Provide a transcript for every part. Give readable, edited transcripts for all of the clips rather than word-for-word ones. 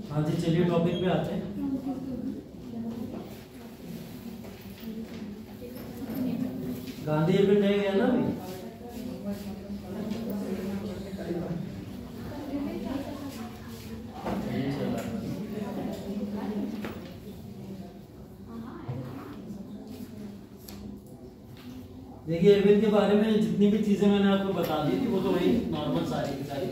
हाँ जी, चलिए टॉपिक पे आते हैं। गांधी इवेंट है गया ना अभी। देखिए इरविन के बारे में जितनी भी चीजें मैंने आपको बता दी थी वो तो वही नॉर्मल सारी की सारी,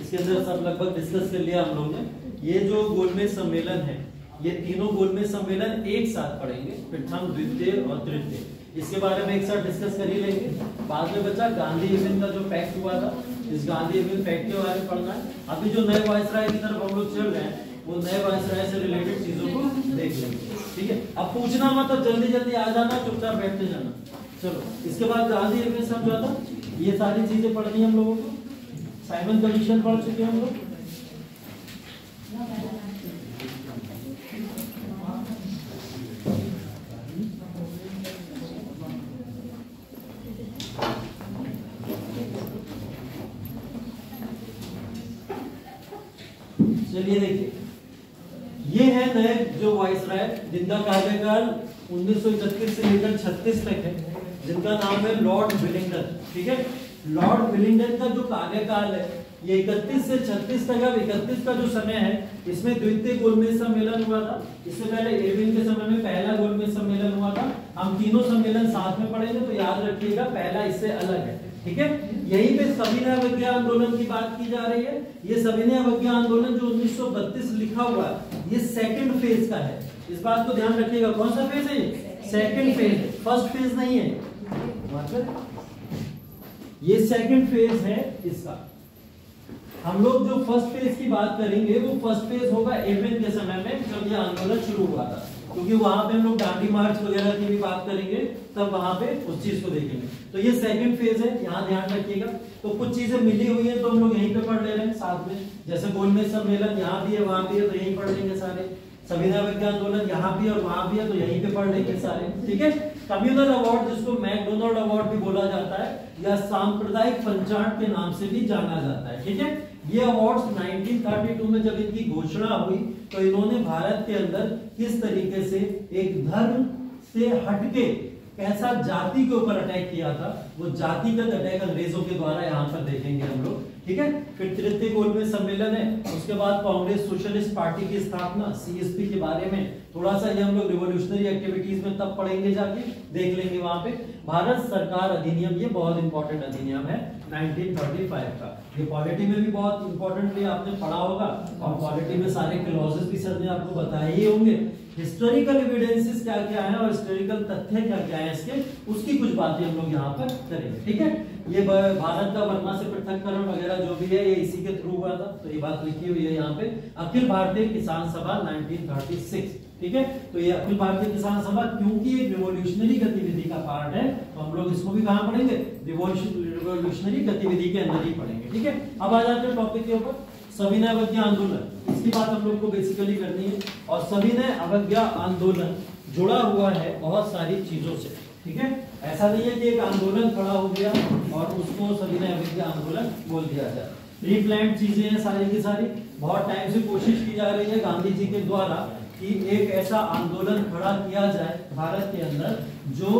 इसके अंदर सब लगभग डिस्कस कर लिया हम लोग ने। ये जो गोलमेज सम्मेलन है, ये तीनों गोलमेज सम्मेलन एक साथ पढ़ेंगे, प्रथम द्वितीय और तृतीय, इसके बारे में एक साथ डिस्कस कर ही लेंगे। बाद में बचा गांधी इवेंट का जो पैक्ट हुआ था, इस गांधी इवेंट पैक्ट के बारे में पढ़ना है। अभी जो नए वायसराय की तरफ हम लोग चल रहे हैं वो नए वायसराय से रिलेटेड चीजों को देख लेंगे, ठीक है। अब पूछना मत, तो जल्दी जल्दी आ जाना, चुपचाप बैठते जाना। चलो, इसके बाद गांधी इवेंट समझौता, ये सारी चीजें पढ़नी है हम लोगों को। साइमन कमीशन पढ़ चुके हैं हम लोग। चलिए देखिए, ये है नए जो वाइसराय जिनका कार्यकाल 1931 से लेकर 36 तक है, जिनका नाम है लॉर्ड विलिंगडन, ठीक है। लॉर्ड विलिंगडन का जो कार्यकाल है ये 31 से 36 तक है। 31 का जो समय है इसमें द्वितीय गोलमेज सम्मेलन हुआ था। इससे पहले इरविन के समय में पहला गोलमेज सम्मेलन हुआ था। हम तीनों सम्मेलन साथ में पढ़ेंगे तो याद रखिएगा पहला इससे अलग है, ठीक है। यहीं पे सविनय अवज्ञा आंदोलन की बात की जा रही है। ये सविनय अवज्ञा आंदोलन जो 1932 लिखा हुआ है ये सेकंड फेज का है, इस बात को ध्यान रखिएगा। कौन सा फेज है ये? सेकंड फेज, फर्स्ट फेज नहीं है, मतलब ये सेकंड फेज है इसका। हम लोग जो फर्स्ट फेज की बात करेंगे वो फर्स्ट फेज होगा इरविन के समय में, जब ये आंदोलन शुरू हुआ था, क्योंकि वहां पे हम लोग दांडी मार्च वगैरह की भी बात करेंगे, तब वहां पे उस चीज को देखेंगे। तो ये सेकंड फेज है, यहाँ ध्यान रखिएगा। तो कुछ चीजें मिली हुई है तो हम लोग यहीं पे पढ़ ले रहे हैं साथ में, जैसे गोलमेज सम्मेलन यहाँ भी है वहां भी है तो यहीं पढ़ लेंगे सारे। सविनय अवज्ञा आंदोलन यहाँ भी और वहां भी है तो यहीं पे पढ़ लेंगे सारे, ठीक है। कम्युनल अवार्ड, जिसको मैकडोनाल्ड अवार्ड भी बोला जाता है या सांप्रदायिक पंचांग के नाम से भी जाना जाता है, ठीक है। ये अवार्ड्स 1932 में जब इनकी घोषणा हुई तो इन्होंने भारत के अंदर किस तरीके से एक धर्म से हटके कैसा जाति के ऊपर अटैक किया था, वो जातिगत अटैक अंग्रेजों के द्वारा यहाँ पर देखेंगे हम लोग, ठीक है। फिर तृतीय गोलमेज सम्मेलन है, उसके बाद कांग्रेस सोशलिस्ट पार्टी की स्थापना, सीएसपी के बारे में थोड़ा सा ये हम लोग रिवोल्यूशनरी एक्टिविटीज में तब पढ़ेंगे, जाके देख लेंगे वहां पे। भारत सरकार अधिनियम, ये बहुत इंपॉर्टेंट अधिनियम है 1935 का। ये पॉलिटी में भी बहुत इंपॉर्टेंटली आपने पढ़ा होगा और पॉलिटी में सारे क्लॉजेस भी सर ने आपको बताए ही होंगे। हिस्टोरिकल एविडेंसेस क्या क्या है और हिस्टोरिकल तथ्य क्या क्या है इसके, उसकी कुछ बातें हम लोग यहाँ पर करेंगे, ठीक है। ये भारत का वर्मा से पृथककरण वगैरह जो भी है ये इसी के थ्रू हुआ था, तो ये बात लिखी हुई है यहाँ पे। अखिल भारतीय किसान सभा 1936, ठीक है। तो ये अखिल भारतीय किसान सभा क्योंकि एक रिवोल्यूशनरी गतिविधि का पार्ट है तो हम लोग इसको भी कहाँ पढ़ेंगे? रिवोल्यूशनरी गतिविधि के अंदर ही पढ़ेंगे, ठीक है। अब आ जाते हैं टॉपिक के ऊपर, सविनय अवज्ञा आंदोलन, इसकी बात हम लोग को बेसिकली करनी है। और सविनय अवज्ञा आंदोलन जुड़ा हुआ है बहुत सारी चीजों से, ठीक है। ऐसा नहीं है कि एक आंदोलन खड़ा हो गया और उसको सविनय अवज्ञा आंदोलन बोल दिया जाए। प्री प्लान्ड चीजें हैं सारी की सारी। बहुत टाइम से कोशिश की जा रही है गांधी जी के द्वारा कि एक ऐसा आंदोलन खड़ा किया जाए भारत के अंदर जो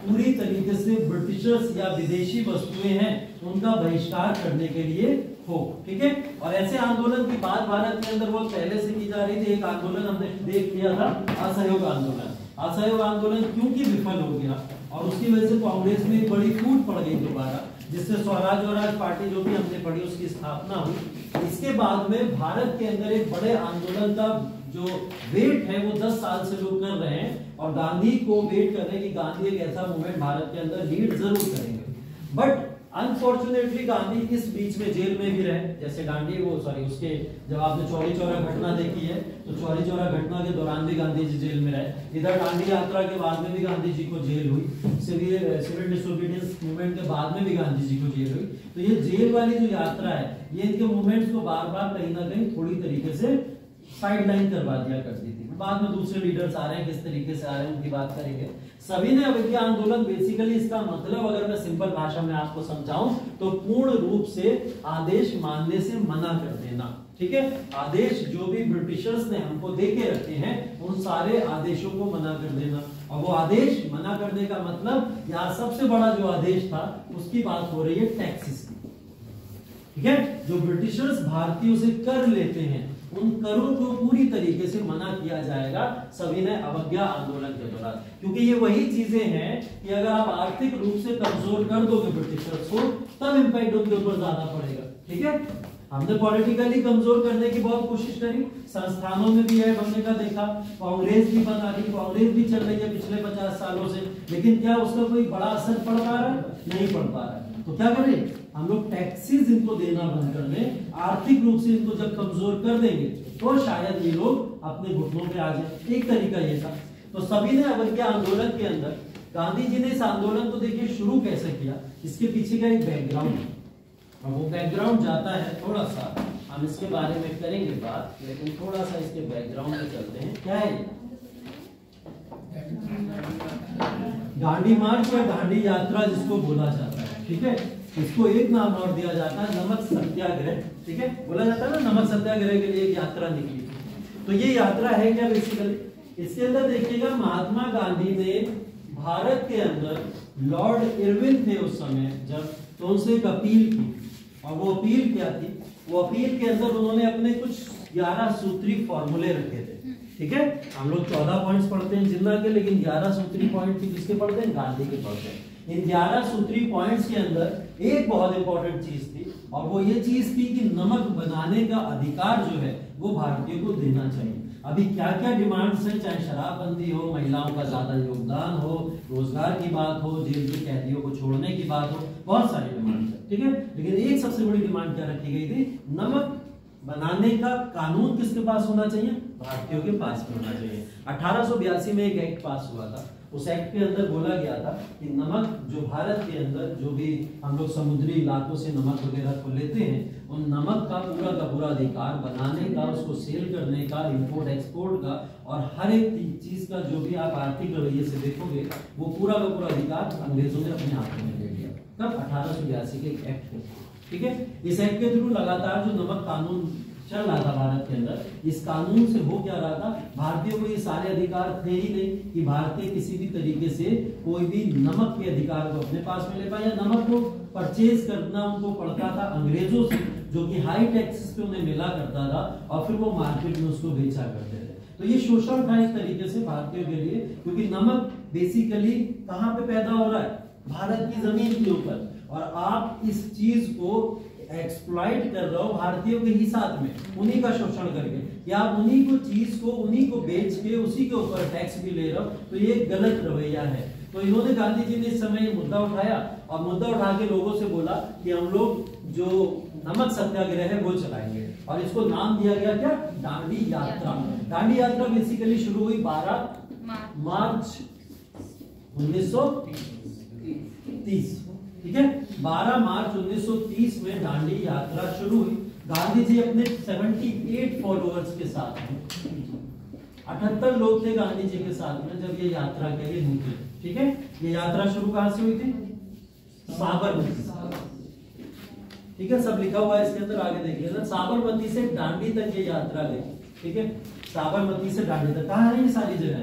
पूरी तरीके से ब्रिटिशर्स या विदेशी वस्तुएं हैं उनका बहिष्कार करने के लिए हो, ठीक है। और ऐसे आंदोलन की बात भारत के अंदर बहुत पहले से की जा रही थी। एक आंदोलन हमने देख लिया था, असहयोग आंदोलन। असहयोग आंदोलन क्योंकि विफल हो गया और उसकी वजह से कांग्रेस में एक बड़ी फूट पड़ गई दोबारा, जिससे स्वराज और राज पार्टी जो भी हमने पढ़ी उसकी स्थापना हुई। इसके बाद में भारत के अंदर एक बड़े आंदोलन का जो वेट है वो 10 साल से लोग कर रहे हैं और गांधी को वेट कर रहे हैं कि गांधी एक ऐसा मूवमेंट भारत के अंदर लीड जरूर करेंगे। बट अनफॉर्चुनेटली गांधी इस बीच में जेल में भी रहे, जैसे उसके जब आपने चौरी चौरा घटना देखी है तो चौरी चौरा घटना के दौरान भी गांधी जी जेल में रहे। इधर दांडी यात्रा के बाद में भी गांधी जी को जेल हुई, सिविल डिसोबीडियंस मूवमेंट के बाद में भी गांधी जी को जेल हुई। तो ये जेल वाली जो यात्रा है ये इनके मूवमेंट्स को बार बार कहीं ना कहीं थोड़ी तरीके से साइडलाइन करवा दिया करती थी। बाद में दूसरे लीडर्स आ रहे हैं, किस तरीके से आ रहे हैं उनकी बात करेंगे। सविनय अवज्ञा आंदोलन बेसिकली इसका मतलब अगर मैं सिंपल भाषा में आपको समझाऊं तो पूर्ण रूप से आदेश मानने से मना कर देना, ठीक है। आदेश जो भी ब्रिटिशर्स ने हमको दे के रखे हैं उन सारे आदेशों को मना कर देना। और वो आदेश मना करने का मतलब यहाँ सबसे बड़ा जो आदेश था उसकी बात हो रही है टैक्सेस की, ठीक है। जो ब्रिटिशर्स भारतीयों से कर लेते हैं उन करों को पूरी तरीके से मना किया जाएगा सविनय अवज्ञा आंदोलन के दौरान, क्योंकि ये वही चीजें हैं कि अगर आप आर्थिक रूप से कमजोर कर दोगे ब्रिटिशर्स को तब इंपैक्ट उनके ऊपर ज्यादा पड़ेगा, ठीक है। हमने पॉलिटिकली कमजोर करने की बहुत कोशिश करी, संस्थानों में भी है बनने का देखा, कांग्रेस भी बना रही, कांग्रेस भी चल रही है पिछले 50 सालों से, लेकिन क्या उसका कोई बड़ा असर पड़ पा रहा है? नहीं पड़ पा रहा है। तो क्या करें हम लोग, टैक्सेस इनको देना बंद कर दें, आर्थिक रूप से इनको जब कमजोर कर देंगे तो शायद ये लोग अपने घुटनों पे आ जाए। एक तरीका ये था। तो सविनय अवज्ञा आंदोलन के अंदर गांधी जी ने इस आंदोलन को देखिए शुरू कैसे किया, इसके पीछे का एक बैकग्राउंड है, और वो बैकग्राउंड जाता है थोड़ा सा, हम इसके बारे में करेंगे बात, लेकिन थोड़ा सा इसके बैकग्राउंड में चलते हैं। क्या है दांडी मार्च या दांडी यात्रा जिसको बोला जाता है, ठीक है। इसको एक नाम और दिया जाता है नमक सत्याग्रह, ठीक है। बोला जाता है ना नमक सत्याग्रह के लिए एक यात्रा निकली थी। तो ये यात्रा है क्या बेसिकली, इसके अंदर देखिएगा महात्मा गांधी ने भारत के अंदर लॉर्ड इरविन थे उस समय जब, तो उनसे एक अपील की, और वो अपील क्या थी, वो अपील के अंदर उन्होंने अपने कुछ 11 सूत्री फॉर्मूले रखे थे, ठीक है। हम लोग 14 पॉइंट्स पढ़ते हैं जिन्ना के, लेकिन 11 सूत्री पॉइंट किसके पढ़ते हैं? गांधी के पढ़ते हैं। इन 11 सूत्री पॉइंट्स के अंदर एक बहुत इंपॉर्टेंट चीज थी, और वो ये चीज थी कि नमक बनाने का अधिकार जो है वो भारतीयों को देना चाहिए। अभी क्या क्या डिमांड्स है, चाहे शराबबंदी हो, महिलाओं का ज्यादा योगदान हो, रोजगार की बात हो, जेल के कैदियों को छोड़ने की बात हो, बहुत सारी डिमांड्स है, ठीक है। लेकिन एक सबसे बड़ी डिमांड क्या रखी गई थी, नमक बनाने का कानून किसके पास होना चाहिए? भारतीयों के पास में होना चाहिए। 1882 में एक एक्ट पास हुआ था, उस एक्ट के अंदर बोला गया था कि नमक जो भारत के अंदर जो भी हम लोग समुद्री इलाकों से नमक वगैरह को लेते हैं, उन नमक का पूरा अधिकार बनाने का, उसको सेल करने का, इंपोर्ट एक्सपोर्ट का, और हर एक चीज का जो भी आप आर्थिक रवैये से देखोगे वो पूरा का पूरा अधिकार अंग्रेजों ने अपने हाथों में ले लिया। तब 1882 के एक एक्ट थे, ठीक है। इस एक्ट के थ्रू लगातार जो नमक कानून चल रहा था भारत के अंदर, इस कानून से हो क्या रहा था, भारतीयों को ये सारे अधिकार थे ही नहीं कि भारतीय किसी भी तरीके से कोई भी नमक के अधिकार को अपने पास में ले पाए, या नमक को परचेज करना उनको पड़ता था अंग्रेजों से, जो कि हाई टैक्सेस पे उन्हें मिला करता था, और फिर वो मार्केट में उसको बेचा करते थे। तो ये शोषण था एक तरीके से भारतीयों के लिए, क्योंकि नमक बेसिकली कहाँ पे पैदा हो रहा है? भारत की जमीन के ऊपर, और आप इस चीज को एक्सप्लॉइट कर रहे हो भारतीयों के ही साथ में, उन्हीं का शोषण करके, या आप उन्हीं को चीज को उन्हीं को बेच के उसी के ऊपर टैक्स भी ले रहे हो, तो ये गलत रवैया है। तो इन्होंने, गांधी जी ने इस समय मुद्दा उठाया, और मुद्दा उठा के लोगों से बोला कि हम लोग जो नमक सत्याग्रह है वो चलाएंगे, और इसको नाम दिया गया क्या? दांडी यात्रा। दांडी यात्रा बेसिकली शुरू हुई 12 मार्च 1930, ठीक है। 12 मार्च 1930 में दांडी यात्रा शुरू हुई। गांधी जी अपने 78 फॉलोअर्स के साथ में, 78 लोग थे गांधी जी के साथ में जब ये यात्रा के लिए निकले, ठीक है। ये यात्रा शुरू कहां से हुई थी? साबरमती, ठीक है। सब लिखा हुआ है इसके अंदर, आगे देख लेना। साबरमती से दांडी तक ये यात्रा गई, ठीक है। साबरमती से दांडी तक कहाँ है ये सारी जगह?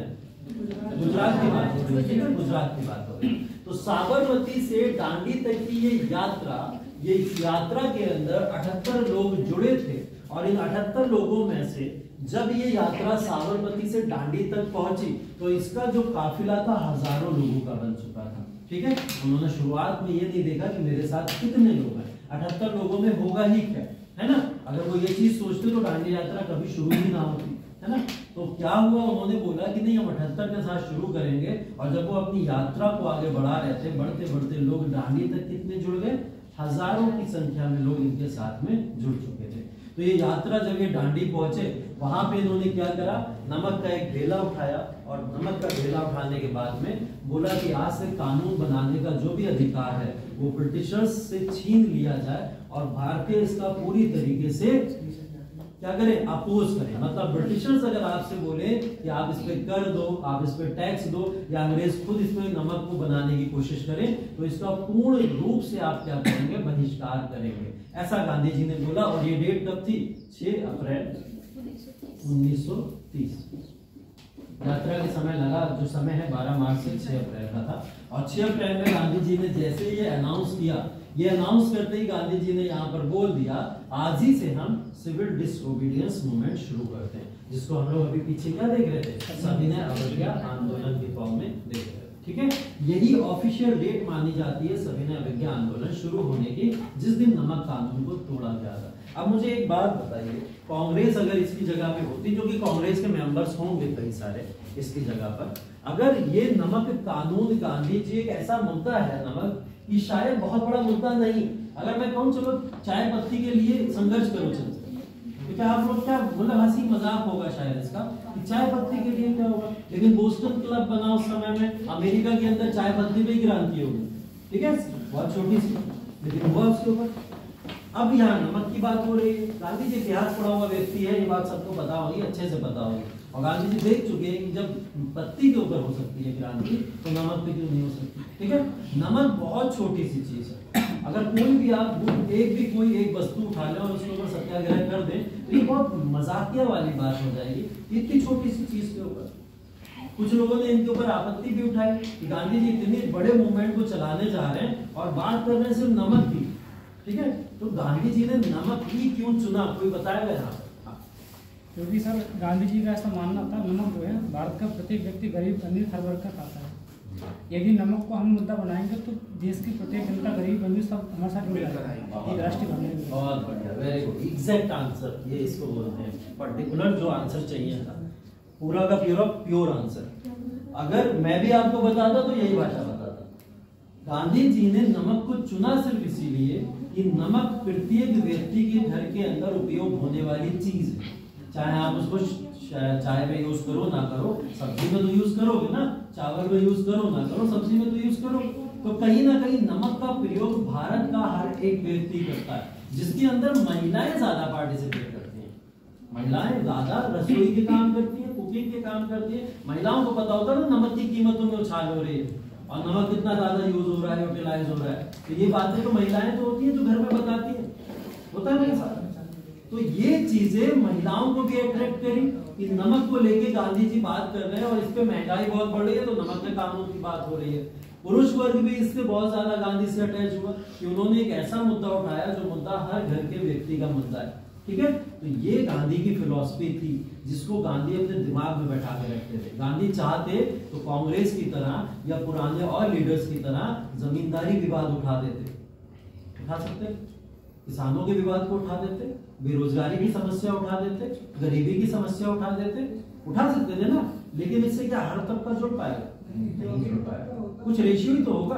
गुजरात की बात हो रही है, गुजरात की बात हो रही है। तो साबरमती से दांडी तक की ये यात्रा के अंदर 78 लोग जुड़े थे, और इन 78 लोगों में से जब ये यात्रा साबरमती से दांडी तक पहुंची तो इसका जो काफिला था हजारों लोगों का बन चुका था, ठीक है। उन्होंने शुरुआत में ये नहीं देखा कि मेरे साथ कितने लोग हैं, 78 लोगों में होगा ही क्या, है ना। अगर वो ये चीज सोचते तो दांडी यात्रा कभी शुरू ही ना होती, है ना। तो क्या हुआ, उन्होंने बोला कि नहीं, हम 78 के साथ शुरू करेंगे, और जब वो अपनी यात्रा को आगे बढ़ा रहे थे, बढ़ते बढ़ते लोग दांडी तक कितने जुड़ गए? हजारों की संख्या में लोग इनके साथ में जुड़ चुके थे। तो ये यात्रा जब ये दांडी पहुंचे, वहां पे इन्होंने क्या करा, नमक का एक ढेला उठाया, और नमक का ढेला उठाने के बाद में बोला कि आज से कानून बनाने का जो भी अधिकार है वो ब्रिटिशर्स से छीन लिया जाए, और भारतीय इसका पूरी तरीके से क्या करें, अपोज करें। मतलब ब्रिटिशर्स अगर आपसे बोले कि आप इस पे कर दो, आप इस पे टैक्स दो, या अंग्रेज खुद इसमें नमक को बनाने की कोशिश करें, तो इसका पूर्ण रूप से आप क्या करेंगे, बहिष्कार करेंगे। ऐसा गांधी जी ने बोला। और ये डेट कब थी, 6 अप्रैल 1930। यात्रा के समय लगा, जो समय है 12 मार्च से 6 अप्रैल का था। और 6 अप्रैल में गांधी जी ने जैसे ये अनाउंस किया, ये अनाउंस करते ही गांधी जी ने यहाँ पर बोल दिया, आज ही से हम सिविल डिसओबीडियंस मूवमेंट शुरू करते हैं, जिसको हम लोग अभी पीछे क्या देख रहे थे, सविनय अवज्ञा आंदोलन के फॉर्म में देख रहे थे। ठीक है, यही ऑफिशियल डेट मानी जाती है सविनय अवज्ञा आंदोलन शुरू होने की, जिस दिन नमक कानून को तोड़ा गया था। अब मुझे एक बात बताइए, कांग्रेस अगर इसकी जगह पे होती, जो कि कांग्रेस के मेंबर्स होंगे कई सारे इसकी जगह पर, अगर ये नमक कानून, गांधी जी एक ऐसा मुद्दा है नमक, कि शायद बहुत बड़ा मुद्दा नहीं, अगर मैं कहूँ चलो चाय पत्ती के लिए संघर्ष करो, चलो तो क्या आप लोग क्या मतलब हंसी मजाक होगा शायद इसका, कि चाय पत्ती के लिए क्या होगा। लेकिन बोस्टन क्लब बना उस समय में, अमेरिका के अंदर चाय पत्ती पे ही क्रांति होगी, ठीक है, बहुत छोटी सी, लेकिन हुआ उसके ऊपर। अब यहाँ नमक की बात हो रही है। गांधी जी इतिहास पढ़ा हुआ व्यक्ति है, ये बात सबको पता होगी, अच्छे से पता होगी। और गांधी जी देख चुके हैं कि जब पत्ती के ऊपर हो सकती है क्रांति, तो नमक पे क्यों नहीं हो सकती। ठीक है, नमक बहुत छोटी सी चीज है। अगर कोई भी आप कोई एक वस्तु उठा लें और उसके ऊपर सत्याग्रह कर दें, तो ये बहुत मजाकिया वाली बात हो जाएगी। इतनी छोटी सी चीज के ऊपर कुछ लोगों ने इनके ऊपर आपत्ति भी उठाई कि गांधी जी इतने बड़े मूवमेंट को चलाने जा रहे हैं और बात कर रहे हैं सिर्फ नमक की। ठीक है, तो गांधी जी ने नमक ही क्यों चुना, कोई बताएगा यहाँ पर? क्योंकि सर गांधी जी का ऐसा मानना था, नमक जो है भारत का प्रत्येक व्यक्ति गरीब अमीर हर वर्ग का खाता है। यदि नमक को हम मुद्दा बनाएंगे तो देश की प्रत्येक जनता गरीब अमीर सब हमारे साथ जुड़ जाएगा, एक राष्ट्रीय भावना। बहुत बढ़िया, वेरी गुड, एग्जैक्ट आंसर, ये इसको बोलते हैं पर्टिकुलर जो आंसर चाहिए था, पूरा का पूरा प्योर आंसर। अगर मैं भी आपको बताता तो यही भाषा बताता। गांधी जी ने नमक को चुना सिर्फ इसीलिए कि नमक प्रत्येक व्यक्ति के घर के अंदर उपयोग होने वाली चीज है, चाहे आप उसको चाय में यूज करो ना करो, सब्जी में तो यूज करोगे ना, चावल में यूज करो ना करो, सब्जी में तो यूज करो। तो कहीं ना कहीं नमक का प्रयोग भारत का हर एक व्यक्ति करता है, जिसके अंदर महिलाएं ज्यादा पार्टिसिपेट करती हैं। महिलाएं ज्यादा रसोई के काम करती हैं, कुकिंग के काम करती हैं। महिलाओं को पता होता है ना नमक की कीमतों में उछाल हो रही है और नमक कितना ज्यादा यूज हो रहा है, यूटिलाइज हो रहा है। तो ये बातें तो महिलाएं तो होती है जो घर में बताती है, होता है मेरे साथ। तो ये चीजें महिलाओं को भी अट्रैक्ट करी कि नमक को लेके गांधी जी बात कर रहे हैं और इस पे महंगाई बहुत बढ़ रही है, तो नमक के कानून की बात हो रही है। पुरुष वर्ग भी इससे बहुत ज्यादा गांधी से अटैच हुआ कि उन्होंने एक ऐसा मुद्दा उठाया जो मुद्दा हर घर के व्यक्ति का मुद्दा है। ठीक है, तो ये गांधी की फिलॉसफी थी, जिसको गांधी अपने दिमाग में बैठा के रखते थे। गांधी चाहते तो कांग्रेस की तरह या पुराने और लीडर्स की तरह जमींदारी विवाद उठा देते, उठा सकते, किसानों के विवाद को उठा देते, बेरोजगारी की समस्या उठा देते, गरीबी की समस्या उठा देते, उठा सकते थे ना। लेकिन इससे क्या हर तबका जुड़ पाएगा? नहीं जुड़ पाएगा। कुछ रेशियो ही तो होगा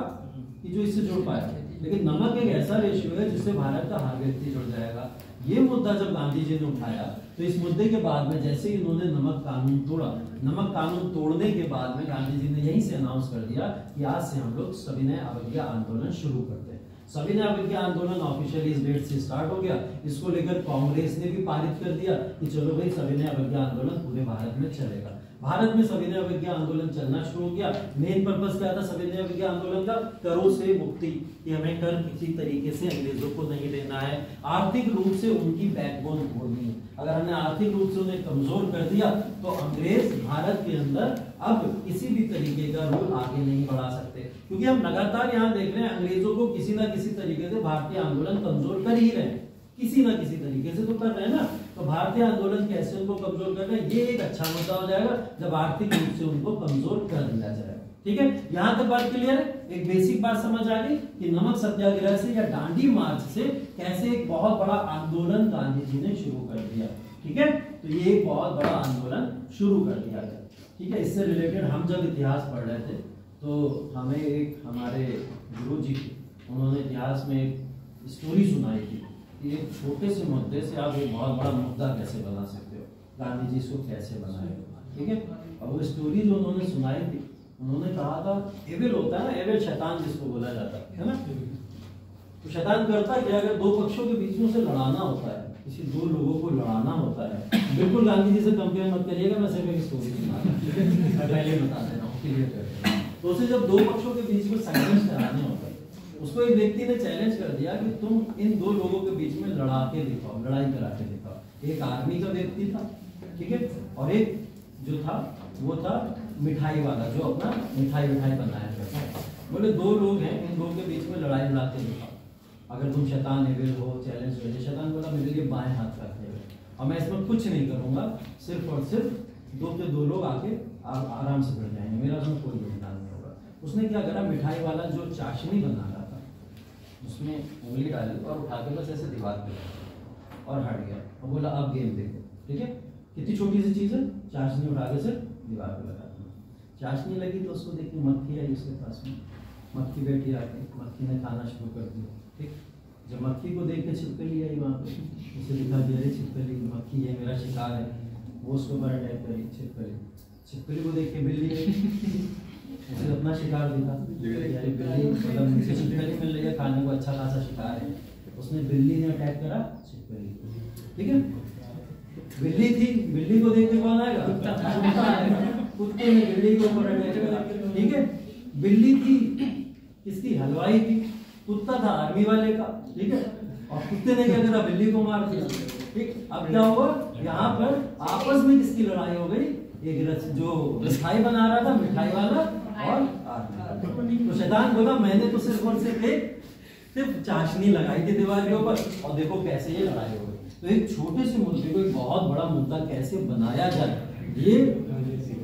कि जो इससे जुड़ पाएगा, लेकिन नमक एक ऐसा रेशियो है जिससे भारत का हर व्यक्ति जुड़ जाएगा। ये मुद्दा जब गांधी जी ने उठाया, तो इस मुद्दे के बाद में जैसे ही उन्होंने नमक कानून तोड़ा, नमक कानून तोड़ने के बाद में गांधी जी ने यहीं से अनाउंस कर दिया कि आज से हम लोग सविनय अवज्ञा आंदोलन शुरू करते हैं। सविनय अवज्ञा आंदोलन ऑफिशियली इस डेट से स्टार्ट हो गया। इसको लेकर कांग्रेस ने भी पारित कर दिया कि चलो भाई सविनय अवज्ञा आंदोलन पूरे भारत में चलेगा। भारत में सविनय अवज्ञा आंदोलन चलना शुरू हो गया। मेन पर्पस क्या था सविनय अवज्ञा आंदोलन का? करों से मुक्ति, कि हमें कर किसी तरीके से अंग्रेजों को नहीं देना है, आर्थिक रूप से उनकी बैकबोन तोड़नी है। अगर हमने आर्थिक रूप से उन्हें कमजोर कर दिया तो अंग्रेज भारत के अंदर अब किसी भी तरीके का रूल आगे नहीं बढ़ा सकते, क्योंकि हम लगातार यहाँ देख रहे हैं अंग्रेजों को किसी ना किसी तरीके से भारतीय आंदोलन कमजोर कर ही रहे हैं, किसी ना किसी तरीके से तो कर रहे हैं ना। तो भारतीय आंदोलन कैसे उनको कमजोर कर रहे हैं, ये एक अच्छा मुद्दा हो जाएगा जब आर्थिक रूप से उनको कमजोर कर दिया जाए। ठीक है, यहाँ तक बात क्लियर है? एक बेसिक बात समझ आ गई कि नमक सत्याग्रह से या दांडी मार्च से कैसे एक बहुत बड़ा आंदोलन गांधी जी ने शुरू कर दिया। ठीक है, तो ये एक बहुत बड़ा आंदोलन शुरू कर दिया गया। ठीक है, इससे रिलेटेड हम जब इतिहास पढ़ रहे थे तो हमें एक हमारे गुरु जी उन्होंने इतिहास में एक स्टोरी सुनाई थी कि एक छोटे से मुद्दे से आप एक बहुत बड़ा मुद्दा कैसे बना सकते हो, गांधी जी इसको कैसे बनाए। ठीक है, और वो स्टोरी जो उन्होंने सुनाई थी, उन्होंने कहा था एविल होता है ना, एविल शैतान जिसको बोला जाता है ना, तो शैतान करता है कि अगर दो पक्षों के बीच में उसे लड़ाना होता है, किसी दो लोगों को लड़ाना होता है, बिल्कुल गांधी जी से कंपेयर मत करिएगा, मैं सिर्फ एक स्टोरी सुना मैं पहले बता दे रहा हूँ क्लियर करके। तो उसे जब दो पक्षों के बीच में संघर्ष कराने होता है, उसको एक व्यक्ति ने चैलेंज कर दिया कि तुम इन दो लोगों के बीच में लड़ा के दिखाओ, लड़ाई करा के दिखाओ। एक आर्मी का व्यक्ति था, ठीक है, और एक जो था वो था मिठाई वाला, जो अपना मिठाई बनाया करता है। बोले दो लोग हैं, इन दो के बीच में लड़ाई लड़ाते दिखाओ, अगर तुम शैतान एविल हो, चैलेंज कर दे। शैतान बोला मेरे लिए बाएं हाथ का खेल है और मैं इसमें कुछ नहीं करूंगा, सिर्फ और सिर्फ दो के दो लोग आके आराम से बढ़ जाएंगे, मेरा उसमें कोई योगदान नहीं होगा। उसने क्या करा, मिठाई वाला जो चाशनी बना रहा था उसमें उंगली डाली और उठा के बस ऐसे दीवार पे और हट गया और बोला अब गेम देखो। ठीक है, कितनी छोटी सी चीज है, चाशनी उठा के सिर्फ दीवार पे लगा दी। चाशनी लगी तो उसको देखी मक्खी आई उसके पास में, मक्खी बैठी आके मक्खी ने खाना शुरू कर दिया। ठीक, जब मक्खी को देख के छिपकली आई वहाँ पे, उसे दिखा दिया अरे छिपकली मक्खी है, मेरा शिकार है, वो उसको ऊपर अटैक करी। छिपकली को देख के बिल्ली आई, उसे अपना शिकार दिखा, यानी बिल्ली मतलब मुझे छिपकली मिल रही है खाने को, अच्छा खासा शिकार है, उसने बिल्ली ने अटैक करा छिपकली को। ठीक है, बिल्ली थी, बिल्ली को देख के कौन आएगा, कुत्ता आएगा, कुत्ते ने बिल्ली के ऊपर अटैक करा। ठीक है, बिल्ली थी किसकी, हलवाई थी, कुत्ता था आर्मी वाले का। ठीक है, और कुत्ते ने क्या करा, बिल्ली को मार दिया। ठीक, अब क्या हुआ, यहाँ पर आपस में किसकी लड़ाई हो गई, एक जो मिठाई बना रहा था मिठाई वाला और आर्मी। तो शैतान बोला मैंने तो सिर्फ और सिर्फ चाशनी लगाई थी दीवार के ऊपर और देखो कैसे ये लड़ाई हो गई। तो एक छोटे से मुद्दे को एक बहुत बड़ा मुद्दा कैसे बनाया जाए, ये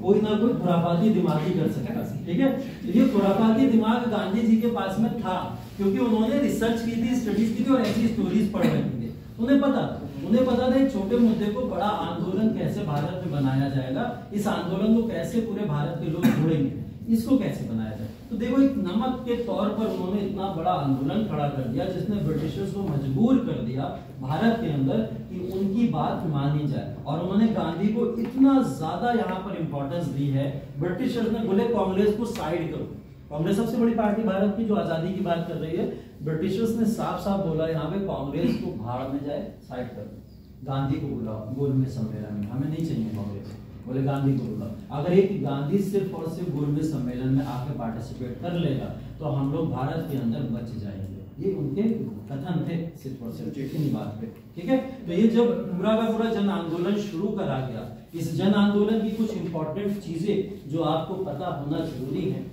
कोई ना कोई खुराफाती दिमाग ही कर सकता है। ठीक है, ये खुराफाती दिमाग गांधी जी के पास में था, क्योंकि उन्होंने रिसर्च की थी, स्टडीज की थी और ऐसी स्टोरीज पढ़ रखी थी। उन्हें पता था एक छोटे मुद्दे को बड़ा आंदोलन कैसे भारत में बनाया जाएगा, इस आंदोलन को कैसे पूरे भारत के लोग जोड़ेंगे, इसको कैसे बनाया जाए। तो देखो एक नमक के तौर पर उन्होंने इतना बड़ा आंदोलन खड़ा कर दिया जिसने ब्रिटिशर्स को मजबूर कर दिया भारत के अंदर कि उनकी बात मानी जाए। और उन्होंने गांधी को इतना ज्यादा यहाँ पर इंपॉर्टेंस दी है, ब्रिटिशर्स ने बोले कांग्रेस को साइड करो। कांग्रेस सबसे बड़ी पार्टी भारत की जो आजादी की बात कर रही है, ब्रिटिशर्स ने साफ साफ बोला यहाँ पे कांग्रेस को भाड़ में जाए, साइड कर दो। गांधी को बुलाओ गोलमेज सम्मेलन में, हमें नहीं चाहिए कांग्रेस। बोले गांधी को बुलाओ। अगर एक गांधी सिर्फ और सिर्फ गोलमेज सम्मेलन में आके पार्टिसिपेट कर लेगा तो हम लोग भारत के अंदर बच जाएंगे। ये उनके कथन थे सिर्फ और सिर्फ इतनी बात पे। ठीक है, तो ये जब पूरा का पूरा जन आंदोलन शुरू करा गया, इस जन आंदोलन की कुछ इंपॉर्टेंट चीजें जो आपको पता होना जरूरी है।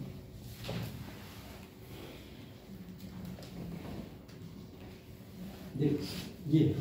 ये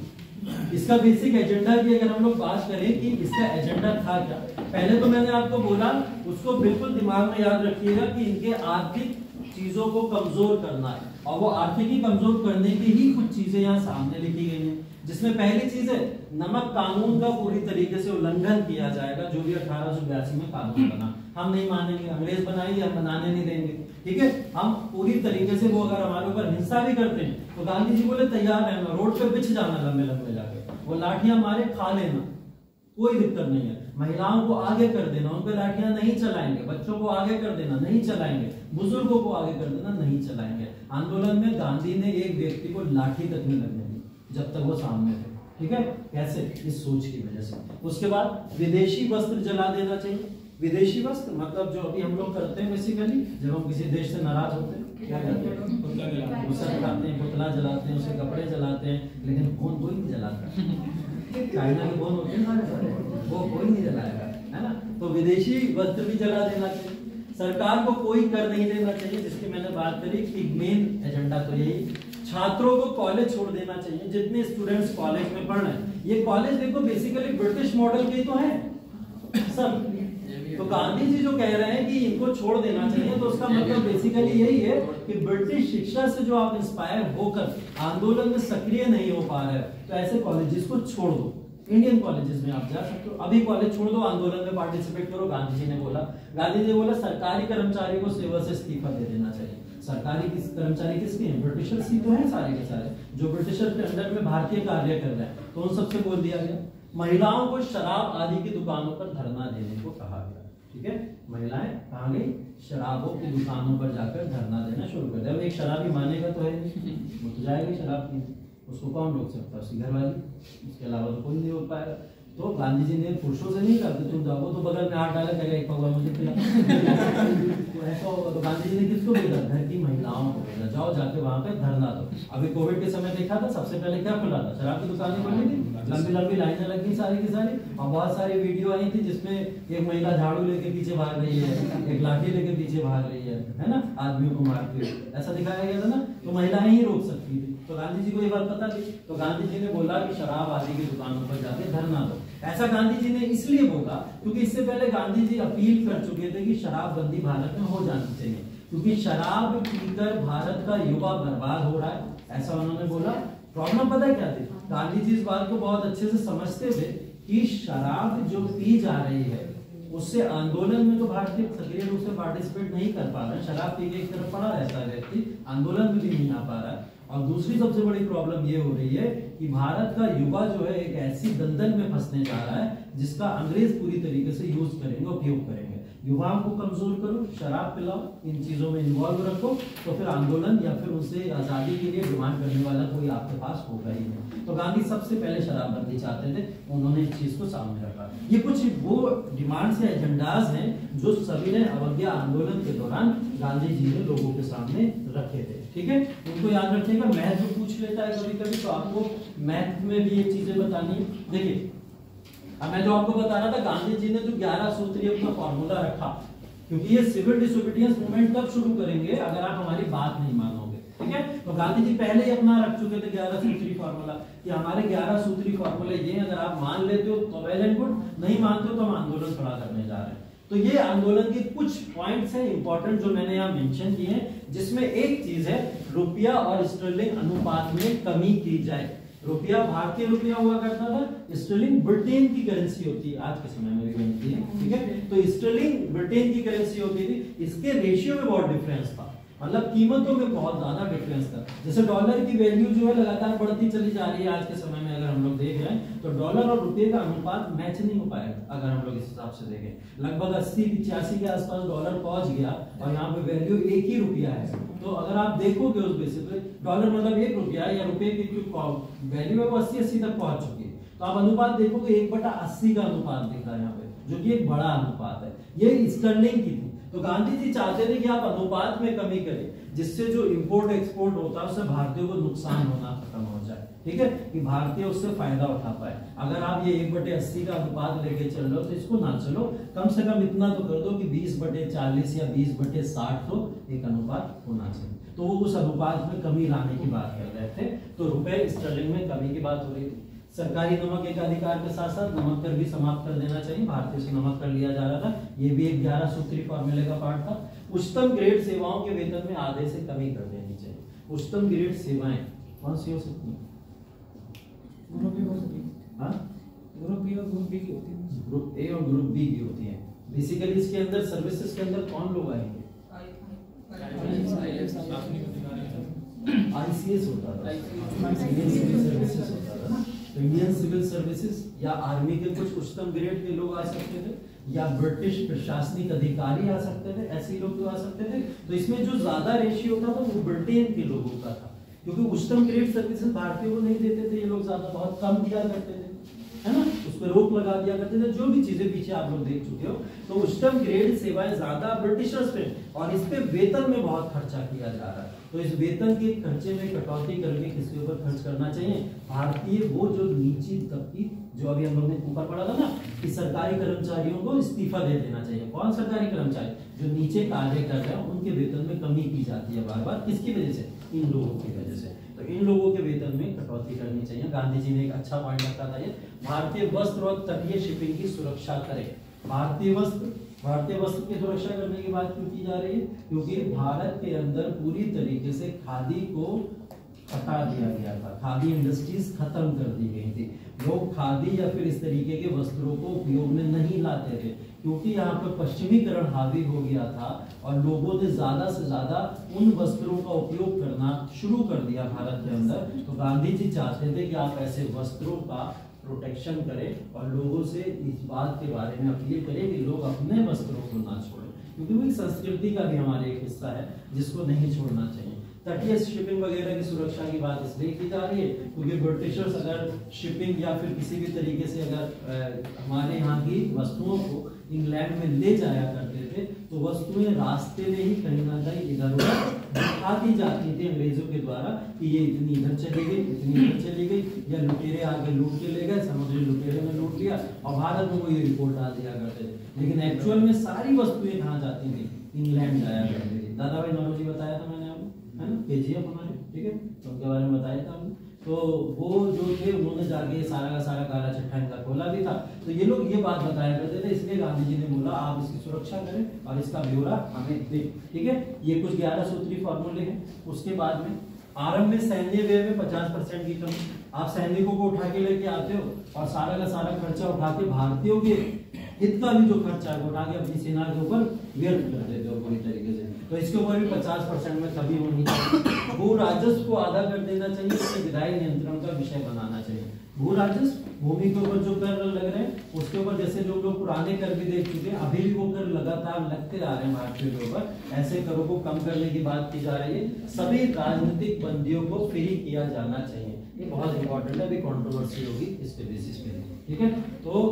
इसका बेसिक एजेंडा की अगर हम लोग बात करें कि इसका एजेंडा था क्या, पहले तो मैंने आपको बोला, उसको बिल्कुल दिमाग में याद रखिएगा कि इनके आर्थिक चीजों को कमजोर करना है, और वो आर्थिक कमजोर करने की ही कुछ चीजें यहाँ सामने लिखी गई हैं, जिसमें पहली चीज है नमक कानून का पूरी तरीके से उल्लंघन किया जाएगा, जो भी 1882 में कानून बना। हम नहीं मानेंगे, अंग्रेज बनाएंगे, हम बनाने नहीं देंगे। ठीक है, हम पूरी तरीके से, वो अगर हमारे ऊपर हिंसा भी करते हैं तो गांधी जी बोले तैयार रहना, रोड पे बिछ जाना लंबे लंबे जाके, वो लाठियां मारे खा लेना, कोई दिक्कत नहीं है। महिलाओं को आगे कर देना, उन पे लाठियां नहीं चलाएंगे, बच्चों को आगे कर देना, नहीं चलाएंगे, बुजुर्गों को आगे कर देना, नहीं चलाएंगे। आंदोलन में गांधी ने एक व्यक्ति को लाठी तक नहीं लगने दी जब तक वो सामने थे। ठीक है, कैसे, इस सोच की वजह से। उसके बाद विदेशी वस्त्र जला देना चाहिए। विदेशी वस्त्र मतलब जो अभी हम लोग करते हैं बेसिकली, जब हम किसी देश से नाराज होते हैं क्या करते हैं, गुस्सा दिखाते हैं, पुतला जलाते हैं, उसके कपड़े जलाते हैं, लेकिन फोन कोई नहीं जलाता। चाइना के फोन होते हैं, वो कोई नहीं जलाएगा, है ना। तो विदेशी वस्त्र भी जला देना चाहिए। सरकार को कोई कर नहीं देना चाहिए, जिसकी मैंने बात करी कि मेन एजेंडा तो यही। छात्रों को कॉलेज छोड़ देना चाहिए, जितने स्टूडेंट्स कॉलेज में पढ़ रहे हैं। ये कॉलेज देखो बेसिकली ब्रिटिश मॉडल के तो है सब। तो गांधी जी जो कह रहे हैं कि इनको छोड़ देना चाहिए, तो उसका मतलब बेसिकली यही है कि ब्रिटिश शिक्षा से जो आप इंस्पायर होकर आंदोलन में सक्रिय नहीं हो पा रहे, तो ऐसे कॉलेजेस को छोड़ दो। इंडियन कॉलेजेस में आप जा सकते हो, अभी कॉलेज छोड़ दो, आंदोलन में पार्टिसिपेट करो। गांधी जी ने बोला सरकारी कर्मचारी को सेवा से इस्तीफा दे देना चाहिए। सरकारी कर्मचारी किसके हैं, ब्रिटिशर्स ही तो हैं सारे के सारे, जो ब्रिटिशर के अंडर में भारतीय कार्य कर रहे हैं, तो उन सबसे बोल दिया गया। महिलाओं को शराब आदि की दुकानों पर धरना देने को कहा गया। ठीक है, महिलाएं कहाँ गई, शराबों की दुकानों पर जाकर धरना देना शुरू कर दिया। अब एक शराबी मानेगा तो है नहीं, वो तो जाएगी शराब पीने, उसको कौन रोक सकता है, उसकी घरवाली, उसके अलावा तो कोई नहीं रोक पाएगा। तो गांधी जी ने पुरुषों से नहीं करते, तुम जाओ, तो बगल में हाथ डाला कहेगा एक पगवा मुझे पिला। तो ऐसा होगा। तो गांधी जी ने किसको भेजा, घर की महिलाओं को भेजा, जाओ जाके वहां पे धरना दो। अभी कोविड के समय देखा था, सबसे पहले क्या खुला था, शराब की दुकानें खुली थी, लंबी लंबी लाइनें लगी सारी की सारी, और बहुत सारी वीडियो आई थी जिसमें एक महिला झाड़ू लेके पीछे भाग रही है, एक लाठी लेके पीछे भाग रही है ना, आदमियों को मारते हुए, ऐसा दिखाया गया था ना। तो महिलाएं ही रोक सकती थी। तो गांधी जी को ये बात पता थी, तो गांधी जी ने बोला कि शराब आदि की दुकानों पर जाके धरना दो। ऐसा गांधी जी ने इसलिए बोला क्योंकि इससे पहले गांधी जी अपील कर चुके थे कि शराबबंदी भारत में हो जानी चाहिए, क्योंकि शराब पीकर भारत का युवा बर्बाद हो रहा है, ऐसा उन्होंने बोला। प्रॉब्लम पता है क्या थी, गांधी जी इस बात को बहुत अच्छे से समझते थे कि शराब जो पी जा रही है उससे आंदोलन में तो भारतीय सक्रिय रूप से पार्टिसिपेट नहीं कर पा रहे, शराब पी के एक तरफ पड़ा रहता है व्यक्ति, आंदोलन में भी नहीं आ पा रहा है। और दूसरी सबसे बड़ी प्रॉब्लम ये हो रही है कि भारत का युवा जो है एक ऐसी दलदल में फंसने जा रहा है जिसका अंग्रेज पूरी तरीके से यूज करेंगे, उपयोग करेंगे। युवाओं को कमजोर करो, शराब पिलाओ, इन चीजों में इन्वॉल्व रखो, तो फिर आंदोलन या फिर उनसे आजादी के लिए डिमांड करने वाला कोई आपके पास होगा ही नहीं। तो गांधी सबसे पहले शराबबंदी चाहते थे, उन्होंने इस चीज को सामने रखा। ये कुछ वो डिमांड्स या एजेंडाज हैं जो सविनय अवज्ञा आंदोलन के दौरान गांधी जी ने लोगों के सामने रखे थे, ठीक है। उनको याद रखिएगा, मैथ जो पूछ लेता है कभी कभी, तो आपको मैथ में भी ये चीजें बतानी है। देखिए अब मैं जो आपको बता रहा था, गांधी जी ने जो 11 सूत्रीय अपना फॉर्मूला रखा, क्योंकि ये सिविल डिसोबीडियंस मूवमेंट तब शुरू करेंगे अगर आप हमारी बात नहीं मानोगे, ठीक है। तो गांधी जी पहले ही अपना रख चुके थे 11 सूत्री फॉर्मूला, कि हमारे 11 सूत्री फॉर्मूले ये, अगर आप मान लेते हो तो वेल एंड गुड, नहीं मानते हो तो हम आंदोलन खड़ा करने जा रहे हैं। तो ये आंदोलन के कुछ पॉइंट्स हैं इंपॉर्टेंट जो मैंने यहाँ मेंशन किए हैं, जिसमें एक चीज है रुपया और स्टर्लिंग अनुपात में कमी की जाए। रुपया भारतीय रुपया हुआ करता था, स्टर्लिंग ब्रिटेन की करेंसी होती है, आज के समय में भी बनती है, ठीक है। तो स्टर्लिंग ब्रिटेन की करेंसी होती थी, इसके रेशियो में बहुत डिफरेंस था, मतलब कीमतों में बहुत ज्यादा डिफरेंस था। जैसे डॉलर की वैल्यू जो है लगातार बढ़ती चली जा रही है, आज के समय में अगर हम लोग देख रहे हैं तो डॉलर और रुपये का अनुपात मैच नहीं हो पाएगा। अगर हम लोग इस हिसाब से देखें, लगभग 80-85 के आसपास डॉलर पहुंच गया और यहाँ पे वैल्यू 1 ही रुपया है। तो अगर आप देखोगे उस बेसिस पे, डॉलर मतलब 1 रुपया या रुपये की जो वैल्यू है वो 80 तक पहुंच चुकी है। तो आप अनुपात देखोगे 1/80 का अनुपात दिख रहा है यहाँ पे, जो कि एक बड़ा अनुपात है। ये स्टर्लिंग की थी। तो गांधी जी चाहते थे कि आप अनुपात में कमी करें, जिससे जो इंपोर्ट एक्सपोर्ट होता है उससे भारतीयों को नुकसान होना खत्म हो जाए, ठीक है, कि भारतीय उससे फायदा उठा पाए। अगर आप ये 1/80 का अनुपात लेके चल रहे हो तो इसको ना चलो, कम से कम इतना तो कर दो कि 20/40 या 20/60 तो एक अनुपात होना चाहिए। तो वो उस अनुपात में कमी लाने की बात कर रहे थे। तो रुपए स्टर्लिंग में कमी की बात हो रही थी। सरकारी नमक एक अधिकार के साथ साथ नमक कर भी समाप्त कर देना चाहिए, भारतीय से नमक कर लिया जा रहा था, ये भी एक 11 सूत्री फॉर्मूले का पार्ट था। उच्चतम ग्रेड सेवाओं के वेतन में आधे से कमी कर देनी चाहिए। उच्चतम ग्रेड सेवाएं कौन सी हो सकती हैं? ग्रुप ए हो सकती है, हाँ, ग्रुप ए और ग्रुप बी की होती है, ग्रुप ए और ग्रुप बी की होती है। बेसिकली इसके अंदर सर्विसेज के अंदर कौन लोग आएंगे? आईसीएस होता था, इंडियन सिविल सर्विसेज होता था ना। तो इंडियन सिविल सर्विसेज या आर्मी के कुछ उच्चतम ग्रेड के लोग आ सकते थे, या ब्रिटिश प्रशासनिक अधिकारी आ सकते थे, ऐसे लोग तो आ सकते थे। तो इसमें जो ज्यादा रेशियो था वो ब्रिटेन के लोगों का था, क्योंकि उच्चतम ग्रेड सर्विसेज भारतीयों को नहीं देते थे, ये लोग ज्यादा बहुत कम दिया करते थे, है ना, उस पर रोक लगा दिया करते थे। जो भी चीजें पीछे आप लोग देख चुके हो, तो उच्चतम ग्रेड सेवाएं ज्यादा ब्रिटिशर्स पे, और इस पे वेतन में बहुत खर्चा किया जा रहा है। तो इस वेतन के खर्चे में कटौती करके किसके ऊपर खर्च करना चाहिए? भारतीय वो जो नीची तबकी, जो अभी हम लोग ने ऊपर पढ़ा था ना कि सरकारी कर्मचारियों को इस्तीफा दे देना चाहिए। कौन सरकारी कर्मचारी? जो नीचे कार्य कर रहे हैं, उनके वेतन में कमी की जाती है बार बार। किसकी वजह से? इन लोगों की वजह से। तो इन लोगों के वेतन में कटौती करनी चाहिए। गांधी जी ने एक अच्छा पॉइंट रखा था ये, भारतीय वस्त्र और तटीय शिपिंग की सुरक्षा करें। भारतीय वस्त्र की सुरक्षा करने की बात क्यों की जा रही है? क्योंकि भारत के अंदर पूरी तरीके से खादी को हटा दिया गया था, खादी इंडस्ट्रीज खत्म कर दी गई थी। लोग खादी या फिर इस तरीके के वस्त्रों को उपयोग में नहीं लाते थे, क्योंकि यहाँ पर पश्चिमीकरण हावी हो गया था और लोगों ने ज्यादा से ज्यादा उन वस्त्रों का उपयोग करना शुरू कर दिया भारत के अंदर। तो गांधी जी चाहते थे कि आप ऐसे वस्त्रों का प्रोटेक्शन करें और लोगों से इस बात के बारे में अपील करें कि लोग अपने वस्त्रों को ना छोड़ें, क्योंकि वो एक संस्कृति का भी हमारे एक हिस्सा है जिसको नहीं छोड़ना चाहिए। तटीय शिपिंग वगैरह की सुरक्षा की बात इसलिए की जा रही है क्योंकि ब्रिटिशर्स अगर शिपिंग या फिर किसी भी तरीके से अगर हमारे यहाँ की वस्तुओं को इंग्लैंड में ले जाया करते थे तो वस्तुएं रास्ते में ही कहीं ना कहीं इधर उधर दिखा दी जाती थी अंग्रेजों के द्वारा कि ये इतनी इधर चली गई, इतनी इधर चली गई, या लुटेरे आके लूट के ले गए, समुद्री लुटेरे ने लूट लिया और भारत में वो ये रिपोर्ट डाल दिया करते थे। लेकिन एक्चुअल में सारी वस्तुएं कहाँ जाती थी? इंग्लैंड जाया करती थी। दादा भाई नौरोजी बताया था मैंने आपको, है ना, केजीएफ हमारे, ठीक है, तो उनके बारे में बताया था हमने। तो वो जो थे उन्होंने जाके सारा का सारा काला चिट्ठा इनका खोला भी था। तो ये लोग ये बात बताया करते थे, इसलिए गांधी जी ने बोला आप इसकी सुरक्षा करें और इसका ब्यौरा हमें दें, ठीक है। ये कुछ 11 सूत्री फॉर्मूले हैं। उसके बाद में आरंभ में सैन्य व्यय में 50% की कमी। आप सैनिकों को उठा के लेके आते हो और सारा का सारा खर्चा उठा के भारतीयों के हित का भी जो खर्चा है वो उठा के अपनी सेना के ऊपर व्यर्थ कर देते हो पूरी तरीके से। तो इसके ऊपर भी 50% में कमी होनी चाहिए। भू राजस्व को आधा कर देना चाहिए, इसे विधायी नियंत्रण का विषय बनाना चाहिए। भू राजस्व भूमि के ऊपर जो कर लग रहे हैं उसके ऊपर जैसे जो लोग पुराने कर भी देख चुके हैं, अभी भी वो कर लगातार लगते आ रहे हैं भारतीयों के ऊपर, ऐसे करों को कम करने की बात की जा रही है। सभी राजनीतिक बंदियों को फ्री किया जाना चाहिए, ये बहुत इंपॉर्टेंट है, अभी कंट्रोवर्सी होगी इसके बेसिस पे, ठीक है। तो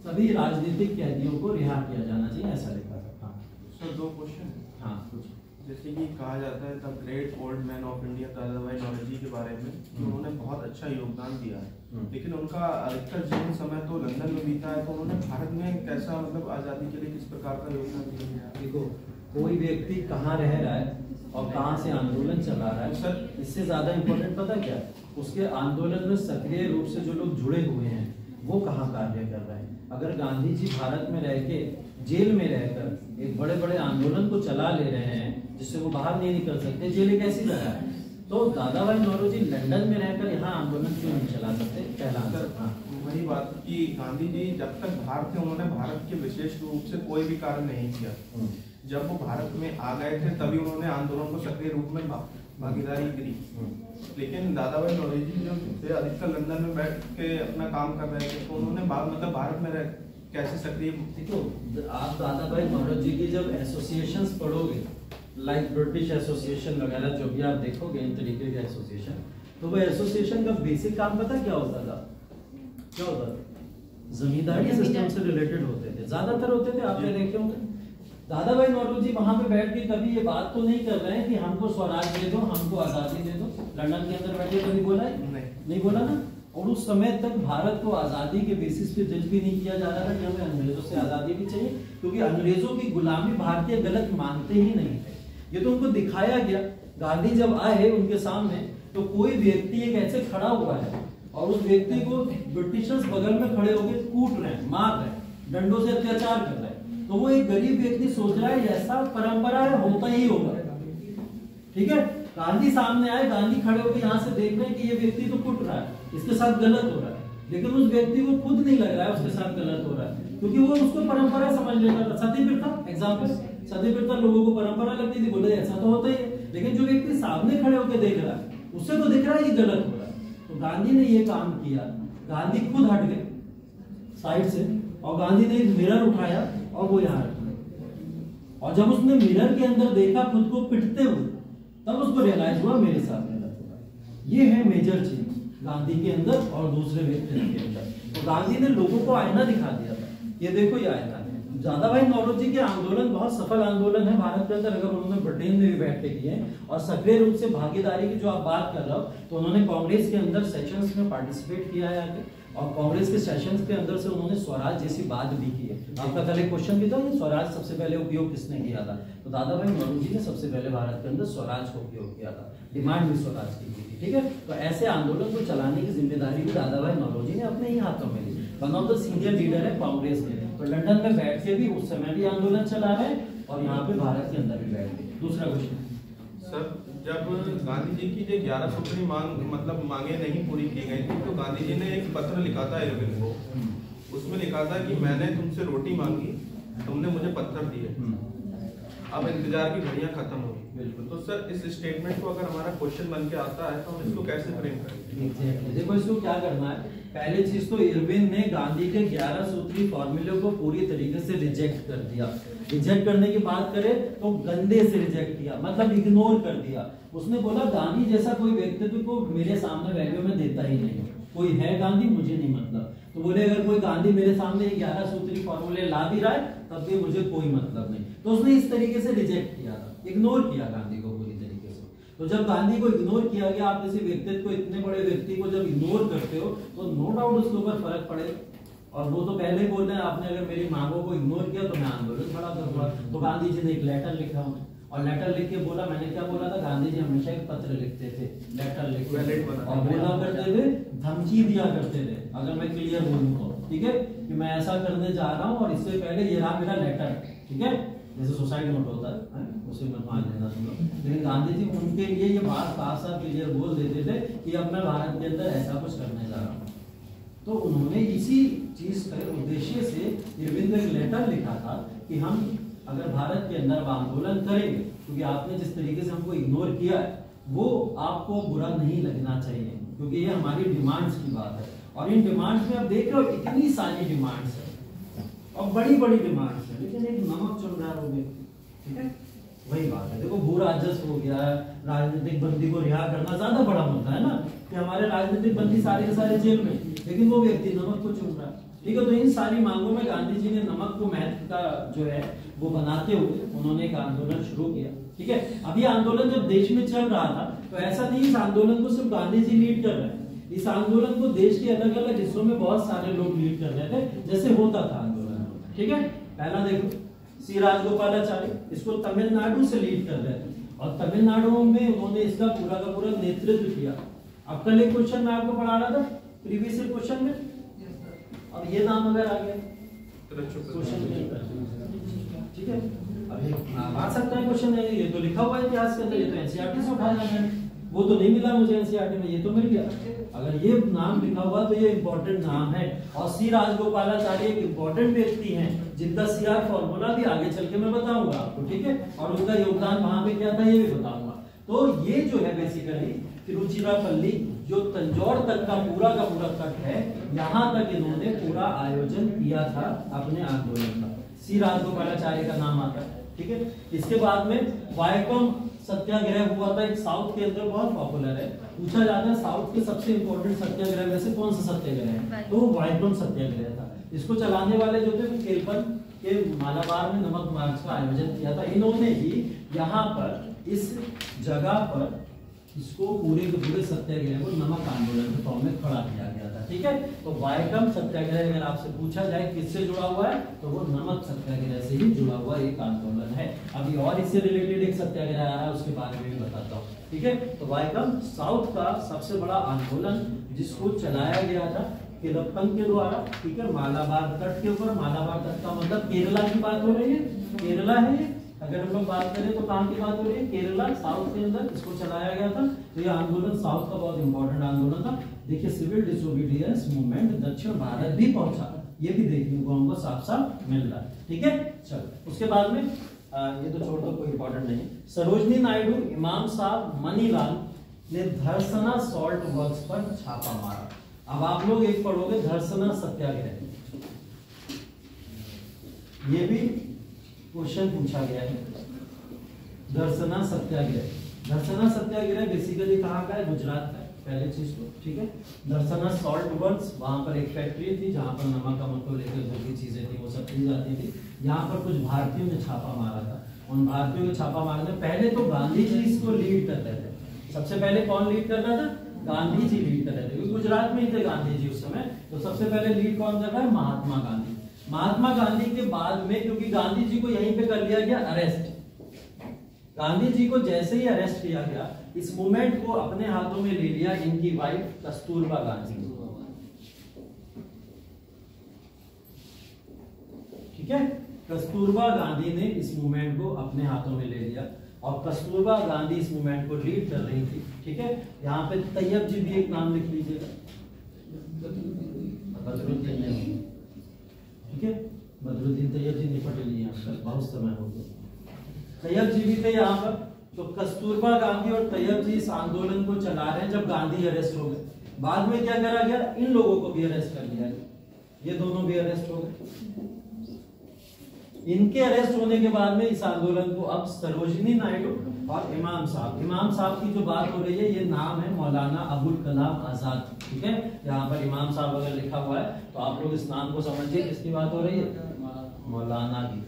सभी राजनीतिक कैदियों को रिहा किया जाना चाहिए, ऐसा लिखा है। हाँ सर, 2 क्वेश्चन। हाँ कुछ जैसे कि कहा जाता है the great old man of India दादा भाई नौरोजी के बारे में कि उन्होंने बहुत अच्छा योगदान दिया है, लेकिन उनका अधिकतर जीवन समय तो लंदन में बीता है, तो उन्होंने भारत में कैसा मतलब आज़ादी के लिए किस प्रकार का योगदान दिया? देखो, कोई व्यक्ति कहाँ रह रहा है और कहाँ से आंदोलन चला रहा है सर, इससे ज्यादा इम्पोर्टेंट पता क्या है? उसके आंदोलन में सक्रिय रूप से जो लोग जुड़े हुए हैं वो कहाँ कार्य कर रहे हैं। अगर गांधी जी भारत में रह के जेल में रहकर एक बड़े बड़े आंदोलन को चला ले रहे हैं जिससे वो बाहर नहीं निकल सकते, जेल एक ऐसी जगह है, तो दादा भाई नौरोजी लंदन में रहकर यहाँ आंदोलन क्यों नहीं चला सकते? पहला आंसर वही बात कि गांधी जी जब तक बाहर थे उन्होंने भारत के विशेष रूप से कोई भी कार्य नहीं किया। जब वो भारत में आ गए थे तभी उन्होंने आंदोलन को सक्रिय रूप में भागीदारी करी। लेकिन दादा भाई नौरोजी जो थे अधिकतर लंदन में बैठ के अपना काम कर रहे थे, तो उन्होंने मतलब भारत में रह कैसे सक्रिय? देखो, आप दादा भाई नौरोजी की जब एसोसिएशंस पढ़ोगे, लाइक ब्रिटिश एसोसिएशन वगैरह जो भी आप देखोगे इन तरीके के एसोसिएशन, तो वो एसोसिएशन का बेसिक काम पता क्या होता था? क्या होता था? जमींदारी सिस्टम से रिलेटेड होते थे, ज्यादातर होते थे, आपने देखे होंगे। दादा भाई नौरोजी वहां पे बैठ के कभी ये बात तो नहीं कर रहे हैं कि हमको स्वराज दे दो, हमको आजादी दे दो। लंदन के अंदर बैठे कभी बोला है? नहीं बोला ना। और उस समय तक भारत को आजादी के बेसिस पे जज भी नहीं किया जा रहा था कि हमें अंग्रेजों से आजादी भी चाहिए, क्योंकि अंग्रेजों की गुलामी भारतीय गलत मानते ही नहीं थे। ये तो उनको दिखाया गया। गांधी जब आए उनके सामने तो कोई व्यक्ति एक ऐसे खड़ा हुआ है और उस व्यक्ति को ब्रिटिशर्स बगल में खड़े होकर कूट रहे हैं, मार रहे हैं, डंडों से अत्याचार कर रहे हैं। तो वो एक गरीब व्यक्ति सोच रहा है ऐसा परंपरा है, होता ही होगा, ठीक है। गांधी सामने आए, गांधी खड़े होकर यहाँ से देख रहे हैं कि ये व्यक्ति तो कुट रहा है, इसके साथ गलत हो रहा है, लेकिन उस व्यक्ति को खुद नहीं लग रहा है उसके साथ गलत हो रहा है, क्योंकि वो उसको परंपरा समझ लेता था। सती प्रथा एग्जाम्पल, सती प्रथा लोगों को परंपरा लगती थी, बोले ऐसा तो होता ही है, लेकिन जो व्यक्ति सामने खड़े होकर देख रहा है उससे तो दिख रहा है ये गलत हो रहा है। तो गांधी ने ये काम किया, गांधी खुद हट गए साइड से और गांधी ने एक मिरर उठाया और वो यहाँ रख दिया। और जब उसने मिरर के अंदर देखा खुद को पिटते हुए, तब उसको रियलाइज हुआ मेरे साथ गलत हो रहा है। ये है मेजर चेंज गांधी के अंदर और दूसरे व्यक्ति के अंदर। तो गांधी ने लोगों को आईना दिखा दिया था, ये देखो ये आईना है। दादा भाई नौरोजी के आंदोलन बहुत सफल आंदोलन है भारत के अंदर, अगर उन्होंने ब्रिटेन में भी बैठ के किए और सक्रिय रूप से भागीदारी की जो आप बात कर रहे हो, तो उन्होंने कांग्रेस के अंदर सेशंस में पार्टिसिपेट किया है आगे, और कांग्रेस के सेशंस के अंदर से उन्होंने स्वराज जैसी बात भी की है। आपका कल एक क्वेश्चन भी था, स्वराज सबसे पहले उपयोग किसने किया था? तो दादा भाई नौरोजी ने सबसे पहले भारत के अंदर स्वराज को उपयोग किया था, डिमांड भी स्वराज की थी, ठीक है। तो ऐसे आंदोलन को चलाने की जिम्मेदारी भी दादा भाई नौरोजी ने अपने ही हाथों में ली। One of the senior leader है कांग्रेस के, तो लंदन में बैठ के भी उस समय भी आंदोलन चला रहे हैं और यहाँ पे भारत के अंदर भी बैठ के। दूसरा क्वेश्चन सर, जब गांधी जी की जो 11 सूत्री मांगे नहीं पूरी की गई थी, तो गांधी जी ने एक पत्र लिखा था इरविन को। उसमें लिखा था कि मैंने तुमसे रोटी मांगी, तुमने मुझे पत्थर दिए, अब इंतजार की घड़ियां खत्म होगी। बिल्कुल। तो सर इस स्टेटमेंट को अगर हमारा क्वेश्चन बन के आता है तो हम इसको कैसे फ्रेम करेंगे? देखो इसको क्या करना है, पहली चीज तो इरविन ने गांधी के 11 सूत्री फॉर्मूले को पूरी तरीके से रिजेक्ट कर दिया। रिजेक्ट करने की बात करें तो गंदे से रिजेक्ट किया, मतलब इग्नोर कर दिया। उसने बोला गांधी जैसा कोई व्यक्तित्व को मेरे सामने वैल्यू में देता ही नहीं, कोई है गांधी मुझे नहीं मतलब। तो बोले अगर कोई गांधी मेरे सामने 11 सूत्री फॉर्मूले ला भी रहा है तब भी मुझे कोई मतलब नहीं। तो उसने इस तरीके से रिजेक्ट किया था, इग्नोर किया गांधी को पूरी तरीके से। तो जब गांधी को इग्नोर किया गया, आप जैसे व्यक्तित्व को, इतने बड़े व्यक्ति को जब इग्नोर करते हो तो नो डाउट उसके ऊपर फर्क पड़ेगा। और वो तो पहले ही बोल रहे हैं आपने अगर मेरी मांगों को इग्नोर किया तो मैं आंदोलन खड़ा करूंगा। तो गांधी जी ने एक लेटर लिखा उन्हें, और लेटर लिख के बोला, मैंने क्या बोला था, गांधी जी हमेशा एक पत्र लिखते थे, लेटर लिखते और बोला करते थे, धमकी दिया करते थे। अगर मैं क्लियर बोलूं तो ठीक है कि मैं ऐसा करने जा रहा हूं और इससे पहले ये रहा मेरा लेटर, ठीक है, जैसे सुसाइड नोट होता है उसे मत मान लेना तुम लोग। लेकिन गांधी जी उनके लिए ये बात साफ साफ क्लियर बोल देते थे कि अब मैं भारत के अंदर ऐसा कुछ करने जा रहा हूँ। तो उन्होंने इसी चीज के उद्देश्य से इरविन ने एक लेटर लिखा था कि हम अगर भारत के अंदर आंदोलन करेंगे, क्योंकि आपने जिस तरीके से हमको इग्नोर किया है वो आपको बुरा नहीं लगना चाहिए, क्योंकि ये हमारी डिमांड्स की बात है। और इन डिमांड्स में आप देख रहे हो इतनी सारी डिमांड्स है और बड़ी बड़ी डिमांड्स है, लेकिन एक नमक चुन रहा है, ठीक है, वही बात है। देखो भू राजस्व हो गया, राजनीतिक बंदी को रिहा करना ज्यादा बड़ा मुद्दा है ना, कि हमारे राजनीतिक बंदी सारे के सारे जेल में, लेकिन वो व्यक्ति नमक को चुन रहा है, ठीक है। तो इन सारी मांगों में गांधी जी ने नमक को महत्व का जो है वो बनाते हुए उन्होंने एक आंदोलन शुरू किया, ठीक है। अब ये आंदोलन जब देश में चल रहा था तो ऐसा नहीं इस आंदोलन को सिर्फ गांधी जी लीड कर रहे हैं, इस आंदोलन को देश के अलग अलग हिस्सों में बहुत सारे लोग लीड कर रहे थे, जैसे होता था आंदोलन, ठीक है। पहला देखो सी राजगोपालाचारी, इसको तमिलनाडु से लीड कर रहे थे और तमिलनाडु में उन्होंने इसका पूरा का पूरा नेतृत्व किया। अब कल एक क्वेश्चन मैं आपको पढ़ा रहा था प्रीवियस क्वेश्चन में, अब ये नाम अगर आ गया क्वेश्चन ठीक है, अब ये आ सकता है क्वेश्चन, ये तो लिखा हुआ है इतिहास के अंदर, ये तो एनसीईआरटी से उठाया है, वो तो नहीं मिला मुझे एनसीईआरटी में, ये तो मिल गया। अगर ये नाम लिखा हुआ तो ये इंपॉर्टेंट नाम है, और सी राजगोपालाचारी एक इंपॉर्टेंट व्यक्ति हैं जिनका सीआर फॉर्मूला भी आगे चल के मैं बताऊंगा आपको, ठीक है, और उनका योगदान वहां पे क्या था ये भी बताऊंगा। तो ये जो है बेसिकली तिरुचिरापल्ली जो तंजौर तक का पूरा तट है, यहाँ तक इन्होंने पूरा आयोजन किया था अपने आंदोलन का, सी राजगोपालाचारी का नाम आता है, ठीक है। इसके बाद में वायकोम सत्याग्रह हुआ था, एक साउथ के अंदर बहुत पॉपुलर है, पूछा जाता है साउथ के सबसे इंपॉर्टेंट सत्याग्रह में से कौन सा सत्याग्रह है, तो वायकोम सत्याग्रह था। इसको चलाने वाले जो थे वो केलपन के मालाबार में नमक मार्च का आयोजन किया था, इन्होंने ही यहाँ पर इस जगह पर इसको पूरे के पूरे सत्याग्रह को नमक आंदोलन के फॉर्म में खड़ा किया गया था, ठीक है। तो वायकम सत्याग्रह अगर आपसे पूछा जाए किससे जुड़ा हुआ है तो वो नमक सत्याग्रह से ही जुड़ा हुआ एक आंदोलन है। अभी और इससे रिलेटेड एक सत्याग्रह आया है, उसके बारे में भी बताता हूँ, ठीक है। तो वायकम साउथ का सबसे बड़ा आंदोलन जिसको चलाया गया था केलप्पन के द्वारा, ठीक है, मालाबार तट के ऊपर। मालाबार तट का मतलब केरला की बात हो रही है, केरला है ये, अगर हम लोग बात करें तो कहाँ की बात हो रही है, केरला, साउथ के अंदर इसको चलाया गया था। तो ये आंदोलन साउथ का बहुत इंपॉर्टेंट आंदोलन था। देखिए सिविल डिसोबीडियंस मूवमेंट दक्षिण भारत भी पहुंचा, ये भी देखने को हमको साफ साफ मिल रहा है, ठीक है। चलो उसके बाद में ये तो छोड़ दो, कोई इंपॉर्टेंट नहीं। सरोजनी नायडू, इमाम साहब, मनीलाल ने धरसना सॉल्ट वर्क्स पर छापा मारा। अब आप लोग एक पढ़ोगे धरसना सत्याग्रह, ये भी क्वेश्चन पूछा गया है। धरसना सत्याग्रह, धरसना सत्याग्रह बेसिकली कहाँ का है, गुजरात का है, पहले चीज तो, ठीक है। धरसना सॉल्ट वर्क्स, वहां पर एक फैक्ट्री थी जहां पर नमक अमक को लेकर जो भी चीजें थी वो सब की जाती थी। यहाँ पर कुछ भारतीयों ने छापा मारा था। उन भारतीयों के छापा मारने पहले तो गांधी जी इसको लीड कर रहे थे। सबसे पहले कौन लीड कर रहा था, गांधी जी लीड कर रहे थे, क्योंकि गुजरात में ही थे गांधी जी उस समय। तो सबसे पहले लीड कौन कर रहा है, महात्मा गांधी। महात्मा गांधी के बाद में, क्योंकि गांधी जी को यहीं पे कर लिया गया अरेस्ट, गांधी जी को जैसे ही अरेस्ट किया गया, इस मूवमेंट को अपने हाथों में ले लिया इनकी वाइफ कस्तूरबा गांधी, ठीक है। कस्तूरबा गांधी ने इस मूवमेंट को अपने हाथों में ले लिया। और कस्तूरबा गांधी इस मूवमेंट को लीड कर रही थी। ठीक है, यहाँ पे तैयब जी भी एक नाम लिख लीजिएगा, बदरुद्दीन नहीं, ठीक है, बदरुद्दीन तैयब जी नहीं पढ़े लिए यहाँ पर, बहुत समय हो गया। तैयब जी भी थे यहाँ पर। तो कस्तूरबा गांधी और तैयब जी इस आंदोलन को चला रहे हैं जब गांधी अरेस्ट हो गए। बाद में क्या करा गया, इन लोगों को भी अरेस्ट कर लिया गया, ये दोनों भी अरेस्ट हो गए। इनके अरेस्ट होने के बाद में इस आंदोलन को अब सरोजिनी नायडू और इमाम साहब की जो बात हो रही है, ये नाम है मौलाना अबुल कलाम आजाद। ठीक है, यहाँ पर इमाम साहब अगर लिखा हुआ है तो आप लोग इस नाम को समझिए किसकी बात हो रही है, मौलाना की।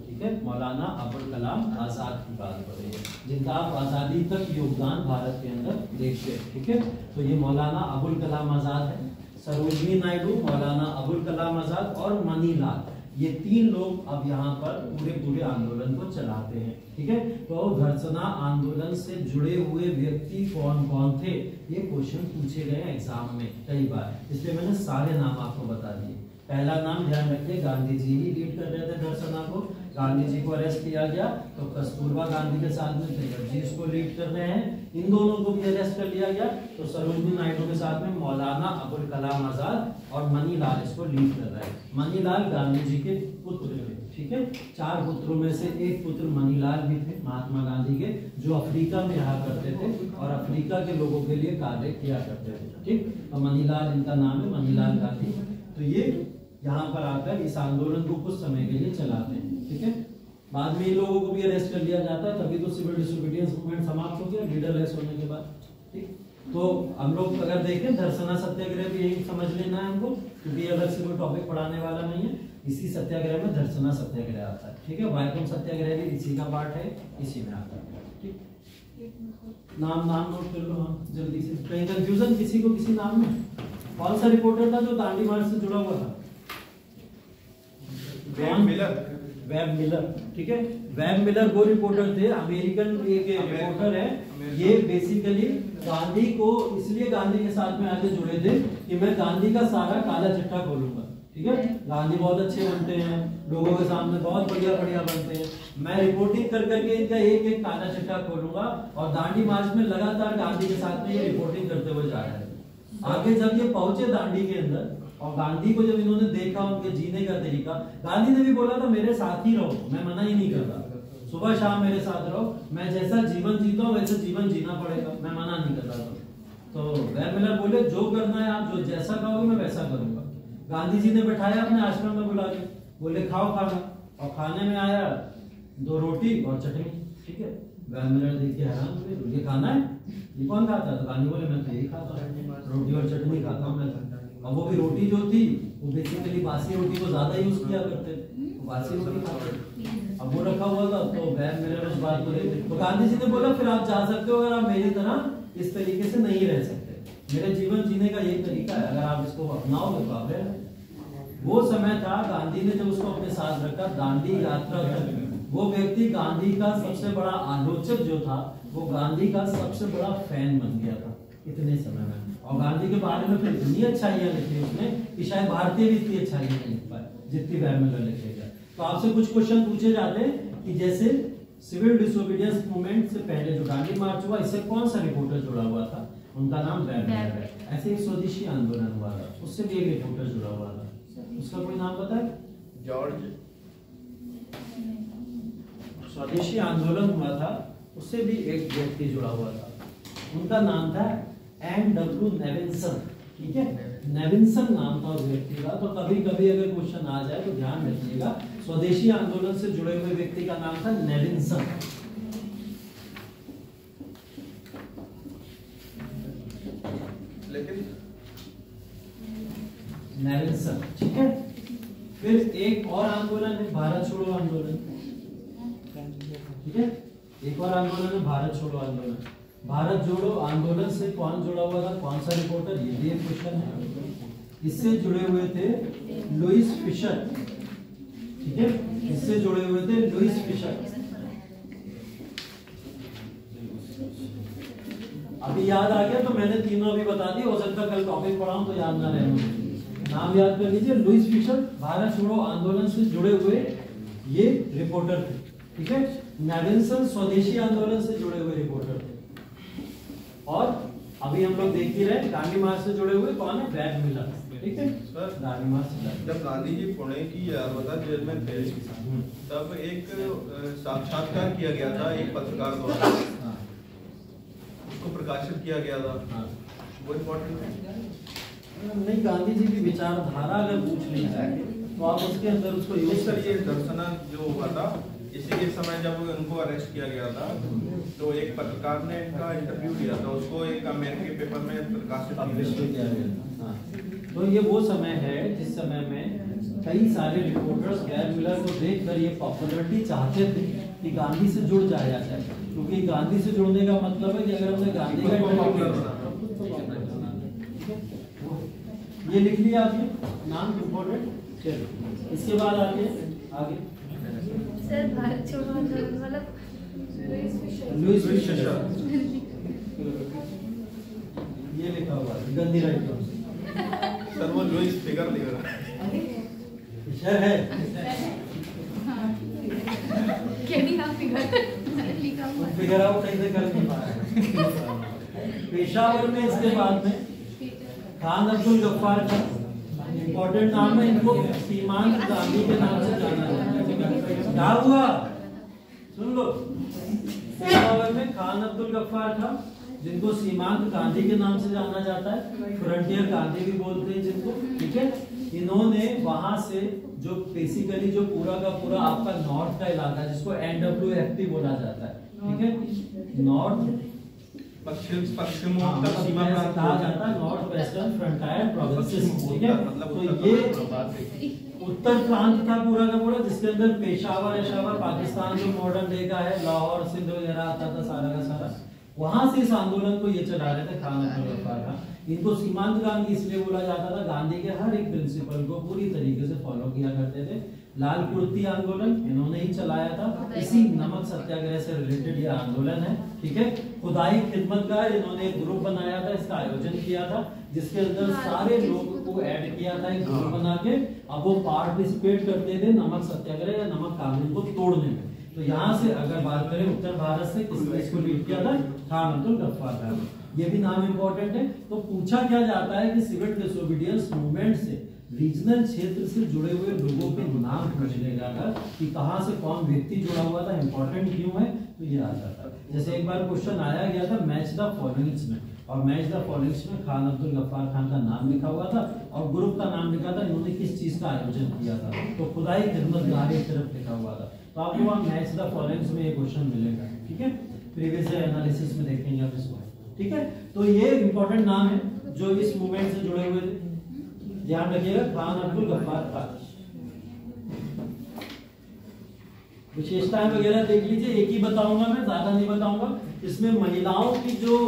ठीक है, मौलाना अबुल कलाम आजाद की बात हो रही है, जिनका आप आजादी तक योगदान भारत के अंदर देखते हैं। ठीक है, तो ये मौलाना अबुल कलाम आजाद है, सरोजिनी नायडू, मौलाना अबुल कलाम आजाद और मनीलाल, ये तीन लोग अब यहाँ पर पूरे आंदोलन को चलाते हैं। ठीक है, तो धरसना आंदोलन से जुड़े हुए व्यक्ति कौन कौन थे, ये क्वेश्चन पूछे गए एग्जाम में कई बार, इसलिए मैंने सारे नाम आपको बता दिए। पहला नाम ध्यान रखिए, गांधी जी ही लीड कर रहे थे धरसना को, गांधी जी को अरेस्ट किया गया तो कस्तूरबा गांधी के साथ में तैयब जी इसको लीड कर रहे हैं, इन दोनों को भी अरेस्ट कर लिया गया तो सरोजिनी नायडू के साथ में मौलाना अबुल कलाम आजाद और मनीलाल इसको लीड कर रहे हैं। मनीलाल गांधी जी के पुत्र थे। ठीक है, 4 पुत्रों में से एक पुत्र मनीलाल भी थे महात्मा गांधी के, जो अफ्रीका में रहा करते थे और अफ्रीका के लोगों के लिए कार्य किया करते थे। ठीक, तो मनीलाल इनका नाम है, मनीलाल गांधी। तो ये यहाँ पर आकर इस आंदोलन को कुछ समय के लिए चलाते हैं। ठीक है, बाद में इन लोगों को भी अरेस्ट कर लिया जाता है, तभी तो सिविल डिसोबीडियंस मूवमेंट समाप्त हो गया लीडरलेस होने के बाद। ठीक, तो हम लोग अगर देखें धरसना सत्याग्रह भी यही समझ लेना है हमको, क्योंकि अलग से कोई टॉपिक पढ़ाने वाला नहीं है। इसी सत्याग्रह में धरसना सत्याग्रह आता है। ठीक है, वायकोम सत्याग्रह भी इसी का पार्ट है, इसी में आता है। ठीक, नाम नोट कर लो हम जल्दी से, कहीं कंफ्यूजन किसी को किसी नाम में। कौन सा रिपोर्टर था जो दांडी मार्च से जुड़ा हुआ था? Web Miller. ठीक है, वेब मिलर वो रिपोर्टर थे, अमेरिकन एक रिपोर्टर है। ये बेसिकली गांधी को इसलिए गांधी के साथ में आके जुड़े थे कि मैं गांधी का सारा काला चिट्ठा खोलूंगा। ठीक है, गांधी बहुत अच्छे बनते हैं, लोगों के सामने बहुत बढ़िया बनते हैं, मैं रिपोर्टिंग कर करके इनका एक एक काला चिट्ठा खोलूंगा। और दांडी मार्च में लगातार गांधी के साथ में ये रिपोर्टिंग करते हुए जा रहे हैं। आगे जब ये पहुंचे दांडी के अंदर और गांधी को जब इन्होंने देखा, उनके जीने का तरीका, गांधी ने भी बोला था मेरे साथ ही रहो, मैं मना ही नहीं करता, सुबह शाम मेरे साथ रहो, मैं जैसा जीवन जीता हूँ वैसे जीवन जीना पड़ेगा, मैं मना नहीं करता था। तो वेब मिलर बोले जो करना है आप, जो जैसा कहोगे मैं वैसा करूंगा। गांधी जी ने बैठाया अपने आश्रम में बुला के, बोले खाओ खाना, और खाने में आया 2 रोटी और चटनी। ठीक है, वेब मिलर देखिए हैरान हुए, ये खाना है, ये कौन खाता है? तो गांधी बोले मैं तो यही खाता हूँ, रोटी और चटनी खाता हूँ मैं। और वो भी रोटी जो थी वो बेसिकली बासी रोटी को ज्यादा यूज किया करते थे, बासी रोटी खाते थे। अब वो रखा हुआ था तो वेब मिलर उस बात को लेते, तो गांधी जी ने बोला फिर आप जा सकते हो, अगर आप मेरी तरह इस तरीके से नहीं रह सकते, मेरे जीवन जीने का यही तरीका है, अगर आप इसको अपनाओगे तो आप रह। वो समय था, गांधी ने जब उसको अपने साथ रखा दांडी यात्रा तक, वो व्यक्ति गांधी का सबसे बड़ा आलोचक जो था वो गांधी का सबसे बड़ा फैन बन गया था इतने समय में। और गांधी के बारे में फिर इतनी अच्छाइयां लिखी उसने कि शायद भारतीय भी इतनी अच्छाइयां नहीं लिख पाए जितनी वेब मिलर लिखेगा। तो आपसे कुछ क्वेश्चन पूछे जाते हैं कि जैसे सिविल डिसोबीडियंस मूवमेंट से पहले जो दांडी मार्च हुआ, इससे कौन सा रिपोर्टर जुड़ा हुआ था? उनका नाम वेब मिलर है। ऐसे एक स्वदेशी आंदोलन हुआ था, उससे भी एक रिपोर्टर जुड़ा हुआ था, उसका कोई नाम पता है? जॉर्ज। स्वदेशी आंदोलन हुआ था, उससे भी एक व्यक्ति जुड़ा हुआ था, उनका नाम था N.W. नेविन्सन। ठीक है, नेविन्सन नाम था उस व्यक्ति का। तो कभी कभी अगर क्वेश्चन आ जाए तो ध्यान रखिएगा, स्वदेशी आंदोलन से जुड़े हुए व्यक्ति का नाम था नेविन्सन। लेकिन नेविन्सन, ठीक है। फिर एक और आंदोलन है भारत छोड़ो आंदोलन। ठीक है, एक और आंदोलन है भारत छोड़ो आंदोलन। भारत जोड़ो आंदोलन से कौन जुड़ा हुआ था, कौन सा रिपोर्टर, ये भी एक क्वेश्चन है। इससे जुड़े हुए थे लुईस फिशर। ठीक है, इससे जुड़े हुए थे लुईस फिशर। अभी याद आ गया तो मैंने तीनों अभी बता दी, हो सकता कल टॉपिक पढ़ाऊं तो याद ना रहे। नाम याद कर लीजिए, लुईस फिशर भारत छोड़ो आंदोलन से जुड़े हुए ये रिपोर्टर थे। ठीक है, नेविल्सन स्वदेशी आंदोलन से जुड़े हुए रिपोर्टर थे। और अभी हम लोग देख ही रहे गांधी मार्च से जुड़े हुए कौन है, बैग मिलर, ठीक है सर गांधी मार्च से। जब गांधी जी पुणे की यरवदा जेल में थे तब एक साक्षात्कार किया गया था एक पत्रकार द्वारा, उसको प्रकाशित किया गया था, वो इम्पोर्टेंट है। नहीं, गांधी जी की विचारधारा अगर पूछ ली जाए तो आप उसके अंदर उसको यूज सर करिए। ये दर्शना जो हुआ था इसी के समय जब उनको अरेस्ट किया गया था तो एक पत्रकार ने इनका इंटरव्यू लिया था, उसको एक अमेरिकी पेपर में प्रकाशित किया गया था। हाँ, तो ये वो समय है जिस समय में कई सारे रिपोर्टर्स गैर मिलर को देखकर ये पॉपुलरिटी चाहते थे कि गांधी से जुड़ जाया जाए, क्योंकि गांधी से जुड़ने का मतलब है कि अगर हमने गांधी का इंटरव्यू लिया, ये लिख लिया आपने नाम इम्पोर्टेंट। चलिए इसके बाद आगे आगे सर भारत छोड़ो आंदोलन वाला लुईस फिशर, ये लिखा हुआ है गंदी राइट सर वो लुईस फिगर लिख रहा है। फिशर है केनी आप फिगर लिखा हुआ है। फिगर आउट कैसे कर नहीं पा रहे। पेशावर में इसके बाद में खान अब्दुल गफ्फार का इम्पोर्टेंट नाम है, इनको सीमांत गांधी के नाम से जाना जाता है। क्या हुआ सुन लो, पेशावर में खान अब्दुल गफ्फार था जिनको सीमांत गांधी के नाम से जाना जाता है, फ्रंटियर गांधी भी बोलते हैं जिनको, ठीक है। इन्होंने वहां से जो बेसिकली जो पूरा का पूरा आपका नॉर्थ का इलाका जिसको NWFP बोला जाता है, ठीक है, नॉर्थ पश्चिमोत्तर सीमा प्रांत कहा जाता है, नॉर्थ वेस्टर्न फ्रंटायर प्रोविंसेस, ठीक है। तो ये उत्तर प्रांत था पूरा का पूरा, जिसके अंदर पेशावर पाकिस्तान जो मॉडर्न डे का है, लाहौर सिंध वगैरह आता था सारा का सारा, वहां से इस आंदोलन को ये चला रहे थे खान अब्दुल गफ्फार खान। इनको सीमांत गांधी इसलिए बोला जाता था, गांधी के हर एक प्रिंसिपल को पूरी तरीके से फॉलो किया करते थे। लाल कुर्ती आंदोलन इन्होंने ही चलाया था, इसी नमक सत्याग्रह से रिलेटेड ये आंदोलन है, ठीक है। खुदाई खिदमत का इन्होंने एक ग्रुप बनाया था, इसका आयोजन किया था, जिसके अंदर सारे लोगों को ऐड किया था एक ग्रुप बना के। अब वो पार्टिसिपेट करते थे नमक सत्याग्रह या नमक कानून को तोड़ने में। तो यहाँ से अगर बात करें उत्तर भारत से किसने इसको लीड किया था, खान अब्दुल गफ्फार खान, ये भी नाम इंपॉर्टेंट है। तो पूछा क्या जाता है कि सिविल डिसोबीडियंस मूवमेंट से रीजनल क्षेत्र से जुड़े हुए लोगों के नाम पूछने जाता कि कहां से कौन व्यक्ति जुड़ा हुआ था, इंपॉर्टेंट क्यों है, तो ये आ जाता है। जैसे एक बार क्वेश्चन आया गया था मैच द फॉलोइंग्स में, और मैच द फॉलोइंग्स में खान अब्दुल गफ्फार खान का नाम लिखा हुआ था और ग्रुप का नाम लिखा था, इन्होंने किस चीज का आयोजन किया था, तो खुदाई खिदमत गाड़ी एक तरफ लिखा हुआ था। तो आपको वहाँ मैच द फॉलोइंग्स में ये क्वेश्चन मिलेगा, ठीक है, प्रीवियस एनालिसिस में देखेंगे आप इसको, ठीक है। तो ये इंपॉर्टेंट नाम है जो इस मूवमेंट से जुड़े हुए थे, ध्यान रखिएगा, खान अब्दुल गफ्फार खान। विशेषताएं वगैरह देख लीजिए, एक ही बताऊंगा मैं, ज्यादा नहीं बताऊंगा। इसमें महिलाओं की जो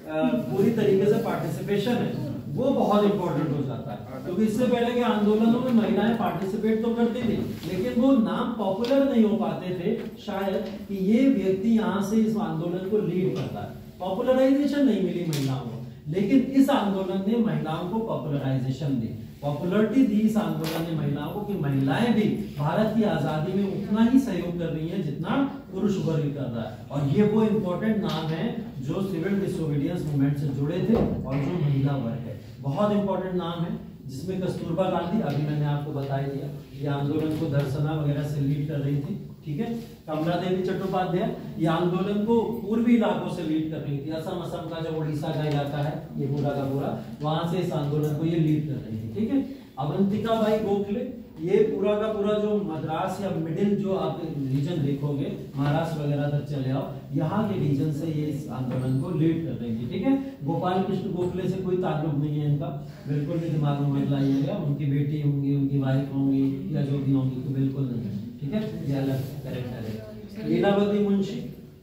पूरी तरीके से पार्टिसिपेशन है वो बहुत इंपॉर्टेंट हो जाता है, क्योंकि इससे पहले के आंदोलनों में महिलाएं पार्टिसिपेट तो करती थी, लेकिन वो नाम पॉपुलर नहीं हो पाते थे शायद कि ये व्यक्ति यहाँ से इस आंदोलन को लीड करता है। पॉपुलराइजेशन नहीं मिली महिलाओं को, लेकिन इस आंदोलन ने महिलाओं को पॉपुलराइजेशन दी, पॉपुलरिटी दी इस आंदोलन ने महिलाओं को, कि महिलाएं भी भारत की आजादी में उतना ही सहयोग कर रही हैं जितना पुरुष वर्ग कर रहा है। और ये वो इंपॉर्टेंट नाम है जो सिविल डिसोबीडियंस मूवमेंट से जुड़े थे और जो महिला वर्ग है, बहुत इंपॉर्टेंट नाम है। जिसमें कस्तूरबा गांधी, अभी मैंने आपको बता ही दिया, ये आंदोलन को दर्शना वगैरह से लीड कर रही थी, ठीक है। कमला देवी चट्टोपाध्याय ये आंदोलन को पूर्वी इलाकों से लीड कर रही थी, असम का जो उड़ीसा का इलाका है ये पूरा का पूरा, वहां से इस आंदोलन को ये लीड कर रही थी, ठीक है। अवंतिका बाई गोखले ये पूरा का पूरा जो मद्रास या मिडिल जो आप रीजन देखोगे, महाराष्ट्र वगैरह तक चले आओ, यहाँ के रीजन से ये इस आंदोलन को लीड कर रही थी, ठीक है। गोपाल कृष्ण गोखले से कोई ताल्लुक नहीं है इनका, बिल्कुल भी दिमाग में मत लाइएगा, उनकी बेटी होंगी, उनकी वाइफ होंगी या जो भी होंगी, तो बिल्कुल नहीं, ठीक है, ये अलग कैरेक्टर है। लीलावती मुंशी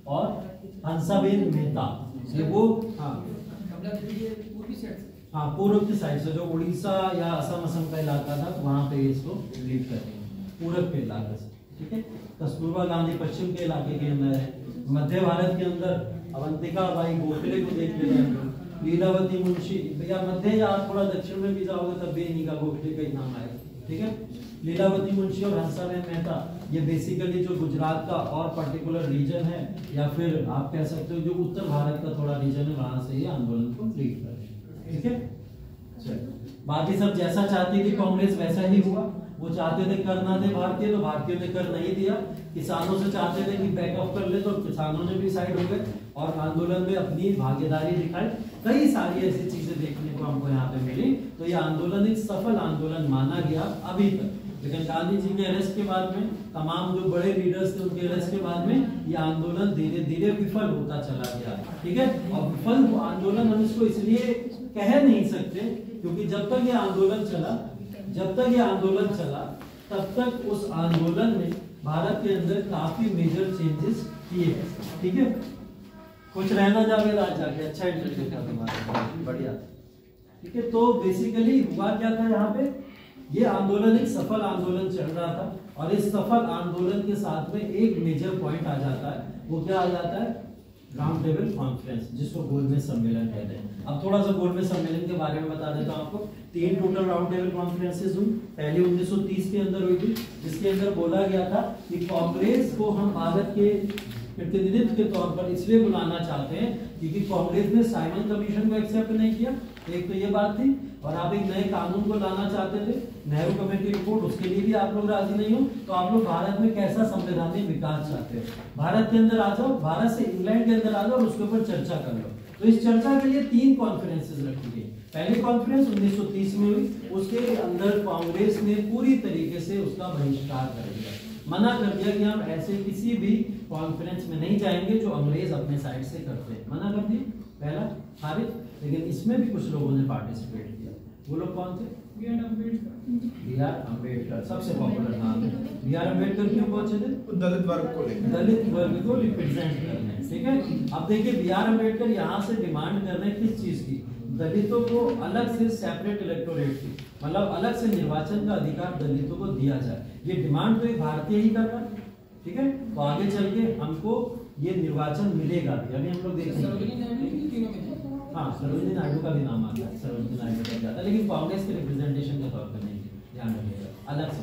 और हंसाबेन मेहता, ये वो हाँ पूर्व की साइड से, जो उड़ीसा या असम का इलाका था वहां पे इसको लीड कर रही है, पूरब के इलाके से, ठीक है। कस्तूरबा गांधी पश्चिम के इलाके के अंदर है। मध्य भारत के अंदर अवंतिका बाई गोखले को देख लेंगे, लीलावती मुंशी, या मध्य या थोड़ा दक्षिण में भी जाओगे तब भी इन्हीं का गोखले का ही नाम आएगा, ठीक है। लीलावती मुंशी और हंसाबेन मेहता ये बेसिकली जो गुजरात का और पर्टिकुलर रीजन है या फिर आप कह सकते हो जो उत्तर भारत का थोड़ा रीजन है, वहां से ये आंदोलन को लीड कर रहे हैं, ठीक है। बाकी सब जैसा चाहती थी कांग्रेस वैसा ही हुआ। वो चाहते थे कर ना दे भारतीय, तो भारतीयों ने कर नहीं दिया। किसानों से चाहते थे कि बैकअप कर ले, तो किसानों ने भी साइड हो गए और आंदोलन में अपनी भागीदारी दिखाई। कई सारी ऐसी चीजें देखने को हमको यहाँ पे मिली। तो ये आंदोलन एक सफल आंदोलन माना गया अभी तक। लेकिन गांधी जी के अरेस्ट के बाद में, तमाम जो बड़े लीडर्स थे उनके अरेस्ट के बाद में, ये आंदोलन धीरे धीरे विफल होता चला गया, ठीक है। और विफल आंदोलन हम इसको इसलिए कह नहीं सकते क्योंकि जब तक ये आंदोलन चला तब तक उस आंदोलन ने भारत के अंदर काफी मेजर चेंजेस किए, ठीक है। कुछ रहना जावेद आज जाके अच्छा इंटरव्यू था तुम्हारा, बढ़िया, ठीक है। तो बेसिकली हुआ क्या था यहाँ पे, ये आंदोलन एक सफल आंदोलन चल रहा था और इस सफल आंदोलन के साथ में एक मेजर पॉइंट आ जाता है। वो क्या आ जाता है, राउंड टेबल कॉन्फ्रेंस, जिसको गोलमेज सम्मेलन कहते हैं। अब थोड़ा सा गोलमेज सम्मेलन के बारे में बता देता हूं आपको। 3 टोटल राउंड टेबल कॉन्फ्रेंसेस हुई। पहली 1930 के अंदर हुई थी, जिसके अंदर बोला गया था कि कांग्रेस को हम भारत के प्रतिनिधित्व के तौर पर इसलिए बुलाना चाहते हैं क्योंकि कांग्रेस ने साइमन कमीशन को एक्सेप्ट नहीं किया, एक तो ये बात थी। और आप एक नए कानून को लाना चाहते थे, नेहरू कमेटी रिपोर्ट, उसके लिए भी आप लोग राजी नहीं हो। तो आप लोग भारत में कैसा संवैधानिक विकास चाहते हो, भारत के अंदर आ जाओ, भारत से इंग्लैंड के अंदर आ जाओ और उसके ऊपर चर्चा कर लो। तो इस चर्चा के लिए 3 कॉन्फ्रेंसेस रखी गई। पहली कॉन्फ्रेंस 1930 में हुई, उसके अंदर कांग्रेस ने पूरी तरीके से उसका बहिष्कार कर दिया, मना कर दिया कि हम ऐसे किसी भी कॉन्फ्रेंस में नहीं जाएंगे जो अंग्रेज अपने साइड से करते हैं, मना कर दिया, पहला खारिज। लेकिन इसमें भी कुछ लोगों ने पार्टिसिपेट किया। वो लोग कौन थे, बी आर अम्बेडकर, सबसे पॉपुलर नाम है। बी आर अम्बेडकर क्यों पहुंचे थे, दलित वर्ग को लेकर, दलित वर्ग को रिप्रेजेंट करने, ठीक है। अब देखिए बी आर अम्बेडकर यहाँ से डिमांड कर रहे हैं किस चीज की, दलितों को अलग से सेपरेट इलेक्टोरेट की, मतलब अलग से निर्वाचन का अधिकार दलितों को दिया जाए। ये डिमांड तो एक भारतीय ही कर रहा है, ठीक है। तो आगे चल के हमको ये निर्वाचन मिलेगा भी, अभी हम लोग देखेंगे। हाँ, सरोजिनी नायडू का भी नाम आता है, सरोजिनी नायडू का जाता है, लेकिन कांग्रेस के रिप्रेजेंटेशन के तौर पर नहीं, ध्यान रखिएगा, अलग से,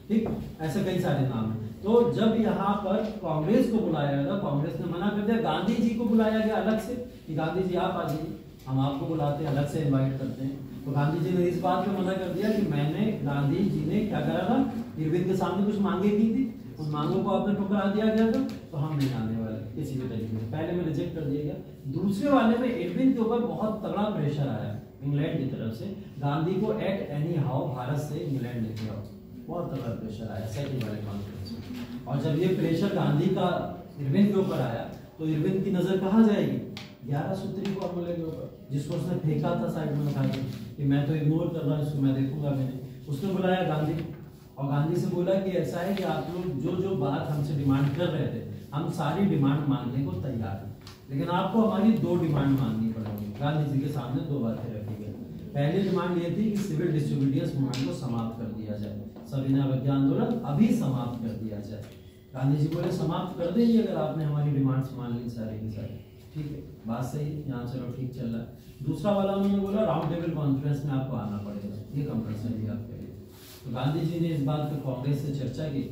ठीक। ऐसे कई सारे नाम हैं। तो जब यहाँ पर कांग्रेस को बुलाया गया, कांग्रेस ने मना कर दिया। गांधी जी को बुलाया गया अलग से कि गांधी जी आप आ जाइए, हम आपको बुलाते हैं, अलग से इनवाइट करते हैं। तो गांधी जी ने इस बात पे मना कर दिया कि गांधी जी ने क्या करा था, इरविन के सामने कुछ मांगे की थी, उन मांगों को आपने ठुकरा दिया गया था, तो हम नहीं आने वाले किसी भी तरीके से। पहले में रिजेक्ट कर दिया गया। दूसरे वाले में इरविन के ऊपर बहुत तगड़ा प्रेशर आया इंग्लैंड की तरफ से, गांधी को एट एनी हाउ भारत से इंग्लैंड लेके आओ, बहुत तगड़ा प्रेशर आया सेकंड वाले कॉन्फ्रेंस में। और जब ये प्रेशर गांधी का इरविन के ऊपर आया तो इरविन की नजर कहाँ जाएगी, 11 सूत्री फॉर्मूले के ऊपर, जिसको उसने फेंका था साइड में उठा के कि मैं तो इग्नोर कर रहा हूँ इसको, मैं देखूंगा मैंने। उसने बुलाया गांधी और गांधी से बोला कि ऐसा है कि आप लोग जो जो बात हमसे डिमांड कर रहे थे, हम सारी डिमांड मानने को तैयार हैं, लेकिन आपको हमारी 2 डिमांड माननी पड़ेगी। गांधी जी के सामने 2 बातें रखी गई। पहली डिमांड ये थी कि सिविल डिसोबीडियंस मूवमेंट को समाप्त कर दिया जाए, सविनय अवज्ञा आंदोलन अभी समाप्त कर दिया जाए। गांधी जी बोले समाप्त कर देंगे अगर आपने हमारी डिमांड्स मान ली सारी की सारी, ठीक है, बात सही है, यहाँ चलो ठीक चल रहा है। दूसरा वाला उन्होंने बोला राउंड टेबल कॉन्फ्रेंस में आपको आना पड़ेगा, ये कंपल्सरी है आपके लिए। तो गांधी जी ने इस बात पे कांग्रेस से चर्चा की।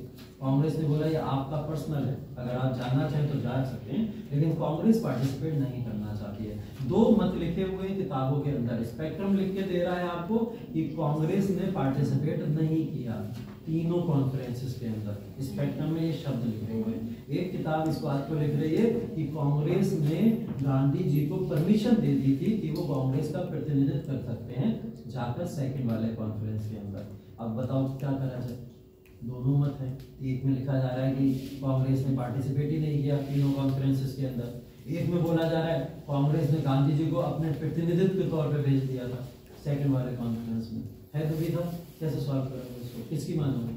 कांग्रेस ने बोला ये आपका पर्सनल है, अगर आप जाना चाहें तो जा सकते हैं, लेकिन कांग्रेस पार्टिसिपेट नहीं करना चाहती है। 2 मत लिखे हुए किताबों के अंदर, स्पेक्ट्रम लिख के दे रहा है आपको कि कांग्रेस ने पार्टिसिपेट नहीं किया तीनों कॉन्फ्रेंसेस के अंदर। स्पेक्ट्रम में ये शब्द लिखे हुए हैं। एक किताब इस बात को लिख रही है कि कांग्रेस ने गांधी जी को परमिशन दे दी थी कि वो कांग्रेस का प्रतिनिधित्व कर सकते हैं जाकर सेकंड वाले कॉन्फ्रेंस के अंदर। अब बताओ क्या करा जाए, दोनों मत है। एक में लिखा जा रहा है कि कांग्रेस ने पार्टिसिपेट ही नहीं किया तीनों कॉन्फ्रेंसेस के अंदर, एक में बोला जा रहा है कांग्रेस ने गांधी जी को अपने प्रतिनिधित्व के तौर पर भेज दिया था सेकंड वाले कॉन्फ्रेंस में। है दुविधा, कैसे सॉल्व करोगे इसको, किसकी मानोगे,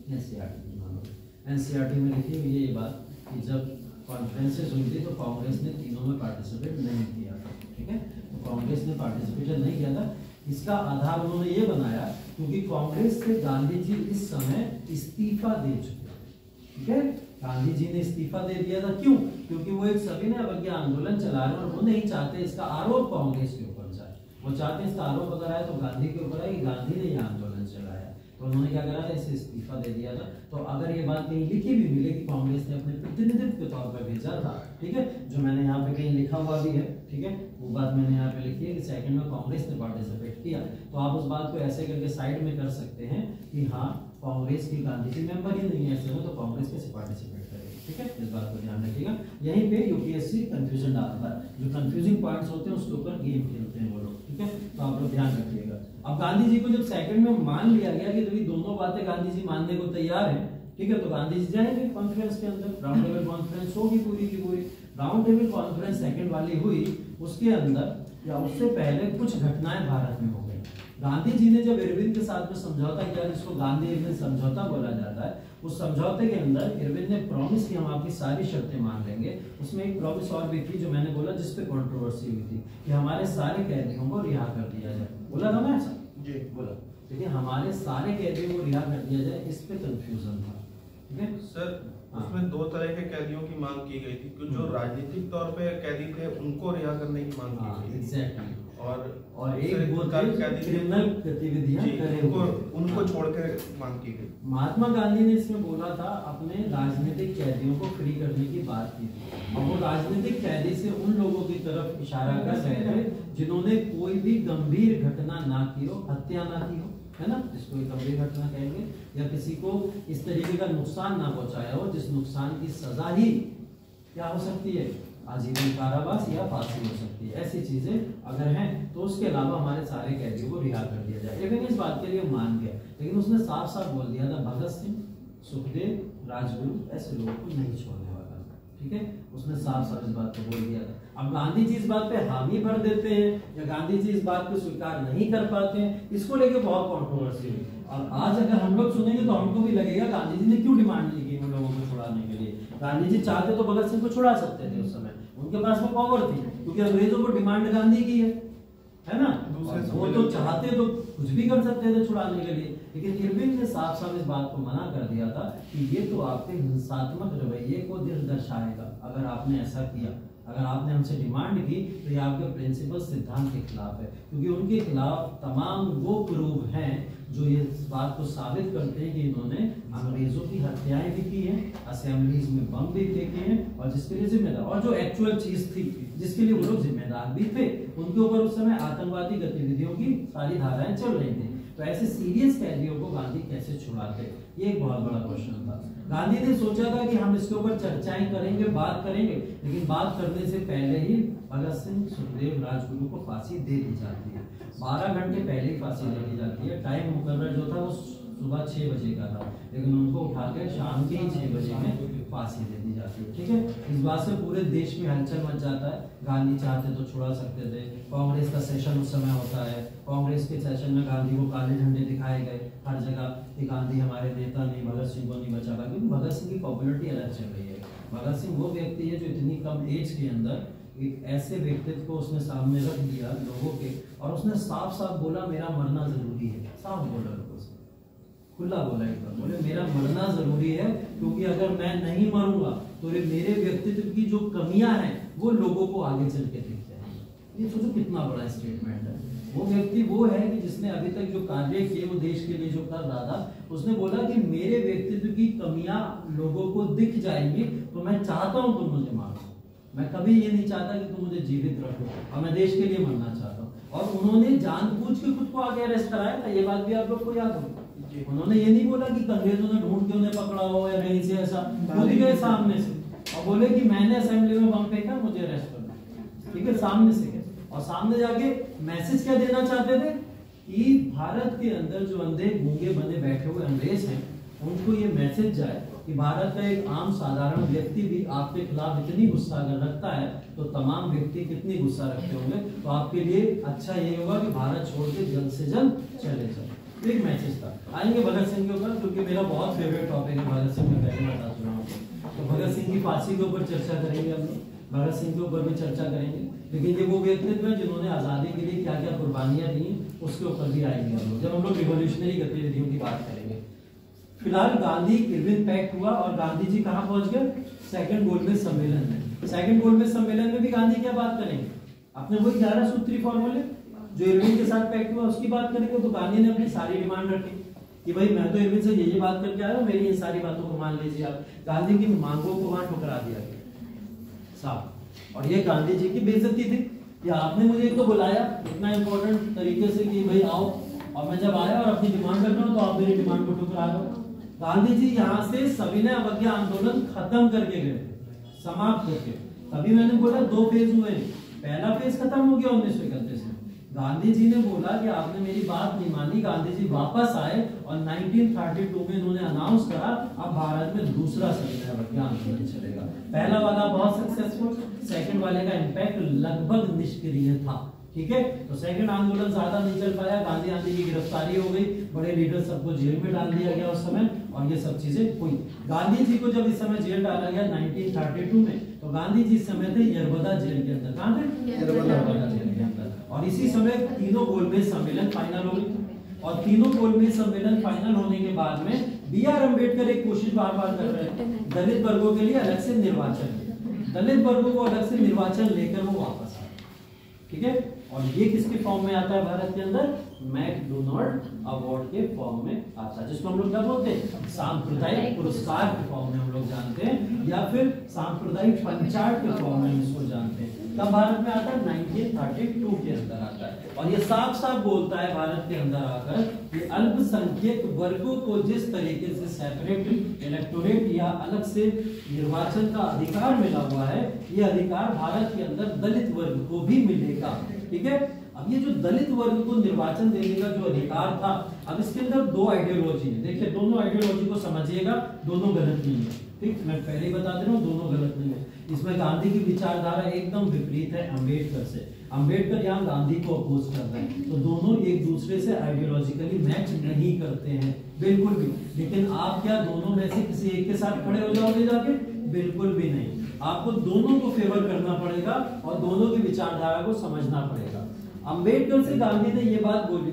एनसीईआरटी की मानोगे। एनसीईआरटी में लिखी हुई ये बात कि जब कॉन्फ्रेंसेस हुई थी तो कांग्रेस ने तीनों में पार्टिसिपेट नहीं किया था, ठीक है। तो कांग्रेस ने पार्टिसिपेशन नहीं किया था। इसका आधार उन्होंने ये बनाया क्योंकि कांग्रेस से गांधी जी इस समय इस्तीफा दे चुके, ठीक है। गांधी जी ने इस्तीफा दे दिया था, क्यों, क्योंकि वो एक सविनय अवज्ञा आंदोलन चला रहे हैं और वो नहीं चाहते इसका आरोप कांग्रेस के ऊपर जाए। वो चाहते हैं इसका आरोप अगर आए तो गांधी के ऊपर आए कि गांधी ने यह आंदोलन चलाया। तो उन्होंने क्या करा था, इसे इस्तीफा दे दिया था। तो अगर ये बात कहीं लिखी भी मिले कि कांग्रेस ने अपने प्रतिनिधित्व के तौर पर भेजा था, ठीक है, जो मैंने यहाँ पे कहीं लिखा हुआ भी है, ठीक है, वो बात मैंने यहाँ पे लिखी है कि सेकंड में कांग्रेस ने पार्टिसिपेट किया, तो आप उस बात को ऐसे करके साइड में कर सकते हैं कि हाँ कांग्रेस की गांधी जी मेंबर ही नहीं है ऐसे में, तो कांग्रेस कैसे पार्टिसिपेट करेगी, ठीक है, इस बात को ध्यान रखिएगा। यहीं पे यूपीएससी कंफ्यूजन डालता है, जो कंफ्यूजिंग पॉइंट्स होते हैं उसके ऊपर गेम खेलते हैं वो लोग, ठीक है, तो आप लोग ध्यान रखिएगा। अब गांधी जी को जब सेकंड में मान लिया गया कि तो दोनों बातें गांधी जी मानने को तैयार हैं, ठीक है, तो गांधी जी जाएंगे कॉन्फ्रेंस के अंदर, राउंड टेबल कॉन्फ्रेंस होगी पूरी की पूरी। राउंड टेबल कॉन्फ्रेंस सेकंड वाली हुई, उसके अंदर या उससे पहले कुछ घटनाएं भारत में हो गई। गांधी जी ने जब इरविन के साथ में समझौता किया, जिसको गांधी इरविन समझौता बोला जाता है, उस समझौते के अंदर इरविन ने प्रॉमिस की हम आपकी सारी शर्तें मान लेंगे। उसमें एक प्रॉमिस और भी थी जो मैंने बोला, जिसपे कंट्रोवर्सी हुई थी कि हमारे सारे कैदियों को रिहा कर दिया जाए। बोला था ना ऐसा जी, बोला, लेकिन हमारे सारे कैदियों को रिहा कर दिया जाए, इस पे कंफ्यूजन था, ठीक है सर। उसमें दो तरह के कैदियों की मांग की गई थी, कुछ जो राजनीतिक तौर पे कैदी थे उनको रिहा करने की मांग की गई थी, एग्जैक्टली, और एक वो क्रिमिनल गतिविधियां करे हुए, उनको छोड़कर मांग की गई। महात्मा गांधी ने इसमें बोला था, अपने राजनीतिक कैदियों को फ्री करने की बात की थी, और वो राजनीतिक कैदी से उन लोगों की तरफ इशारा कर रहे थे जिन्होंने कोई भी गंभीर घटना ना की हो, हत्या ना की हो, है ना, जिसको एक गंभीर घटना कहेंगे, या किसी को इस तरीके का नुकसान ना पहुंचाया हो जिस नुकसान की सजा ही क्या हो सकती है, आजीवन कारावास या फांसी हो सकती है। ऐसी चीजें अगर हैं तो उसके अलावा हमारे सारे कैदियों को रिहा कर दिया जाए। लेकिन इस बात के लिए मान गया, लेकिन उसने साफ साफ बोल दिया था भगत सिंह, सुखदेव, राजगुरु ऐसे लोगों को नहीं छोड़ने वाला, ठीक है, उसने साफ साफ इस बात को बोल दिया था। अब गांधी जी इस बात पे हामी भर देते हैं या गांधी जी इस बात को स्वीकार नहीं कर पाते हैं, इसको लेके बहुत कंट्रोवर्सी हुई। और आज अगर हम लोग सुनेंगे तो हमको भी लगेगा गांधी जी ने क्यों डिमांड ली उन लोगों को छुड़ाने के लिए। गांधी जी चाहते तो भगत सिंह को छुड़ा सकते थे, उस समय उनके पास में पावर थी, क्योंकि अंग्रेजों को डिमांड गांधी की है ना, वो तो चाहते तो कुछ भी कर सकते थे छुड़ाने के लिए। लेकिन इरविन ने साफ साफ इस बात को मना कर दिया था कि ये तो आपके हिंसात्मक रवैये को दर्शाएगा अगर आपने ऐसा किया, अगर आपने हमसे डिमांड की तो ये आपके प्रिंसिपल सिद्धांत के खिलाफ है, क्योंकि उनके खिलाफ तमाम वो प्रूफ हैं जो ये बात को साबित करते हैं कि इन्होंने अंग्रेजों की हत्याएं भी की हैं, असेंबलीज में बम भी फेंके हैं, और जिसके लिए जिम्मेदार, और जो एक्चुअल चीज थी जिसके लिए वो लोग जिम्मेदार भी थे, उनके ऊपर उस समय आतंकवादी गतिविधियों की सारी धाराएं चल रही थी। तो ऐसे सीरियस कैदियों को गांधी कैसे छुड़ाते, ये एक बहुत बड़ा क्वेश्चन था। गांधी ने सोचा था कि हम इसके ऊपर चर्चाएं करेंगे, बात करेंगे, लेकिन बात करने से पहले ही भगत सिंह, सुखदेव, राजगुरु को फांसी दे दी जाती है। 12 घंटे पहले ही फांसी दे दी जाती है। टाइम मुकर्रर जो था वो सुबह 6 बजे का था, लेकिन उनको उठा के शाम के ही 6 बजे में फांसी दे दी जाती है, ठीक है। इस बात से पूरे देश में हलचल मच जाता है। गांधी चाहते तो छुड़ा सकते थे। कांग्रेस का सेशन उस समय होता है, कांग्रेस के सेशन में गांधी को काले झंडे दिखाए गए हर जगह कि गांधी हमारे नेता नहीं, भगत सिंह को नहीं बचा पाए, क्योंकि भगत सिंह की पॉपुलरिटी अलग चल रही है। भगत सिंह वो व्यक्ति है जो इतनी कम एज के अंदर एक ऐसे व्यक्तित्व को उसने सामने रख दिया लोगों के, और उसने साफ साफ बोला मेरा मरना जरूरी है, साफ बोला लोगों से, खुला बोला एक बार, बोले मेरा मरना जरूरी है, क्योंकि अगर मैं नहीं मरूंगा तो मेरे व्यक्तित्व की जो कमियां हैं वो लोगों को आगे चल के दिख जाएंगी। ये सोचो कितना बड़ा स्टेटमेंट है। वो व्यक्ति वो है कि जिसने अभी तक जो कार्य किए वो देश के लिए जो कर रहा था, उसने बोला कि मेरे व्यक्तित्व की कमियां लोगों को दिख जाएंगी, तो मैं चाहता हूं तुम मुझे मारो, मैं कभी ये नहीं चाहता कि तुम मुझे जीवित रखो, और मैं देश के लिए मरना चाहता हूँ। और उन्होंने जानबूझ के खुद को आगे अरेस्ट कराया था, ये बात भी आप लोग को याद होगी। उन्होंने ये नहीं बोला कि अंग्रेजों ने ढूंढ के उन्हें पकड़ा हो या कहीं से, ऐसा खुद गए सामने से और बोले कि मैंने असेंबली में बम फेंका, मुझे अरेस्ट करना, ठीक है, सामने से गए। और सामने जाके मैसेज क्या देना चाहते थे कि भारत के अंदर जो अंधे गूंगे बने बैठे हुए अंग्रेज हैं, उनको ये मैसेज जाए कि भारत का एक आम साधारण व्यक्ति भी आपके खिलाफ इतनी गुस्सा अगर रखता है तो तमाम व्यक्ति कितनी गुस्सा रखते होंगे, तो आपके लिए अच्छा ये होगा कि भारत छोड़ के जल्द से जल्द चले जाए। एक मैसेज था। आएंगे भगत सिंह के ऊपर, क्योंकि मेरा बहुत फेवरेट टॉपिक है भगत सिंह, में पहले बता चुका हूँ। तो भगत सिंह की फांसी के ऊपर चर्चा करेंगे हम लोग, भगत सिंह के ऊपर भी चर्चा करेंगे, लेकिन ये वो व्यक्तित्व है जिन्होंने आजादी के लिए क्या क्या कुर्बानियां दी, उसके ऊपर भी आएंगे हम लोग जब हम लोग रिवोल्यूशनरी गतिविधियों की बात करेंगे। फिलहाल गांधी इरविन पैक्ट हुआ और गांधी जी कहाँ पहुंच गए, सेकंड गोलमेज सम्मेलन में। सेकंड गोलमेज सम्मेलन में भी गांधी क्या बात करेंगे, अपने वही 11 सूत्री फॉर्मूले जो इरविन के साथ पैक्ट हुआ उसकी बात करेंगे तो गांधी ने अपनी सारी डिमांड रखी कि भाई मैं तो इरविन से ये बात करके आया हूँ, मेरी ये सारी बातों को मान लीजिए आप। गांधी की मांगों को वहां ठुकरा दिया गया साहब, और ये गांधी जी की बेइज्जती थी कि आपने मुझे तो बुलाया इतना इंपॉर्टेंट तरीके से कि भाई आओ, और मैं जब आया और अपनी डिमांड कर रहा हूँ तो आप मेरी डिमांड को ठुकरा रहे हो। गांधी जी यहाँ से सविनय अवज्ञा आंदोलन खत्म करके गए, समाप्त करके। तभी मैंने बोला 2 फेज हुए, पहला फेज खत्म हो गया 1931 में। गांधी जी ने बोला कि आपने मेरी बात नहीं मानी, गांधी जी वापस आए और 1932 में इन्होंने अनाउंस करा अब भारत में दूसरा सविनय अवज्ञा आंदोलन चलेगा। पहला वाला बहुत सक्सेसफुल, सेकंड वाले का इम्पैक्ट लगभग निष्क्रिय था, ठीक है। तो सेकंड आंदोलन ज्यादा नहीं चल पाया, गांधी की गिरफ्तारी हो गई, बड़े लीडर सबको जेल में डाल दिया गया उस समय, और ये सब चीजें हुई। गांधी जी को जब इस समय जेल डाला गया 1932 में, तो गांधी जी इस समय थे यरबदा जेल के अंदर। कहां थे? यरबदा जेल के अंदर। और इसी समय तीनों गोलमेज सम्मेलन फाइनल हो गई, और तीनों गोलमेज सम्मेलन फाइनल होने के बाद में B.R. अम्बेडकर एक कोशिश बार बार कर रहे हैं दलित वर्गों के लिए अलग से निर्वाचन, दलित वर्गों को अलग से निर्वाचन लेकर वो वापस आए, ठीक है। और ये किसके फॉर्म में आता है भारत के अंदर? मैकडोनाल्ड अवार्ड के फॉर्म में आता है, जिसको हम लोग क्या बोलते हैं? सांप्रदायिक पुरस्कार के फॉर्म में हम लोग जानते हैं, या फिर सांप्रदायिक पंचायत के फॉर्म में इसको जानते हैं। कब भारत में आता है? 1932 के अंदर आता है। और ये साफ साफ बोलता है भारत के अंदर आकर कि अल्पसंख्यक वर्गों को जिस तरीके से सेपरेट इलेक्टोरेट या अलग से निर्वाचन का अधिकार मिला हुआ है, ये अधिकार भारत के अंदर दलित वर्ग को भी मिलेगा, ठीक है। अब ये जो दलित वर्ग को निर्वाचन देने का जो अधिकार था, अब इसके अंदर 2 आइडियोलॉजी है। देखिए दोनों आइडियोलॉजी को समझिएगा, दोनों गलत नहीं है, ठीक। मैं पहले ही बता दे रहा हूँ दोनों गलत नहीं है। इसमें गांधी की विचारधारा एकदम विपरीत है अम्बेडकर से। अम्बेडकर यहाँ गांधी को अपोज कर रहे हैं, तो दोनों एक दूसरे से आइडियोलॉजिकली मैच नहीं करते हैं बिल्कुल भी। लेकिन आप क्या दोनों में से किसी एक के साथ खड़े हो जाओगे जाके? बिल्कुल भी नहीं। आपको दोनों को फेवर करना पड़ेगा और दोनों की विचारधारा को समझना पड़ेगा। अम्बेडकर से गांधी ने यह बात बोली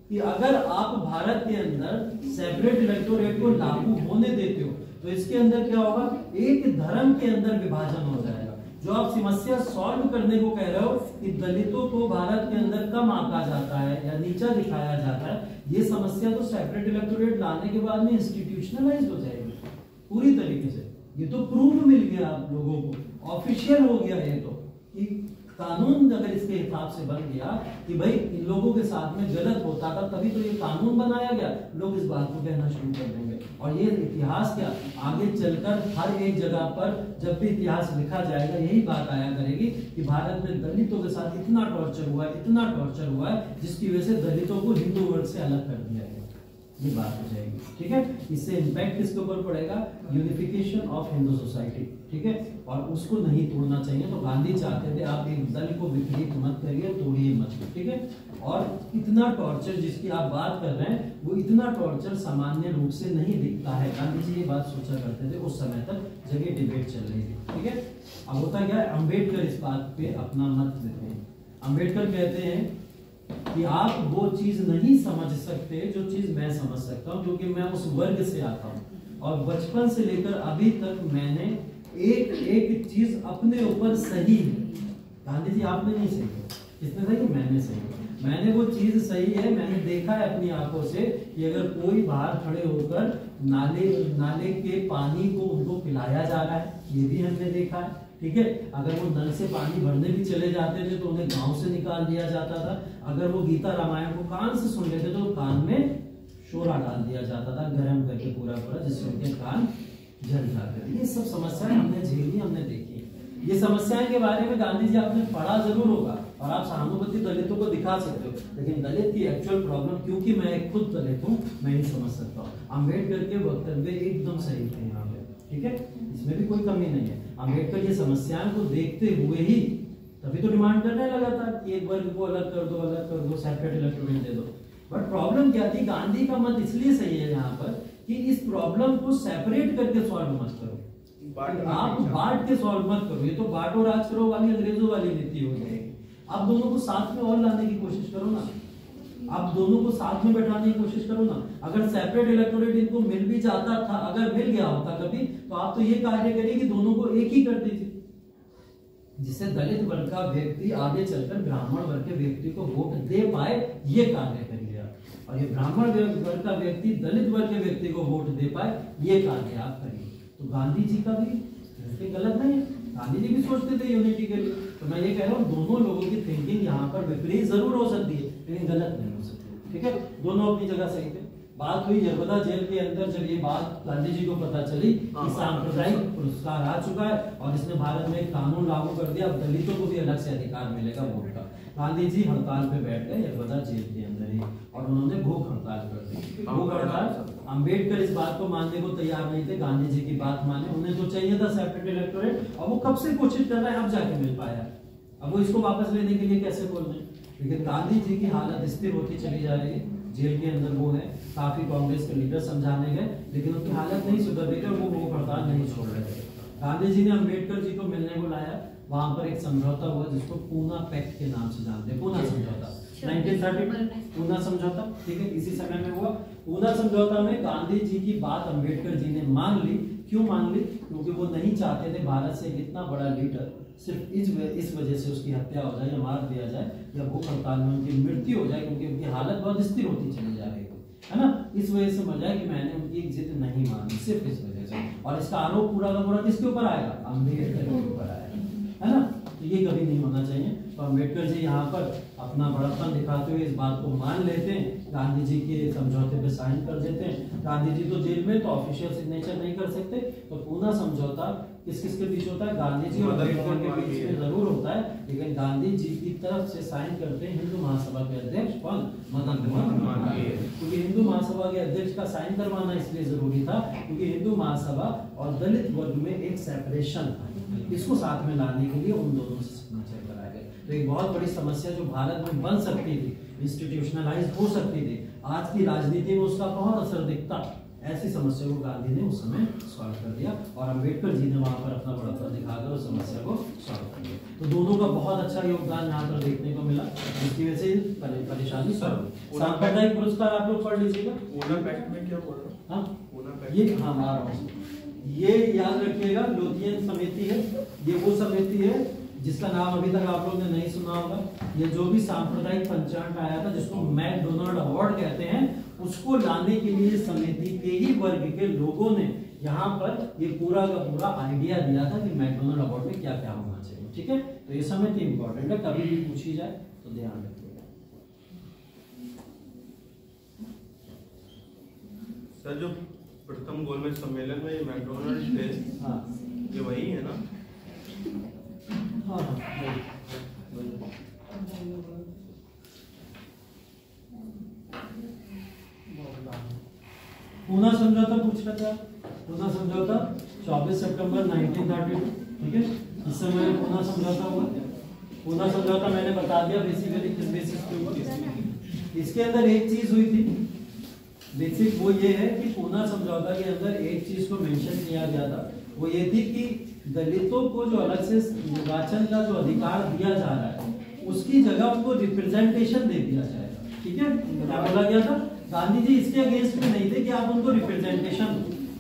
कि अगर आप भारत के अंदर सेपरेट इलेक्टोरेट को लागू होने देते हो तो इसके अंदर क्या होगा? एक धर्म के अंदर विभाजन हो जाएगा। जो आप समस्या सॉल्व करने को कह रहे हो कि दलितों को भारत के अंदर कम आंका जाता है या नीचा दिखाया जाता है, ये समस्या तो सेपरेट इलेक्टोरेट लाने के बाद में इंस्टीट्यूशनलाइज हो जाएगी पूरी तरीके से। ये तो प्रूफ मिल गया आप लोगों को, ऑफिशियल हो गया ये तो, कि कानून अगर इसके हिसाब से बन गया कि भाई इन लोगों के साथ में गलत होता था, तभी तो ये कानून बनाया गया। लोग इस बात को कहना शुरू कर देंगे, और ये इतिहास क्या आगे चलकर हर एक जगह पर जब भी इतिहास लिखा जाएगा यही बात आया करेगी कि भारत में दलितों के साथ इतना टॉर्चर हुआ है, इतना टॉर्चर हुआ है, जिसकी वजह से दलितों को हिंदू वर्ग से अलग कर दिया गया। ये बात हो जाएगी, ठीक है। इससे इम्पैक्ट किसके ऊपर पड़ेगा? यूनिफिकेशन ऑफ हिंदू सोसाइटी, ठीक है। और उसको नहीं तोड़ना चाहिए। तो गांधी चाहते थे आप एक दल को विपरीत मत करिए, तोड़िए मत, ठीक है। और इतना टॉर्चर जिसकी आप बात कर रहे हैं, वो इतना टॉर्चर सामान्य रूप से नहीं दिखता है। गांधी जी ये बात सोचा करते थे उस समय तक, जगह डिबेट चल रही थी, ठीक है। अब होता क्या है, अम्बेडकर इस बात पे अपना मत देते हैं। अम्बेडकर कहते हैं कि आप वो चीज नहीं समझ सकते जो चीज मैं समझ सकता हूँ, क्योंकि मैं उस वर्ग से आता हूँ और बचपन से लेकर अभी तक मैंने एक एक चीज अपने ऊपर सही है। गांधी जी आपने नहीं सही, किसने सही? मैंने सही। मैंने वो चीज सही है, मैंने देखा है अपनी आंखों से कि अगर कोई बाहर खड़े होकर नाले के पानी को उनको पिलाया जा रहा है, ये भी हमने देखा है, ठीक है। अगर वो नल से पानी भरने भी चले जाते थे तो उन्हें गांव से निकाल दिया जाता था। अगर वो गीता रामायण को कान से सुन लेते तो कान में शोरा डाल दिया जाता था गर्म करके पूरा जिससे उनके कान जल जाते थे। ये सब समस्याएं हमने झेली, हमने देखी। ये समस्याएं के बारे में गांधी जी आपने पढ़ा जरूर होगा और आप सहानुभूति दलितों को दिखा सकते हो, लेकिन दलित की एक्चुअल प्रॉब्लम, क्योंकि मैं खुद दलित हूँ, मैं ही समझ सकता हूँ। अम्बेडकर के वक्तव्य एकदम सही थे यहाँ पे, ठीक है, इसमें भी कोई कमी नहीं है। अम्बेडकर ये समस्याओं को देखते हुए ही तभी तो डिमांड करने लगा था कि एक वर्ग को अलग कर दो, सेपरेट इलेक्टोरेट दे दो। बट प्रॉब्लम क्या थी? गांधी का मत इसलिए सही है यहाँ पर कि इस प्रॉब्लम को सेपरेट करके सॉल्व मत करो, आप बांट के सॉल्व मत करो। ये तो बांटो राज करो वाली अंग्रेजों वाली नीति हो जाएगी। आप दोनों को साथ में और लाने की कोशिश करो ना, आप दोनों को साथ में बैठाने की कोशिश करो ना। अगर सेपरेट इलेक्टोरेट इनको मिल भी जाता था, अगर मिल गया होता कभी, तो आप तो ये कार्य करिए कि दोनों को एक ही कर दीजिए। जिससे दलित वर्ग का व्यक्ति आगे चलकर ब्राह्मण वर्ग के व्यक्ति को वोट दे पाए, ये कार्य करिए आप। और ये ब्राह्मण वर्ग का व्यक्ति दलित वर्ग के व्यक्ति को वोट दे पाए, ये कार्य आप करिए। तो गांधी जी का भी गलत नहीं है, गांधी जी भी सोचते थे यूनिटी के लिए। तो मैं ये कह रहा हूँ दोनों लोगों की थिंकिंग यहाँ पर विपरीत जरूर हो सकती है, लेकिन गलत नहीं हो सकती। ठीक है, दोनों अपनी जगह सही थे। बात हुई यरगोदा जेल के अंदर, जब ये बात गांधी जी को पता चली कि सांप्रदायिक पुरस्कार आ चुका है और इसने भारत में एक कानून लागू कर दिया, अब दलितों को भी अलग से अधिकार मिलेगा वोट का, गांधी जी हड़ताल पे बैठ गए यरगोदा जेल के अंदर ही, और उन्होंने भूख हड़ताल कर दी। भूख हड़ताल, अम्बेडकर इस बात को मानने को तैयार नहीं थे, गांधी जी की बात माने, उन्हें तो चाहिए था सेपरेट इलेक्टोरेट, और वो कब से कोशिश कर रहे हैं, अब जाके मिल पाया। अब वो इसको वापस लेने के लिए कैसे बोल रहे हैं? लेकिन गांधी जी की हालत स्थिर होती चली जा रही है, जेल के अंदर वो है, काफी कांग्रेस के लीडर समझाने गए, लेकिन उनकी हालत नहीं सुधर रही है, वो भूख हड़ताल नहीं छोड़ रहे थे। गांधी जी ने अम्बेडकर जी को मिलने बुलाया, वहां पर एक समझौता हुआ जिसको पूना पैक्ट के नाम से जानते हैं, पूना समझौता 1930 पूना समझौता। ठीक है, इसी समय में हुआ पूना समझौता में गांधी जी की बात अम्बेडकर जी ने मान ली। क्यों मान ली? क्योंकि वो नहीं चाहते थे भारत से एक इतना बड़ा लीडर सिर्फ इस वजह से उसकी हत्या हो जाए या मार दिया जाए या भूख हड़ताल में उनकी मृत्यु हो जाए, क्योंकि उनकी हालत बहुत स्थिर होती चली जा रही है ना। इस वजह से मजा है कि मैंने उनकी एक जिद नहीं मानी, सिर्फ इस वजह से। और इसका आरोप पूरा का पूरा किसके ऊपर आएगा? अम्बेडकर के ऊपर आएगा, है ना। तो ये कभी नहीं होना चाहिए। तो अम्बेडकर जी यहाँ पर अपना बड़प्पन दिखाते हुए इस बात को मान लेते हैं, गांधी जी के समझौते पे साइन कर देते हैं। गांधी जी तो जेल में, तो ऑफिशियल सिग्नेचर नहीं कर सकते, तो पूना समझौता किस किस के बीच होता है? गांधी जी और अम्बेडकर के बीच में जरूर होता है, लेकिन गांधी जी की तरफ से साइन करते हैं हिंदू महासभा के अध्यक्ष कौन? मदन मोहन मालवीय। क्योंकि हिंदू महासभा के अध्यक्ष का साइन करवाना इसलिए जरूरी था क्योंकि हिंदू महासभा और दलित वर्ग में एक सेपरेशन था, इसको साथ में लाने के लिए उन दोनों से सिग्नेचर कराए गए। तो एक बहुत बड़ी समस्या जो भारत में बन सकती थी, इंस्टीट्यूशनलाइज हो सकती थी, आज की राजनीति में उसका बहुत असर दिखता, ऐसी समस्या को गांधी ने उस समय सॉल्व कर दिया और अम्बेडकर जी ने वहां पर अपना बड़प्पन दिखाकर उस समस्या को सॉल्व कर दिया। तो दोनों का बहुत अच्छा योगदान यहाँ पर देखने को मिला, जिसकी वजह से परेशानी सॉल्व। सांप्रदायिक पुरस्कार आप लोग पढ़ लीजिएगा। पूना पैक्ट में क्या बोल रहा हूँ? ये हाँ आ रहा हूँ, ये याद रखिएगा, लोथियन समिति है, ये वो समिति है जिसका नाम अभी तक आप लोगों ने नहीं सुना होगा। ये जो भी सांप्रदायिक पंचांग आया था, जिसको मैकडोनाल्ड अवार्ड कहते हैं, उसको लाने के लिए समिति के ही वर्ग के लोगों ने यहाँ पर ये पूरा का पूरा आइडिया दिया था कि मैकडोनाल्ड अवार्ड में क्या क्या होना चाहिए। ठीक है, तो ये समिति इंपॉर्टेंट है, कभी भी पूछी जाए तो ध्यान रखिएगा। सर, जो प्रथम गोलमेज सम्मेलन में ये मैकडोनाल्ड थे, हाँ ये वही है ना? हाँ पूना समझौता पूछ रहा था। पूना समझौता 24 सितंबर 1932, ठीक है, इस समय पूना समझौता हुआ। पूना समझौता मैंने बता दिया बेसिकली किस बेसिस पे हुआ। इसके अंदर एक चीज हुई थी बेसिक, वो ये है कि पूना समझौता के अंदर एक चीज को मेंशन किया गया था, वो ये थी कि दलितों को जो अलग से निर्वाचन का जो अधिकार दिया जा रहा है, उसकी जगह उनको रिप्रेजेंटेशन दे दिया जाएगा। ठीक है, क्या बोला गया था? गांधी जी इसके अगेंस्ट में नहीं थे कि आप उनको रिप्रेजेंटेशन,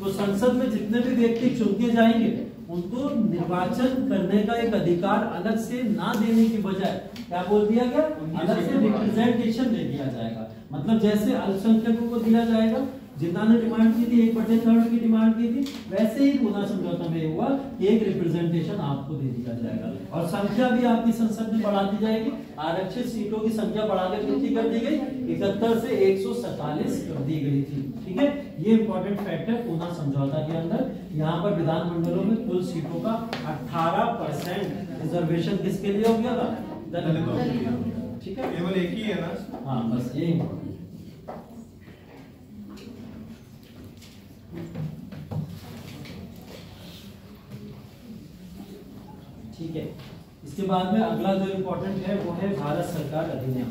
तो संसद में जितने भी व्यक्ति चुन के जाएंगे उनको निर्वाचन करने का एक अधिकार अलग से ना देने की बजाय क्या बोल दिया गया? अलग से रिप्रेजेंटेशन दे दिया जाएगा। मतलब जैसे अल्पसंख्यकों को दिया जाएगा, जिन्ना ने डिमांड की थी 1/3 की डिमांड की थी, वैसे ही पूना समझौता में हुआ कि एक रिप्रेजेंटेशन आपको दे दिया जाएगा और संख्या भी आपकी संसद में बढ़ा दी जाएगी। आरक्षित सीटों की संख्या बढ़ाकर कितनी कर दी गई? 71 से 147 कर दी गई थी। ठीक है, ये इंपॉर्टेंट फैक्ट है पूना समझौता के अंदर। यहाँ पर विधानमंडलों में कुल सीटों का 18% रिजर्वेशन किसके लिए हो गया था? दलितों के लिए। ठीक है, केवल एक ही है ना? हाँ, बस यही इंपॉर्टेंट। ठीक है, इसके बाद में अगला जो इम्पोर्टेंट है वो है भारत सरकार अधिनियम।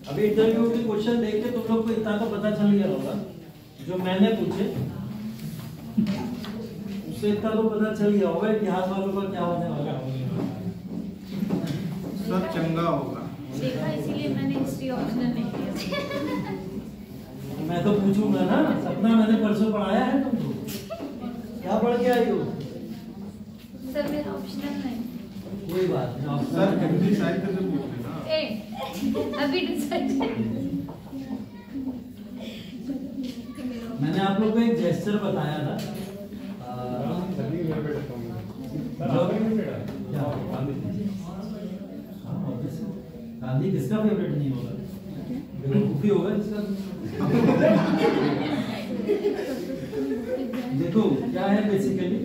अभी इंटरव्यू के क्वेश्चन देख के तुम लोग को इतना तो पता चल गया होगा, जो मैंने पूछे उससे इतना तो पता चल गया होगा इतिहास वालों का क्या होने वाला है। सब चंगा होगा। देखा, इसीलिए मैंने हिस्ट्री ऑप्शनल नहीं किया। मैं तो पूछूंगा ना, सपना मैंने परसों पढ़ाया है तुमको, क्या पढ़ के आई हो? सर मेरा ऑप्शनल नहीं। कोई बात नहीं, सर ऑप्शनल हिंदी साहित्य से पूछ लेना। अभी डिसाइड। मैंने आप लोग को एक जेस्चर बताया था, गांधी किसका फेवरेट नहीं होगा? बेवकूफी होगा इसका। देखो क्या है बेसिकली,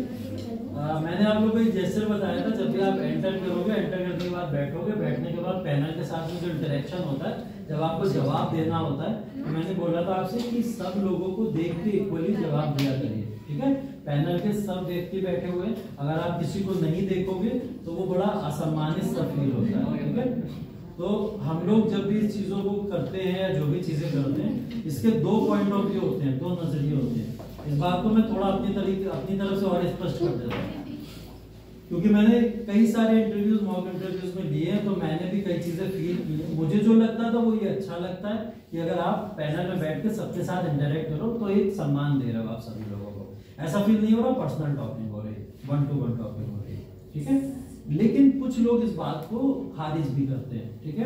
मैंने आप लोगों को एक जेस्चर बताया था, जब भी आप एंटर करोगे, एंटर करने के बाद बैठोगे, बैठने के बाद पैनल के साथ में जो इंटरेक्शन होता है, जब आपको जवाब देना होता है, तो मैंने बोला था आपसे कि सब लोगों को देख के इक्वली जवाब दिया करिए, ठीक है? पैनल के सब व्यक्ति बैठे हुए, अगर आप किसी को नहीं देखोगे तो वो बड़ा असम्मानित सा फील होता है, ठीक है? तो हम लोग जब भी इस चीजों को करते हैं या जो भी चीजें करते हैं, इसके दो पॉइंट ऑफ व्यू होते हैं, दो नजरिए होते हैं। इस बात को मैं थोड़ा अपनी तरफ से और स्पष्ट कर देता हूँ, क्योंकि मैंने कई सारे इंटरव्यूज, मॉक इंटरव्यूज में लिए हैं, तो मैंने भी कई चीजें फील की हैं। मुझे जो लगता था वो ये अच्छा लगता है कि अगर आप पैनल में बैठ के सबके साथ इंटरेक्ट करो तो एक सम्मान दे रहे हो आप सभी लोगों को, ऐसा फील नहीं हो रहा पर्सनल टॉकिंग हो रही है, 1-to-1 टॉकिंग हो रही है, ठीक है? लेकिन कुछ लोग इस बात को खारिज भी करते हैं, ठीक है?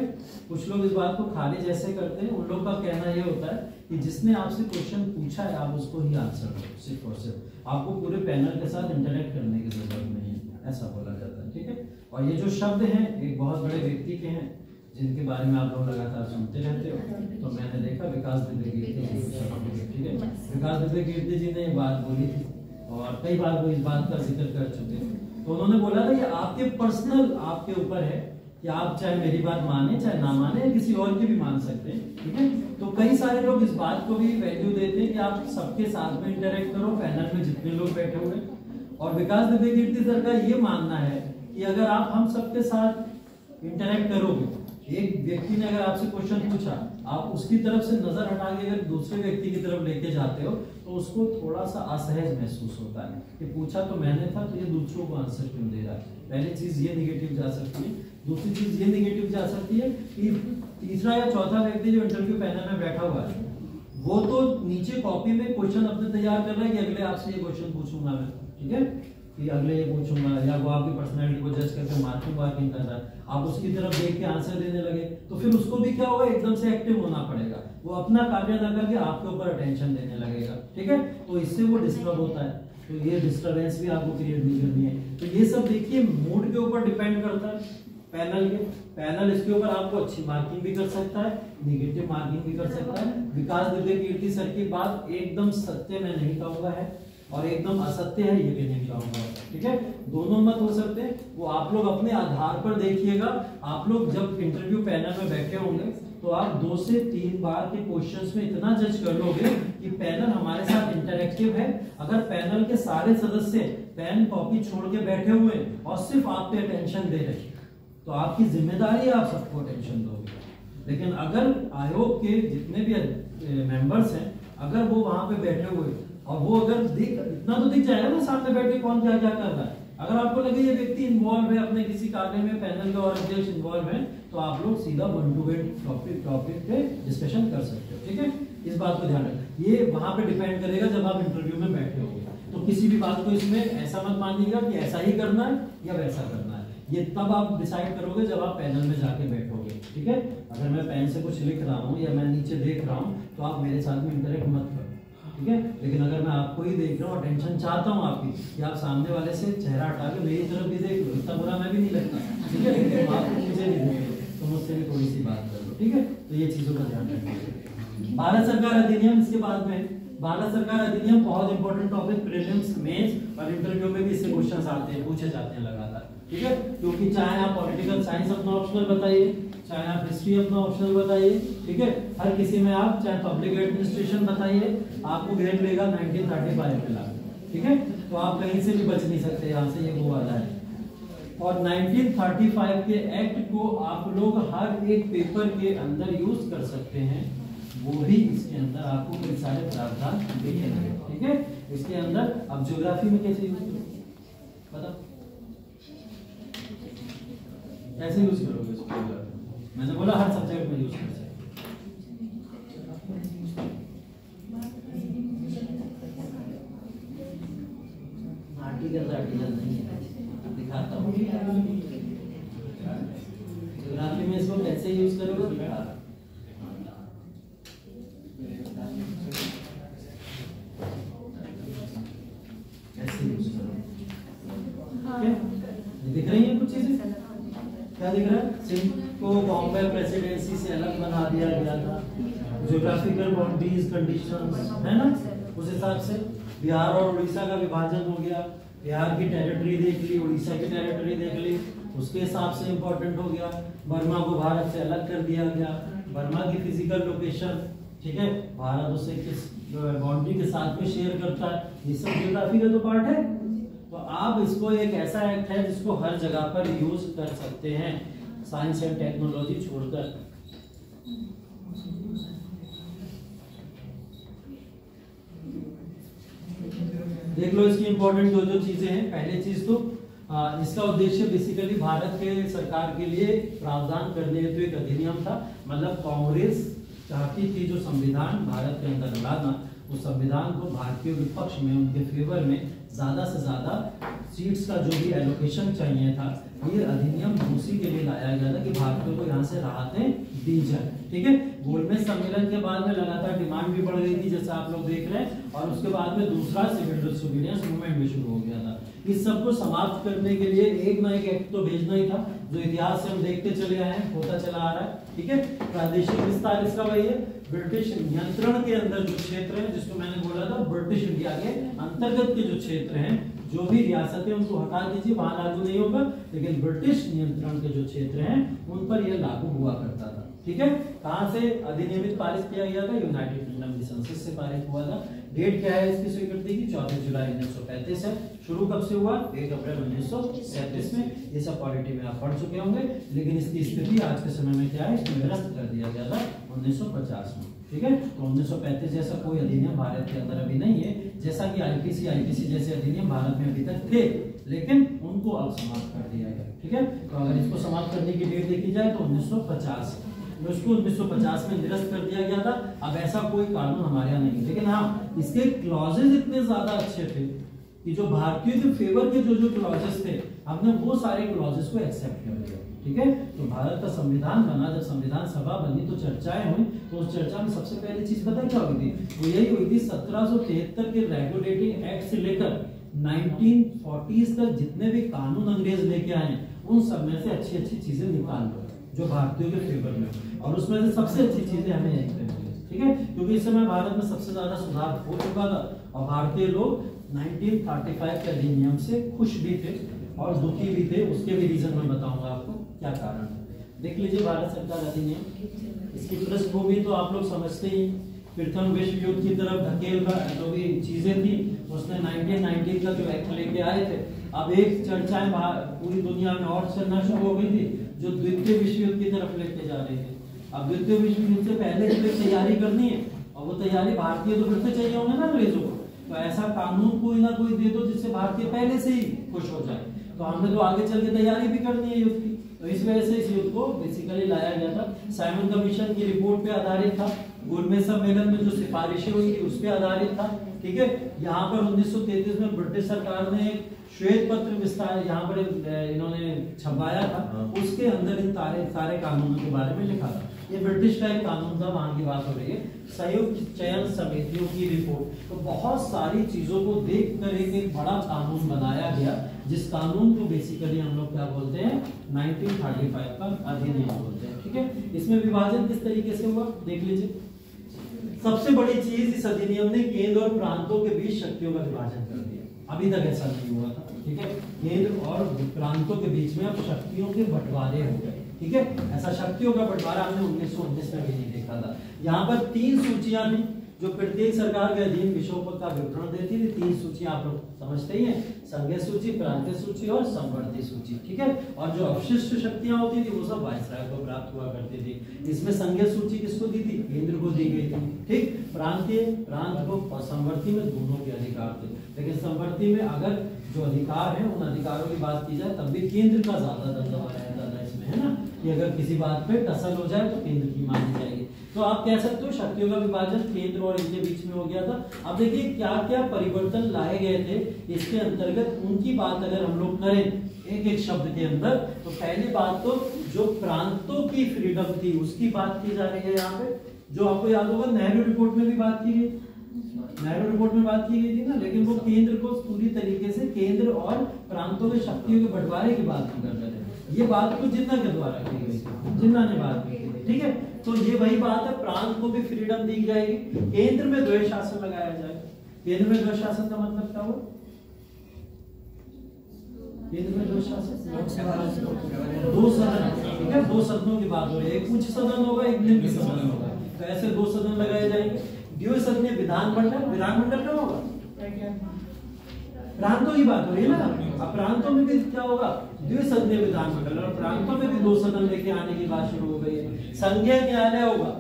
कुछ लोग इस बात को खारिज ऐसे करते हैं, उन लोग का कहना ये होता है कि जिसने आपसे क्वेश्चन पूछा है आप उसको ही आंसर दो, सिर्फ और सिर्फ, आपको पूरे पैनल के साथ इंटरेक्ट करने की जरूरत नहीं है, ऐसा बोला जाता है, ठीक है? और ये जो शब्द हैं एक बहुत बड़े व्यक्ति के हैं जिनके बारे में आप लोग लगातार सुनते रहते हो, तो मैंने देखा विकास दिव्य कीर्ति, ठीक है? विकास दिव्य कीर्ति जी ने ये बात बोली थी और कई बार वो इस बात का जिक्र कर चुके हैं। तो उन्होंने बोला था ये आपके पर्सनल, आपके ऊपर है कि आप चाहे मेरी बात माने चाहे ना माने, या किसी और की भी मान सकते हैं, ठीक है? तो कई सारे लोग इस बात को भी वैल्यू देते हैं कि आप सबके साथ में इंटरेक्ट करो, पैनल में जितने लोग बैठे हुए। और विकास दिव्य कीर्ति सर का ये मानना है कि अगर आप हम सबके साथ इंटरेक्ट करोगे, एक व्यक्ति ने अगर आपसे क्वेश्चन पूछा, आप उसकी तरफ से नजर हटा के अगर दूसरे व्यक्ति की तरफ लेके जाते हो तो उसको थोड़ा सा असहज महसूस होता है कि पूछा तो मैंने था, तो ये दूसरों को आंसर क्यों दे रहा है। पहली चीज ये निगेटिव जा सकती है। दूसरी चीज ये निगेटिव जा सकती है कि तीसरा या चौथा व्यक्ति जो इंटरव्यू पैनल में बैठा हुआ है, वो तो नीचे कॉपी में क्वेश्चन अपने तैयार कर रहा है कि अगले आपसे ये क्वेश्चन पूछूंगा मैं, ठीक है? कि अगले ये पूछूंगा, या वो आपकी पर्सनैलिटी को जज करके मार्किंग कर रहा है, आप उसकी तरफ देख के आंसर देने लगे तो फिर उसको भी क्या होगा, एकदम से एक्टिव होना पड़ेगा, वो अपना कार्य न करके आपके ऊपर अटेंशन देने लगेगा, ठीक है? तो इससे वो डिस्टर्ब होता है, तो ये डिस्टर्बेंस भी आपको क्रिएट नहीं करनी है। तो ये सब देखिए मूड के ऊपर डिपेंड करता है पैनल के, पैनल इसके ऊपर आपको अच्छी मार्किंग भी कर सकता है, निगेटिव मार्किंग भी कर सकता है। विकास दिव्य कीर्ति सर की बात एकदम सत्य मैं नहीं कहूंगा है और एकदम असत्य है ये भी नहीं कहूंगा, ठीक है? दोनों मत हो सकते हैं, वो आप लोग अपने आधार पर देखिएगा। आप लोग जब इंटरव्यू पैनल में बैठे होंगे तो आप 2 से 3 बार के क्वेश्चंस में इतना जज कर लोगे कि पैनल हमारे साथ इंटरेक्टिव है। अगर पैनल के सारे सदस्य पेन कॉपी छोड़ के बैठे हुए और सिर्फ आप पे अटेंशन दे रहे तो आपकी जिम्मेदारी है आप सबको अटेंशन दोगे। लेकिन अगर आयोग के जितने भी मेंबर्स हैं, अगर वो वहां पे बैठे हुए और वो अगर इतना तो दिख जाएगा ना सामने बैठ के कौन क्या क्या कर रहा है, अगर आपको लगे ये व्यक्ति इन्वॉल्व है अपने किसी कार्य में, पैनल का और अध्यक्ष इन्वॉल्व है, तो आप लोग सीधा 1-to-1 टॉपिक पे डिस्कशन कर सकते हो, ठीक है? इस बात को ध्यान रखें। ये वहां पे डिपेंड करेगा जब आप इंटरव्यू में बैठे होंगे, तो किसी भी बात को इसमें ऐसा मत मानिएगा कि ऐसा ही करना है या वैसा करना है। ये तब आप डिसाइड करोगे जब आप पैनल में जाके बैठोगे, ठीक है? अगर मैं पेन से कुछ लिख रहा हूँ या मैं नीचे देख रहा हूँ तो आप मेरे साथ में इंटरेक्ट मत करो, ठीक है? लेकिन अगर मैं आपको ही देख रहा हूँ, अटेंशन चाहता हूँ आपकी, कि आप सामने वाले से चेहरा हटा के मेरी तरफ भी देख लो, इतना बुरा मैं भी नहीं लगता, ठीक है? तो आप मुझे नहीं देख लो तो मुझसे भी थोड़ी सी बात कर लो, ठीक है? तो ये चीजों का ध्यान रखिए। भारत सरकार अधिनियम, इसके बाद में भारत सरकार अधिनियम बहुत इंपॉर्टेंट टॉपिक, प्रीलिम्स, मेंस और इंटरव्यू में भी इससे क्वेश्चंस आते हैं, पूछे जाते हैं लगातार, ठीक है? क्योंकि चाहे आप पॉलिटिकल साइंस अपना ऑप्शनल बताइए, चाहे आप हिस्ट्री अपना ऑप्शनल बताइए, ठीक है? हर किसी में आप चाहे पब्लिक एडमिनिस्ट्रेशन बताइए, आपको ग्रेड मिलेगा 1935 पे लागू, ठीक है? तो आप कहीं से भी बच नहीं सकते, यहाँ से ये वो वाला है। और 1935 के एक्ट को आप लोग हर एक पेपर के अंदर यूज कर सकते हैं, वो भी इसके अंदर आपको कई सारे प्रावधान देखेंगे, ठीक है? इसके अंदर अब ज्योग्राफी में कैसे यूज करोगे, बताओ कैसे यूज करोगे इसको? मैंने बोला हर सब्जेक्ट में यूज कर सकते। रीजन नहीं है, दिखाता हूँ। ज्योग्राफी में इसको कैसे यूज करोगे दिखा, ऐसे यूज करो। दिख रही है कुछ चीजें? क्या दिख रहा है? सिंध को बॉम्बे प्रेसिडेंसी से अलग बना दिया गया था, ज्योग्राफिकल बाउंड्रीज कंडीशंस है ना, उस हिसाब से बिहार और उड़ीसा का विभाजन हो गया, बिहार की टेरिटरी देख ली, उड़ीसा की टेरिटरी देख ली, उसके हिसाब से इम्पोर्टेंट हो गया। बर्मा को भारत से अलग कर दिया गया, बर्मा की फिजिकल लोकेशन, ठीक है, भारत उसे किस बाउंड्री के साथ में शेयर करता है, ये सब ज्योग्राफी का तो पार्ट है। तो आप इसको एक ऐसा एक्ट है जिसको हर जगह पर यूज कर सकते हैं, साइंस एंड टेक्नोलॉजी छोड़कर। देख लो इसकी इंपॉर्टेंट जो चीजें हैं। पहली चीज तो इसका उद्देश्य बेसिकली भारत के सरकार के लिए प्रावधान करने हेतु एक अधिनियम था। मतलब कांग्रेस चाहती थी जो संविधान भारत के अंदर लाना, उस संविधान को भारतीय के पक्ष में, उनके फेवर में ज्यादा से ज्यादा सीट्स का जो भी एलोकेशन चाहिए था, ये अधिनियम उसी के लिए लाया गया था कि भारतीयों को यहाँ से राहतें दी जाए। ठीक है, गोलमेज सम्मेलन के बाद में लगातार डिमांड भी बढ़ गई थी, जैसा आप लोग देख रहे हैं, और उसके बाद में दूसरा सिविल डिसोबीडियंस मूवमेंट भी शुरू हो गया था। इस सबको समाप्त करने के लिए एक ना एक एक्ट तो भेजना ही था, जो इतिहास से हम देखते चले आए हैं, होता चला आ रहा है। ठीक है, प्रादेशिक विस्तार इसका वही है, ब्रिटिश नियंत्रण के अंदर जो क्षेत्र है, जिसको मैंने बोला था ब्रिटिश इंडिया के अंतर्गत के जो क्षेत्र हैं, जो भी रियासतें उनको हटा दीजिए, वहां लागू नहीं होगा, लेकिन ब्रिटिश नियंत्रण के जो क्षेत्र हैं उन पर यह लागू हुआ करता था। ठीक है, कहां से अधिनियमित पारित किया गया था? यूनाइटेड किंगडम की संसद से पारित हुआ था। डेट क्या है इसकी स्वीकृति की? 14 जुलाई 1935 है। शुरू कब से हुआ? 1 अप्रैल 1937 में। ये सब पॉलिटी में आप पढ़ चुके होंगे, लेकिन इसकी स्थिति आज के समय में क्या है, इसको निरस्त कर दिया गया था 1950 में। ठीक है, तो 1935 जैसा कोई अधिनियम भारत के अंदर अभी नहीं है, जैसा कि आईपीसी जैसे अधिनियम भारत में अभी तक थे, लेकिन उनको अब समाप्त कर दिया गया। ठीक है, तो अगर इसको समाप्त करने की डेट देखी जाए तो 1950, उसको 1950 में निरस्त कर दिया गया था। अब ऐसा कोई कानून हमारे यहाँ नहीं, लेकिन हाँ, इसके क्लॉजेज इतने ज्यादा अच्छे थे कि जो भारतीयों के फेवर के जो क्लॉजेस थे, हमने वो सारे क्लॉजेस को एक्सेप्ट कर लिया। ठीक है, तो भारत का संविधान बना, जब संविधान सभा बनी तो चर्चाएं हुई, तो उस चर्चा में सबसे पहली चीज पता क्या हुई थी? वो यही हुई थी 1773 के रेगुलेटिंग एक्ट से लेकर 1940s तक जितने भी कानून अंग्रेज लेके आए, उन सब में से अच्छी अच्छी चीजें निकाल लो जो भारतीयों के फेवर में, और उसमें से सबसे अच्छी चीजें हमें यहीं पे मिली। ठीक है, क्योंकि इस समय भारत में सबसे ज्यादा सुधार हो चुका था और भारतीय लोग 1935 के अधिनियम से खुश भी थे और दुखी भी थे। उसके भी रीजन मैं बताऊंगा आपको क्या कारण है। देख लीजिए भारत सरकार अधिनियम, इसकी पृष्ठभूमि तो आप लोग समझते ही, प्रथम विश्व युद्ध की तरफ धकेल जो भी चीजें थी, उसने 1919 का जो एक्ट लेके आए थे। अब एक चर्चाएं पूरी दुनिया में और चलना शुरू हो गई थी, जो द्वितीय विश्व युद्ध की तरफ लेके जा रही थी। अब द्वितीय विश्व युद्ध से पहले तैयारी करनी है, और वो तैयारी भारतीय तो फिर से चाहिए होंगे ना अंग्रेजों को, तो ऐसा कानून कोई ना कोई दे दो जिससे भारतीय पहले से ही खुश हो जाए। तो हमने तो आगे चल के तैयारी भी करनी है युद्ध की, तो इस वजह से इस युद्ध को बेसिकली लाया गया था। साइमन कमीशन की रिपोर्ट पे आधारित था, गोलमेज सम्मेलन में जो सिफारिशें हुई थी उस पे आधारित था। ठीक है, यहाँ पर 1933 में ब्रिटिश सरकार ने एक श्वेत पत्र विस्तार यहाँ पर इन्होंने छपवाया था, उसके अंदर इन सारे कानूनों के बारे में लिखा था। ये ब्रिटिश का एक कानून था, वहां की बात हो रही है, संयुक्त चयन समितियों की रिपोर्ट। तो बहुत सारी चीजों को देखकर एक बड़ा कानून बनाया गया, जिस कानून को बेसिकली हम लोग क्या बोलते हैं, 1935 का अधिनियम बोलते हैं। ठीक है, इसमें विभाजन किस तरीके से हुआ देख लीजिए। सबसे बड़ी चीज, इस अधिनियम ने केंद्र और प्रांतों के बीच शक्तियों का विभाजन कर दिया। अभी तक ऐसा नहीं हुआ था। ठीक है, केंद्र और प्रांतों के बीच में अब शक्तियों के बंटवारे हो गए। ठीक है, ऐसा शक्तियों का बंटवारा हमने 1919 में भी नहीं देखा था। यहाँ पर 3 सूचियां थी जो प्रत्येक सरकार के अधीन विषयों का विवरण देती थी। 3 सूचियां आप लोग समझते ही हैं, संघीय सूची, प्रांतीय सूची और संवर्ती सूची। ठीक है, और जो अवशिष्ट शक्तियां होती थी वो सब वायसराय को प्राप्त हुआ करती थी। इसमें संघीय सूची किसको दी थी? केंद्र को दी गई थी। ठीक, प्रांत को और संवर्ती में दोनों के अधिकार थे, लेकिन संवर्ती में अगर जो अधिकार है उन अधिकारों की बात की जाए तब भी केंद्र का ज्यादा दबदबा रहता था इसमें, है ना, कि अगर किसी बात पे टसल हो जाए तो केंद्र की मानी जाएगी। तो आप कह सकते हो शक्तियों का विभाजन केंद्र और इनके बीच में हो गया था। अब देखिए क्या क्या परिवर्तन लाए गए थे इसके अंतर्गत, उनकी बात अगर हम लोग करें एक एक शब्द के अंदर, तो पहली बात तो जो प्रांतों की फ्रीडम थी उसकी बात की जा रही है यहाँ पे, जो आपको याद होगा नेहरू रिपोर्ट में भी बात की गई, नेहरू रिपोर्ट में बात की गई थी ना, लेकिन वो केंद्र को पूरी तरीके से केंद्र और प्रांतों के शक्तियों के बंटवारे की बात नहीं कर रहे थे। ये बात को जिन्ना के द्वारा की गई थी, जिन्ना ने बात की थी, ठीक है। तो ये वही बात है, प्रांत को भी फ्रीडम दी जाएगी, केंद्र में द्वैध शासन लगाया जाएगा। केंद्र में द्वैध शासन का मतलब क्या हुआ? केंद्र में द्वैध शासन दो सदन, ठीक है, दो सदनों की बात हो रही है, एक उच्च सदन होगा एक निम्न सदन होगा, तो ऐसे दो सदन लगाए जाएंगे। द्विसदनीय विधानमंडल, विधानमंडल क्या होगा? प्रांतों की बात हो रही है ना, अब प्रांतों में भी क्या होगा? द्विसदनीय विधानमंडल, और प्रांतों में भी दो सदन लेके आने की बात शुरू हो गई है। संघीय न्यायालय होगा,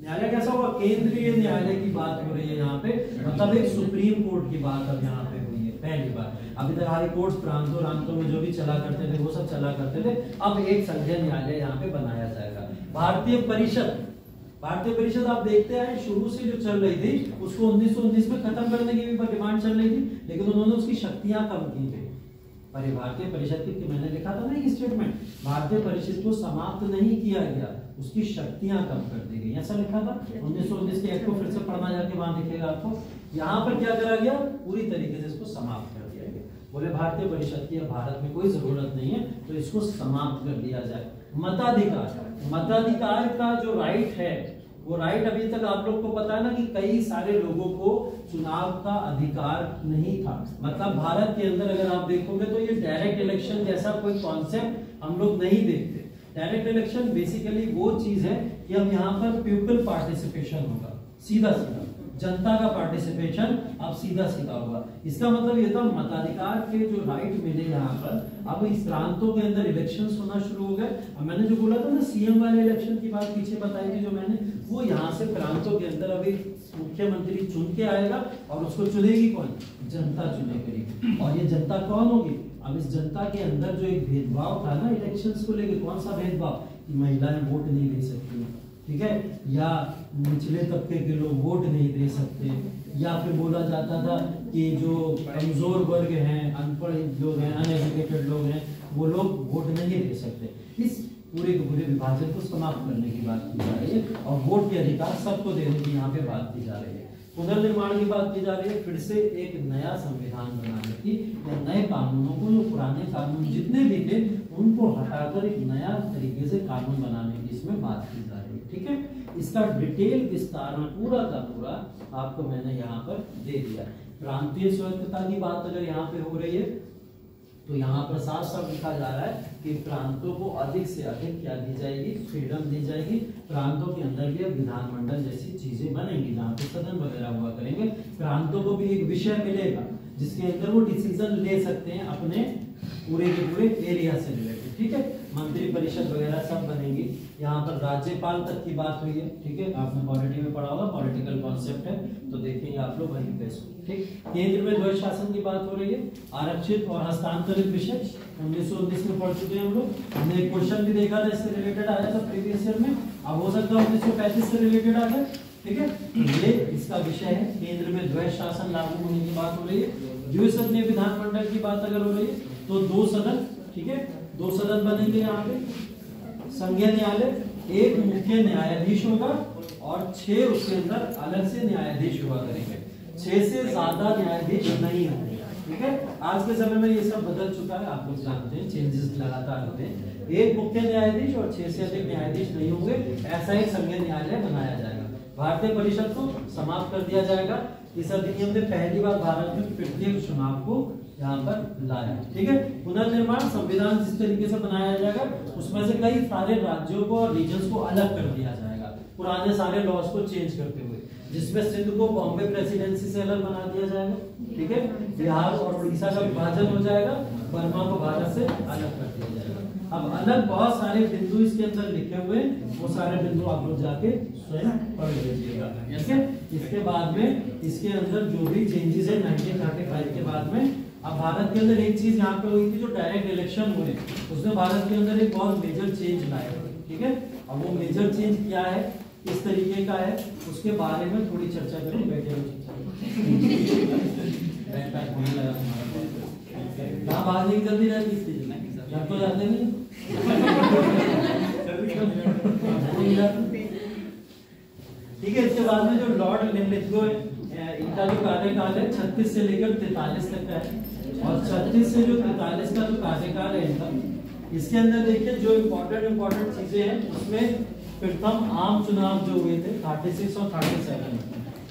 न्यायालय कैसा होगा? केंद्रीय न्यायालय की बात हो रही है यहाँ पे, मतलब एक सुप्रीम कोर्ट की बात अब यहाँ पे हुई है पहली बार। अभी तक हाई कोर्ट प्रांतों में जो भी चला करते थे वो सब चला करते थे, अब एक संघीय न्यायालय यहाँ पे बनाया जाएगा। भारतीय परिषद, भारतीय परिषद आप देखते हैं शुरू से जो चल रही थी उसको 1919 में खत्म करने की भी डिमांड चल रही थी, लेकिन उन्होंने उसकी शक्तियां कम की थी। पर भारतीय परिषद की मैंने लिखा था ना एक स्टेटमेंट, भारतीय परिषद को समाप्त नहीं किया गया, उसकी शक्तियां कम कर दी गई, ऐसा लिखा था 1919 के एक्ट को फिर से पढ़ना जाके वहां दिखेगा आपको। यहाँ पर क्या करा गया? पूरी तरीके से इसको समाप्त कर दिया गया। बोले भारतीय परिषद की भारत में कोई जरूरत नहीं है, तो इसको समाप्त कर दिया जाए। मताधिकार, मताधिकार का जो राइट है वो राइट अभी तक आप लोग को पता है ना कि कई सारे लोगों को चुनाव का अधिकार नहीं था। मतलब भारत के अंदर अगर आप देखोगे तो ये डायरेक्ट इलेक्शन जैसा कोई कॉन्सेप्ट हम लोग नहीं देखते। डायरेक्ट इलेक्शन बेसिकली वो चीज है कि अब यहाँ पर पीपल पार्टिसिपेशन होगा, सीधा सीधा जनता का पार्टिसिपेशन अब सीधा सीधा होगा। इसका मतलब ये था मताधिकार के जो राइट मिले यहाँ पर, अब इस प्रांतों के अंदर इलेक्शंस होना शुरू हो गए। अब मैंने जो बोला था ना सीएम वाले इलेक्शन की बात पीछे बताई थी जो मैंने, वो यहाँ से प्रांतों के अंदर अभी मुख्यमंत्री चुन के आएगा और उसको चुनेगी कौन? जनता चुनेगी। और ये जनता कौन होगी? अब इस जनता के अंदर जो एक भेदभाव था ना इलेक्शंस को लेकर, कौन सा भेदभाव कि महिलाएं वोट नहीं दे सकती, ठीक है, या निचले तबके के लोग वोट नहीं दे सकते, या फिर बोला जाता था कि जो कमजोर वर्ग हैं, अनपढ़ लोग हैं, अनएजुकेटेड लोग हैं, वो लोग वोट नहीं दे सकते। इस पूरे के पूरे विभाजन को समाप्त करने की बात की जा रही है और वोट के अधिकार सबको देने की यहाँ पे बात की जा रही है। पुनर्निर्माण की बात की जा रही है, फिर से एक नया संविधान बनाने की, या नए कानूनों को, जो पुराने कानून जितने भी थे उनको हटाकर एक नया तरीके से कानून बनाने की इसमें बात की जा रही है, ठीक है। इसका डिटेल विस्तार में पूरा का पूरा आपको मैंने यहाँ पर दे दिया। प्रांतीय स्वायत्तता की बात अगर यहाँ पे हो रही है तो यहाँ पर साफ साफ लिखा जा रहा है कि प्रांतों को अधिक से अधिक क्या दी जाएगी? फ्रीडम दी जाएगी। प्रांतों के अंदर भी विधानमंडल जैसी चीजें बनेंगी जहाँ पे सदन वगैरह हुआ करेंगे। प्रांतों को भी एक विषय मिलेगा जिसके अंदर वो डिसीजन ले सकते हैं अपने पूरे के पूरे एरिया से रिलेटेड, ठीक है। मंत्री परिषद वगैरह सब बनेंगी। यहाँ पर राज्यपाल तक की बात हुई है, ठीक है, आपने पॉलिटी में पढ़ा होगा, पॉलिटिकल कॉन्सेप्ट है तो देखेंगे आप लोग वहीं पे, ठीक। केंद्र में द्वैध शासन की बात हो रही है। आरक्षित और हस्तांतरित विषय 1919 में पढ़ चुके हैं हम लोग। हमने एक क्वेश्चन भी देखा था इससे रिलेटेड आया था प्रीवियस ईयर में, अब हो सकता है 1935 से रिलेटेड आ जाए, ठीक है। ये इसका विषय है, केंद्र में द्वैध शासन लागू होने की बात हो रही है। द्विसदनीय विधानमंडल की बात अगर हो रही है तो दो सदन, ठीक है, दो सदन बनेंगे यहाँ पे। संघीय न्यायालय, एक मुख्य न्यायाधीश होगा और 6 उसके अंदर अलग से न्यायाधीश हुआ करेंगे। 6 से ज्यादा न्यायाधीश नहीं होंगे, ठीक है। आज के समय में ये सब बदल चुका है, आप लोग जानते हैं, चेंजेस लगातार होते हैं। एक मुख्य न्यायाधीश और 6 से अधिक न्यायाधीश नहीं होंगे, ऐसा एक संघीय न्यायालय बनाया जाएगा। भारतीय परिषद को समाप्त कर दिया जाएगा। इस अधिनियम ने पहली बार भारत में प्रत्येक चुनाव को यहाँ पर लाया, ठीक है। पुनर्निर्माण, संविधान जिस तरीके से बनाया जाएगा उसमें से कई सारे राज्यों को और रीजन्स को अलग कर दिया जाएगा, पुराने सारे लॉज को चेंज करते हुए, जिसमें सिंध को बॉम्बे प्रेसिडेंसी से अलग बना दिया जाएगा, ठीक है। बिहार और उड़ीसा का विभाजन हो जाएगा, बर्मा को भारत से अलग कर दिया जाएगा। अब अलग बहुत सारे बिंदु इसके अंदर लिखे हुए, वो सारे बिंदु आप लोग जाके स्वयं पढ़ लीजिएगा, ठीक है। इसके बाद में इसके अंदर जो भी चेंजेस है 1935 के बाद में, अब भारत के अंदर एक चीज यहाँ पे हुई थी, जो डायरेक्ट इलेक्शन हुए, उसने भारत के अंदर एक बहुत मेजर चेंज लाया, ठीक है। अब वो मेजर चेंज क्या है इस तरीके का है, उसके बारे में थोड़ी चर्चा करें। बैठे हो बैकपैक होने लगा तुम्हारा, कहाँ भागने की जल्दी रहती थी, घर तो जाते नहीं ठीक है। इसके बाद में जो लॉर्ड लिथगो है, इनका जो कार्यकाल है 36 से लेकर 43 तक का है, और 36 से जो 43 का जो कार्यकाल है इनका, इसके अंदर देखिए जो इम्पोर्टेंट चीजें हैं, उसमें प्रथम आम चुनाव जो हुए थे 36 और 37,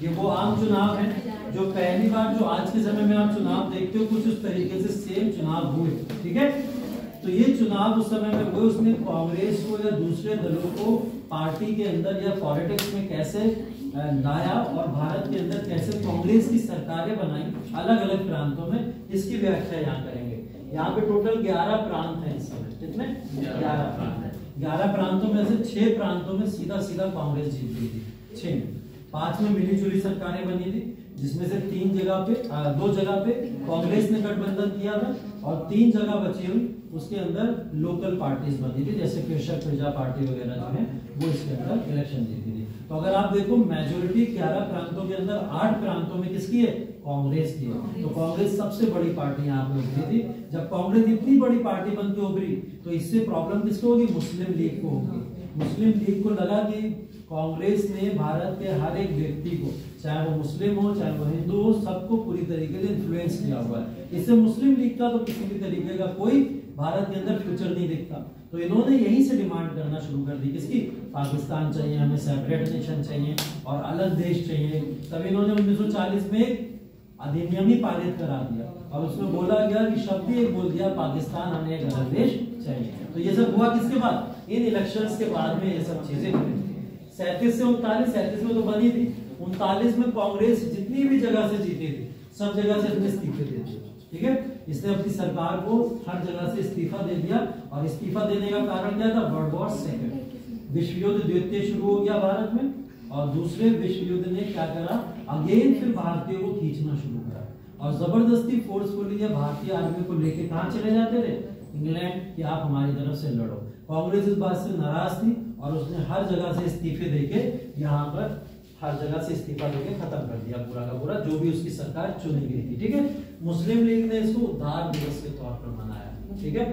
ये वो आम चुनाव है जो पहली बार जो आज के समय में आप चुनाव देखते हो कुछ उस तरीके से सेम चुनाव हुए, ठीक है। तो ये चुनाव उस समय में हुए, उसमें कांग्रेस को या दूसरे दलों को पार्टी के अंदर या पॉलिटिक्स में कैसे लाया और भारत के अंदर कैसे कांग्रेस की सरकारें बनाई अलग अलग प्रांतों में, इसकी व्याख्या यहाँ करेंगे। यहाँ पे टोटल 11 प्रांत हैं इस समय, कितने? 11 प्रांत है। 11 प्रांतों में से 6 प्रांतों में सीधा कांग्रेस जीत गई थी, 6 में। 5 में मिली जुली सरकारें बनी थी, जिसमें से 2 जगह पे कांग्रेस ने गठबंधन किया था, और 3 जगह बची हुई उसके अंदर लोकल पार्टीज बनी थी, जैसे कृषक प्रजा पार्टी वगैरह जो है वो इसके अंदर इलेक्शन जीती थी। तो अगर आप देखो मेजोरिटी 11 प्रांतों के अंदर 8 प्रांतों में किसकी है? कांग्रेस की है। तो कांग्रेस सबसे बड़ी पार्टी यहाँ पे उभरी थी। जब कांग्रेस इतनी बड़ी पार्टी बनकर उभरी तो इससे प्रॉब्लम किसको होगी? मुस्लिम लीग को होगी। मुस्लिम लीग को लगा कि कांग्रेस ने भारत के हर एक व्यक्ति को, चाहे वो मुस्लिम हो चाहे वो हिंदू हो, सबको पूरी तरीके से इन्फ्लुएंस किया हुआ है। इससे मुस्लिम लीग का तो किसी भी तरीके का कोई भारत के अंदर फ्यूचर नहीं दिखता। तो इन्होंने यहीं से डिमांड करना शुरू कर दी, किसकी? पाकिस्तान चाहिए, हमें सेपरेट नेशन चाहिए और अलग देश चाहिए। तब इन्होंने 1940 में अधिनियम ही पारित करा दिया, और उसमें बोला गया कि शब्द ही एक बोल दिया, पाकिस्तान हमें एक अलग देश चाहिए। तो ये सब हुआ किसके बाद? इन इलेक्शंस के बाद में ये सब चीजें हुई। 37 से 39 में तो बनी थी, 39 में कांग्रेस जितनी भी जगह से जीती थी सब जगह से अपने इस्तीफे दे दिए, ठीक है। इसने अपनी सरकार को हर जगह से इस्तीफा दे दिया, और इस्तीफा देने का कारण क्या था? वर्ल्ड वॉर सेकंड, विश्व युद्ध द्वितीय शुरू हो गया भारत में, और दूसरे विश्व युद्ध ने क्या करा? अगेन फिर भारतीयों को खींचना शुरू करा, और जबरदस्ती फोर्सफुली ये भारतीय आर्मी को लेके कहाँ चले जाते थे? इंग्लैंड, कि आप हमारी तरफ से लड़ो। कांग्रेस इस बात से नाराज थी, और उसने हर जगह से इस्तीफे देके यहाँ पर हर जगह से इस्तीफा देके खत्म कर दिया पूरा का पूरा जो भी उसकी सरकार चुनी गई थी, ठीक है। मुस्लिम लीग ने इसको उद्धार दिवस के तौर पर मनाया, ठीक है,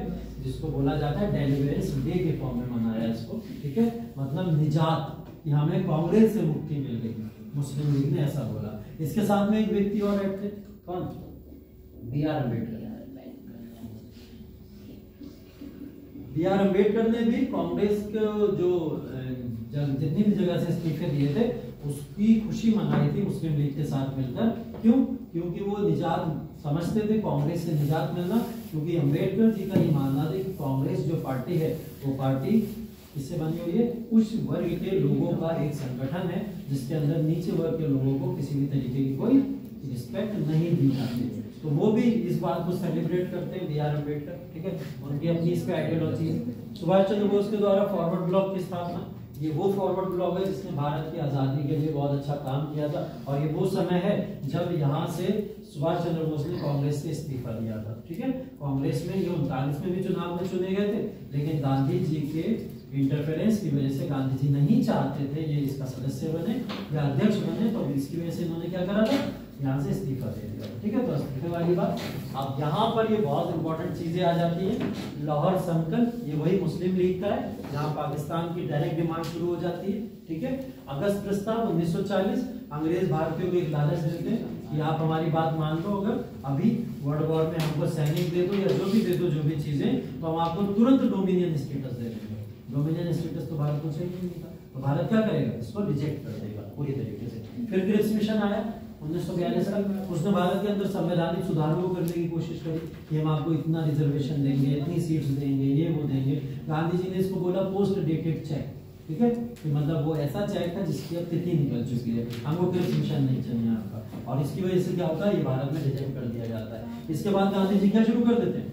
जिसको बोला जाता है डेलिवरेंस डे के फॉर्म में मनाया इसको, ठीक है। मतलब निजात, कि हमें कांग्रेस से मुक्ति मिल गई, मुस्लिम लीग ने ऐसा बोला। इसके साथ में एक व्यक्ति और ऐड थे, कौन? B.R. अम्बेडकर। B.R. अम्बेडकर ने भी कांग्रेस को जो जितनी भी जगह से इस्तीफे दिए थे उसकी खुशी मनाई थी मुस्लिम लीग के साथ मिलकर। क्यों? क्योंकि वो निजात समझते थे, कांग्रेस से निजात मिलना, क्योंकि अम्बेडकर जी का ये मानना था कि कांग्रेस जो पार्टी है वो पार्टी किससे बनी हुई है? उस वर्ग के लोगों का एक संगठन है जिसके अंदर नीचे वर्ग के लोगों को किसी भी तरीके की कोई रिस्पेक्ट नहीं दी जाती। तो वो भी इस बात को सेलिब्रेट करते हैं B.R. अम्बेडकर, ठीक है। उनकी अपनी इस पे आइडियोलॉजी है। सुभाष चंद्र बोस के द्वारा फॉरवर्ड ब्लॉक की स्थापना, ये वो फॉरवर्ड ब्लॉक है जिसने भारत की आजादी के लिए बहुत अच्छा काम किया था, और ये वो समय है जब यहाँ से सुभाष चंद्र बोस ने कांग्रेस से इस्तीफा दिया था, ठीक है। कांग्रेस में ये 39 में भी चुनाव में चुने गए थे, लेकिन गांधी जी के इंटरफेरेंस की वजह से गांधी जी नहीं चाहते थे ये इसका सदस्य बने या अध्यक्ष बने, तो इसकी वजह से इन्होंने क्या करा था? यहाँ से इस्तीफा दे दिया, ठीक है। तो इस्तीफे वाली बात। अब यहाँ पर ये बहुत इंपॉर्टेंट चीजें आ जाती हैं। लाहौर संकल्प, ये वही मुस्लिम लीग का है जहाँ पाकिस्तान की डायरेक्ट डिमांड शुरू हो जाती है, ठीक है। अगस्त प्रस्ताव 1940, अंग्रेज भारतीयों को एक लालच देते हैं कि आप हमारी बात मान लो, अगर अभी वर्ल्ड वॉर में हमको सैनिक दे दो या जो भी दे दो, जो भी चीजें, तो हम आपको तुरंत डोमिनियन स्टेटस दे देंगे। डोमिनियन स्टेटस तो भारत को चाहिए नहीं था, तो भारत क्या करेगा? इसको रिजेक्ट कर देगा पूरी तरीके से। फिर क्रिप्स मिशन आया 1942 का, उसने भारत के अंदर संवैधानिक सुधारों को करने की कोशिश करी कि हम आपको इतना रिजर्वेशन देंगे, इतनी सीट्स देंगे, ये वो देंगे। गांधी जी ने इसको बोला पोस्ट डेटेड चेक, ठीक है, कि मतलब वो ऐसा चेक था जिसकी अब तिथि निकल चुकी है, हमको क्रिप्स मिशन नहीं चाहिए आपका, और इसकी वजह से क्या होता है? ये भारत में रिजेक्ट कर दिया जाता है। इसके बाद गांधी जी क्या शुरू कर देते हैं?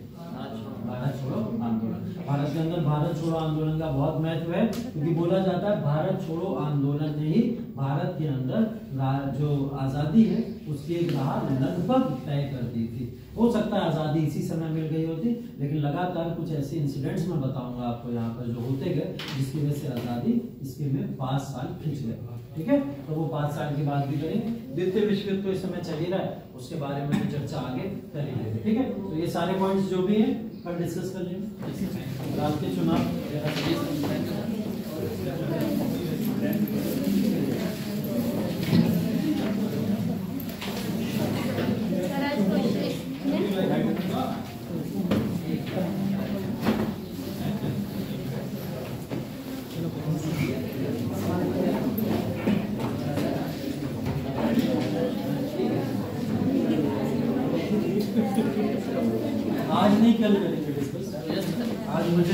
भारत छोड़ो आंदोलन। भारत के अंदर भारत छोड़ो आंदोलन का बहुत महत्व है, क्योंकि बोला जाता है भारत छोड़ो आंदोलन ने ही भारत के अंदर जो आजादी है उसकी एक राह लगभग तय कर दी थी। हो सकता है आजादी इसी समय मिल गई होती, लेकिन लगातार कुछ ऐसे इंसिडेंट्स मैं बताऊंगा आपको यहाँ पर जो होते गए, जिसकी वजह से आज़ादी इसके में 5 साल खींच गए। ठीक है, तो वो 5 साल की बात भी करेंगे। द्वितीय विश्व युद्ध तो इस समय चल ही रहा है, उसके बारे में भी चर्चा आगे कर ही लेंगे। ठीक है, तो ये सारे पॉइंट्स जो भी हैं कल डिस्कस कर लेंगे। रात के चुनाव आज नहीं, कल करेंगे डिस्कस। आज मुझे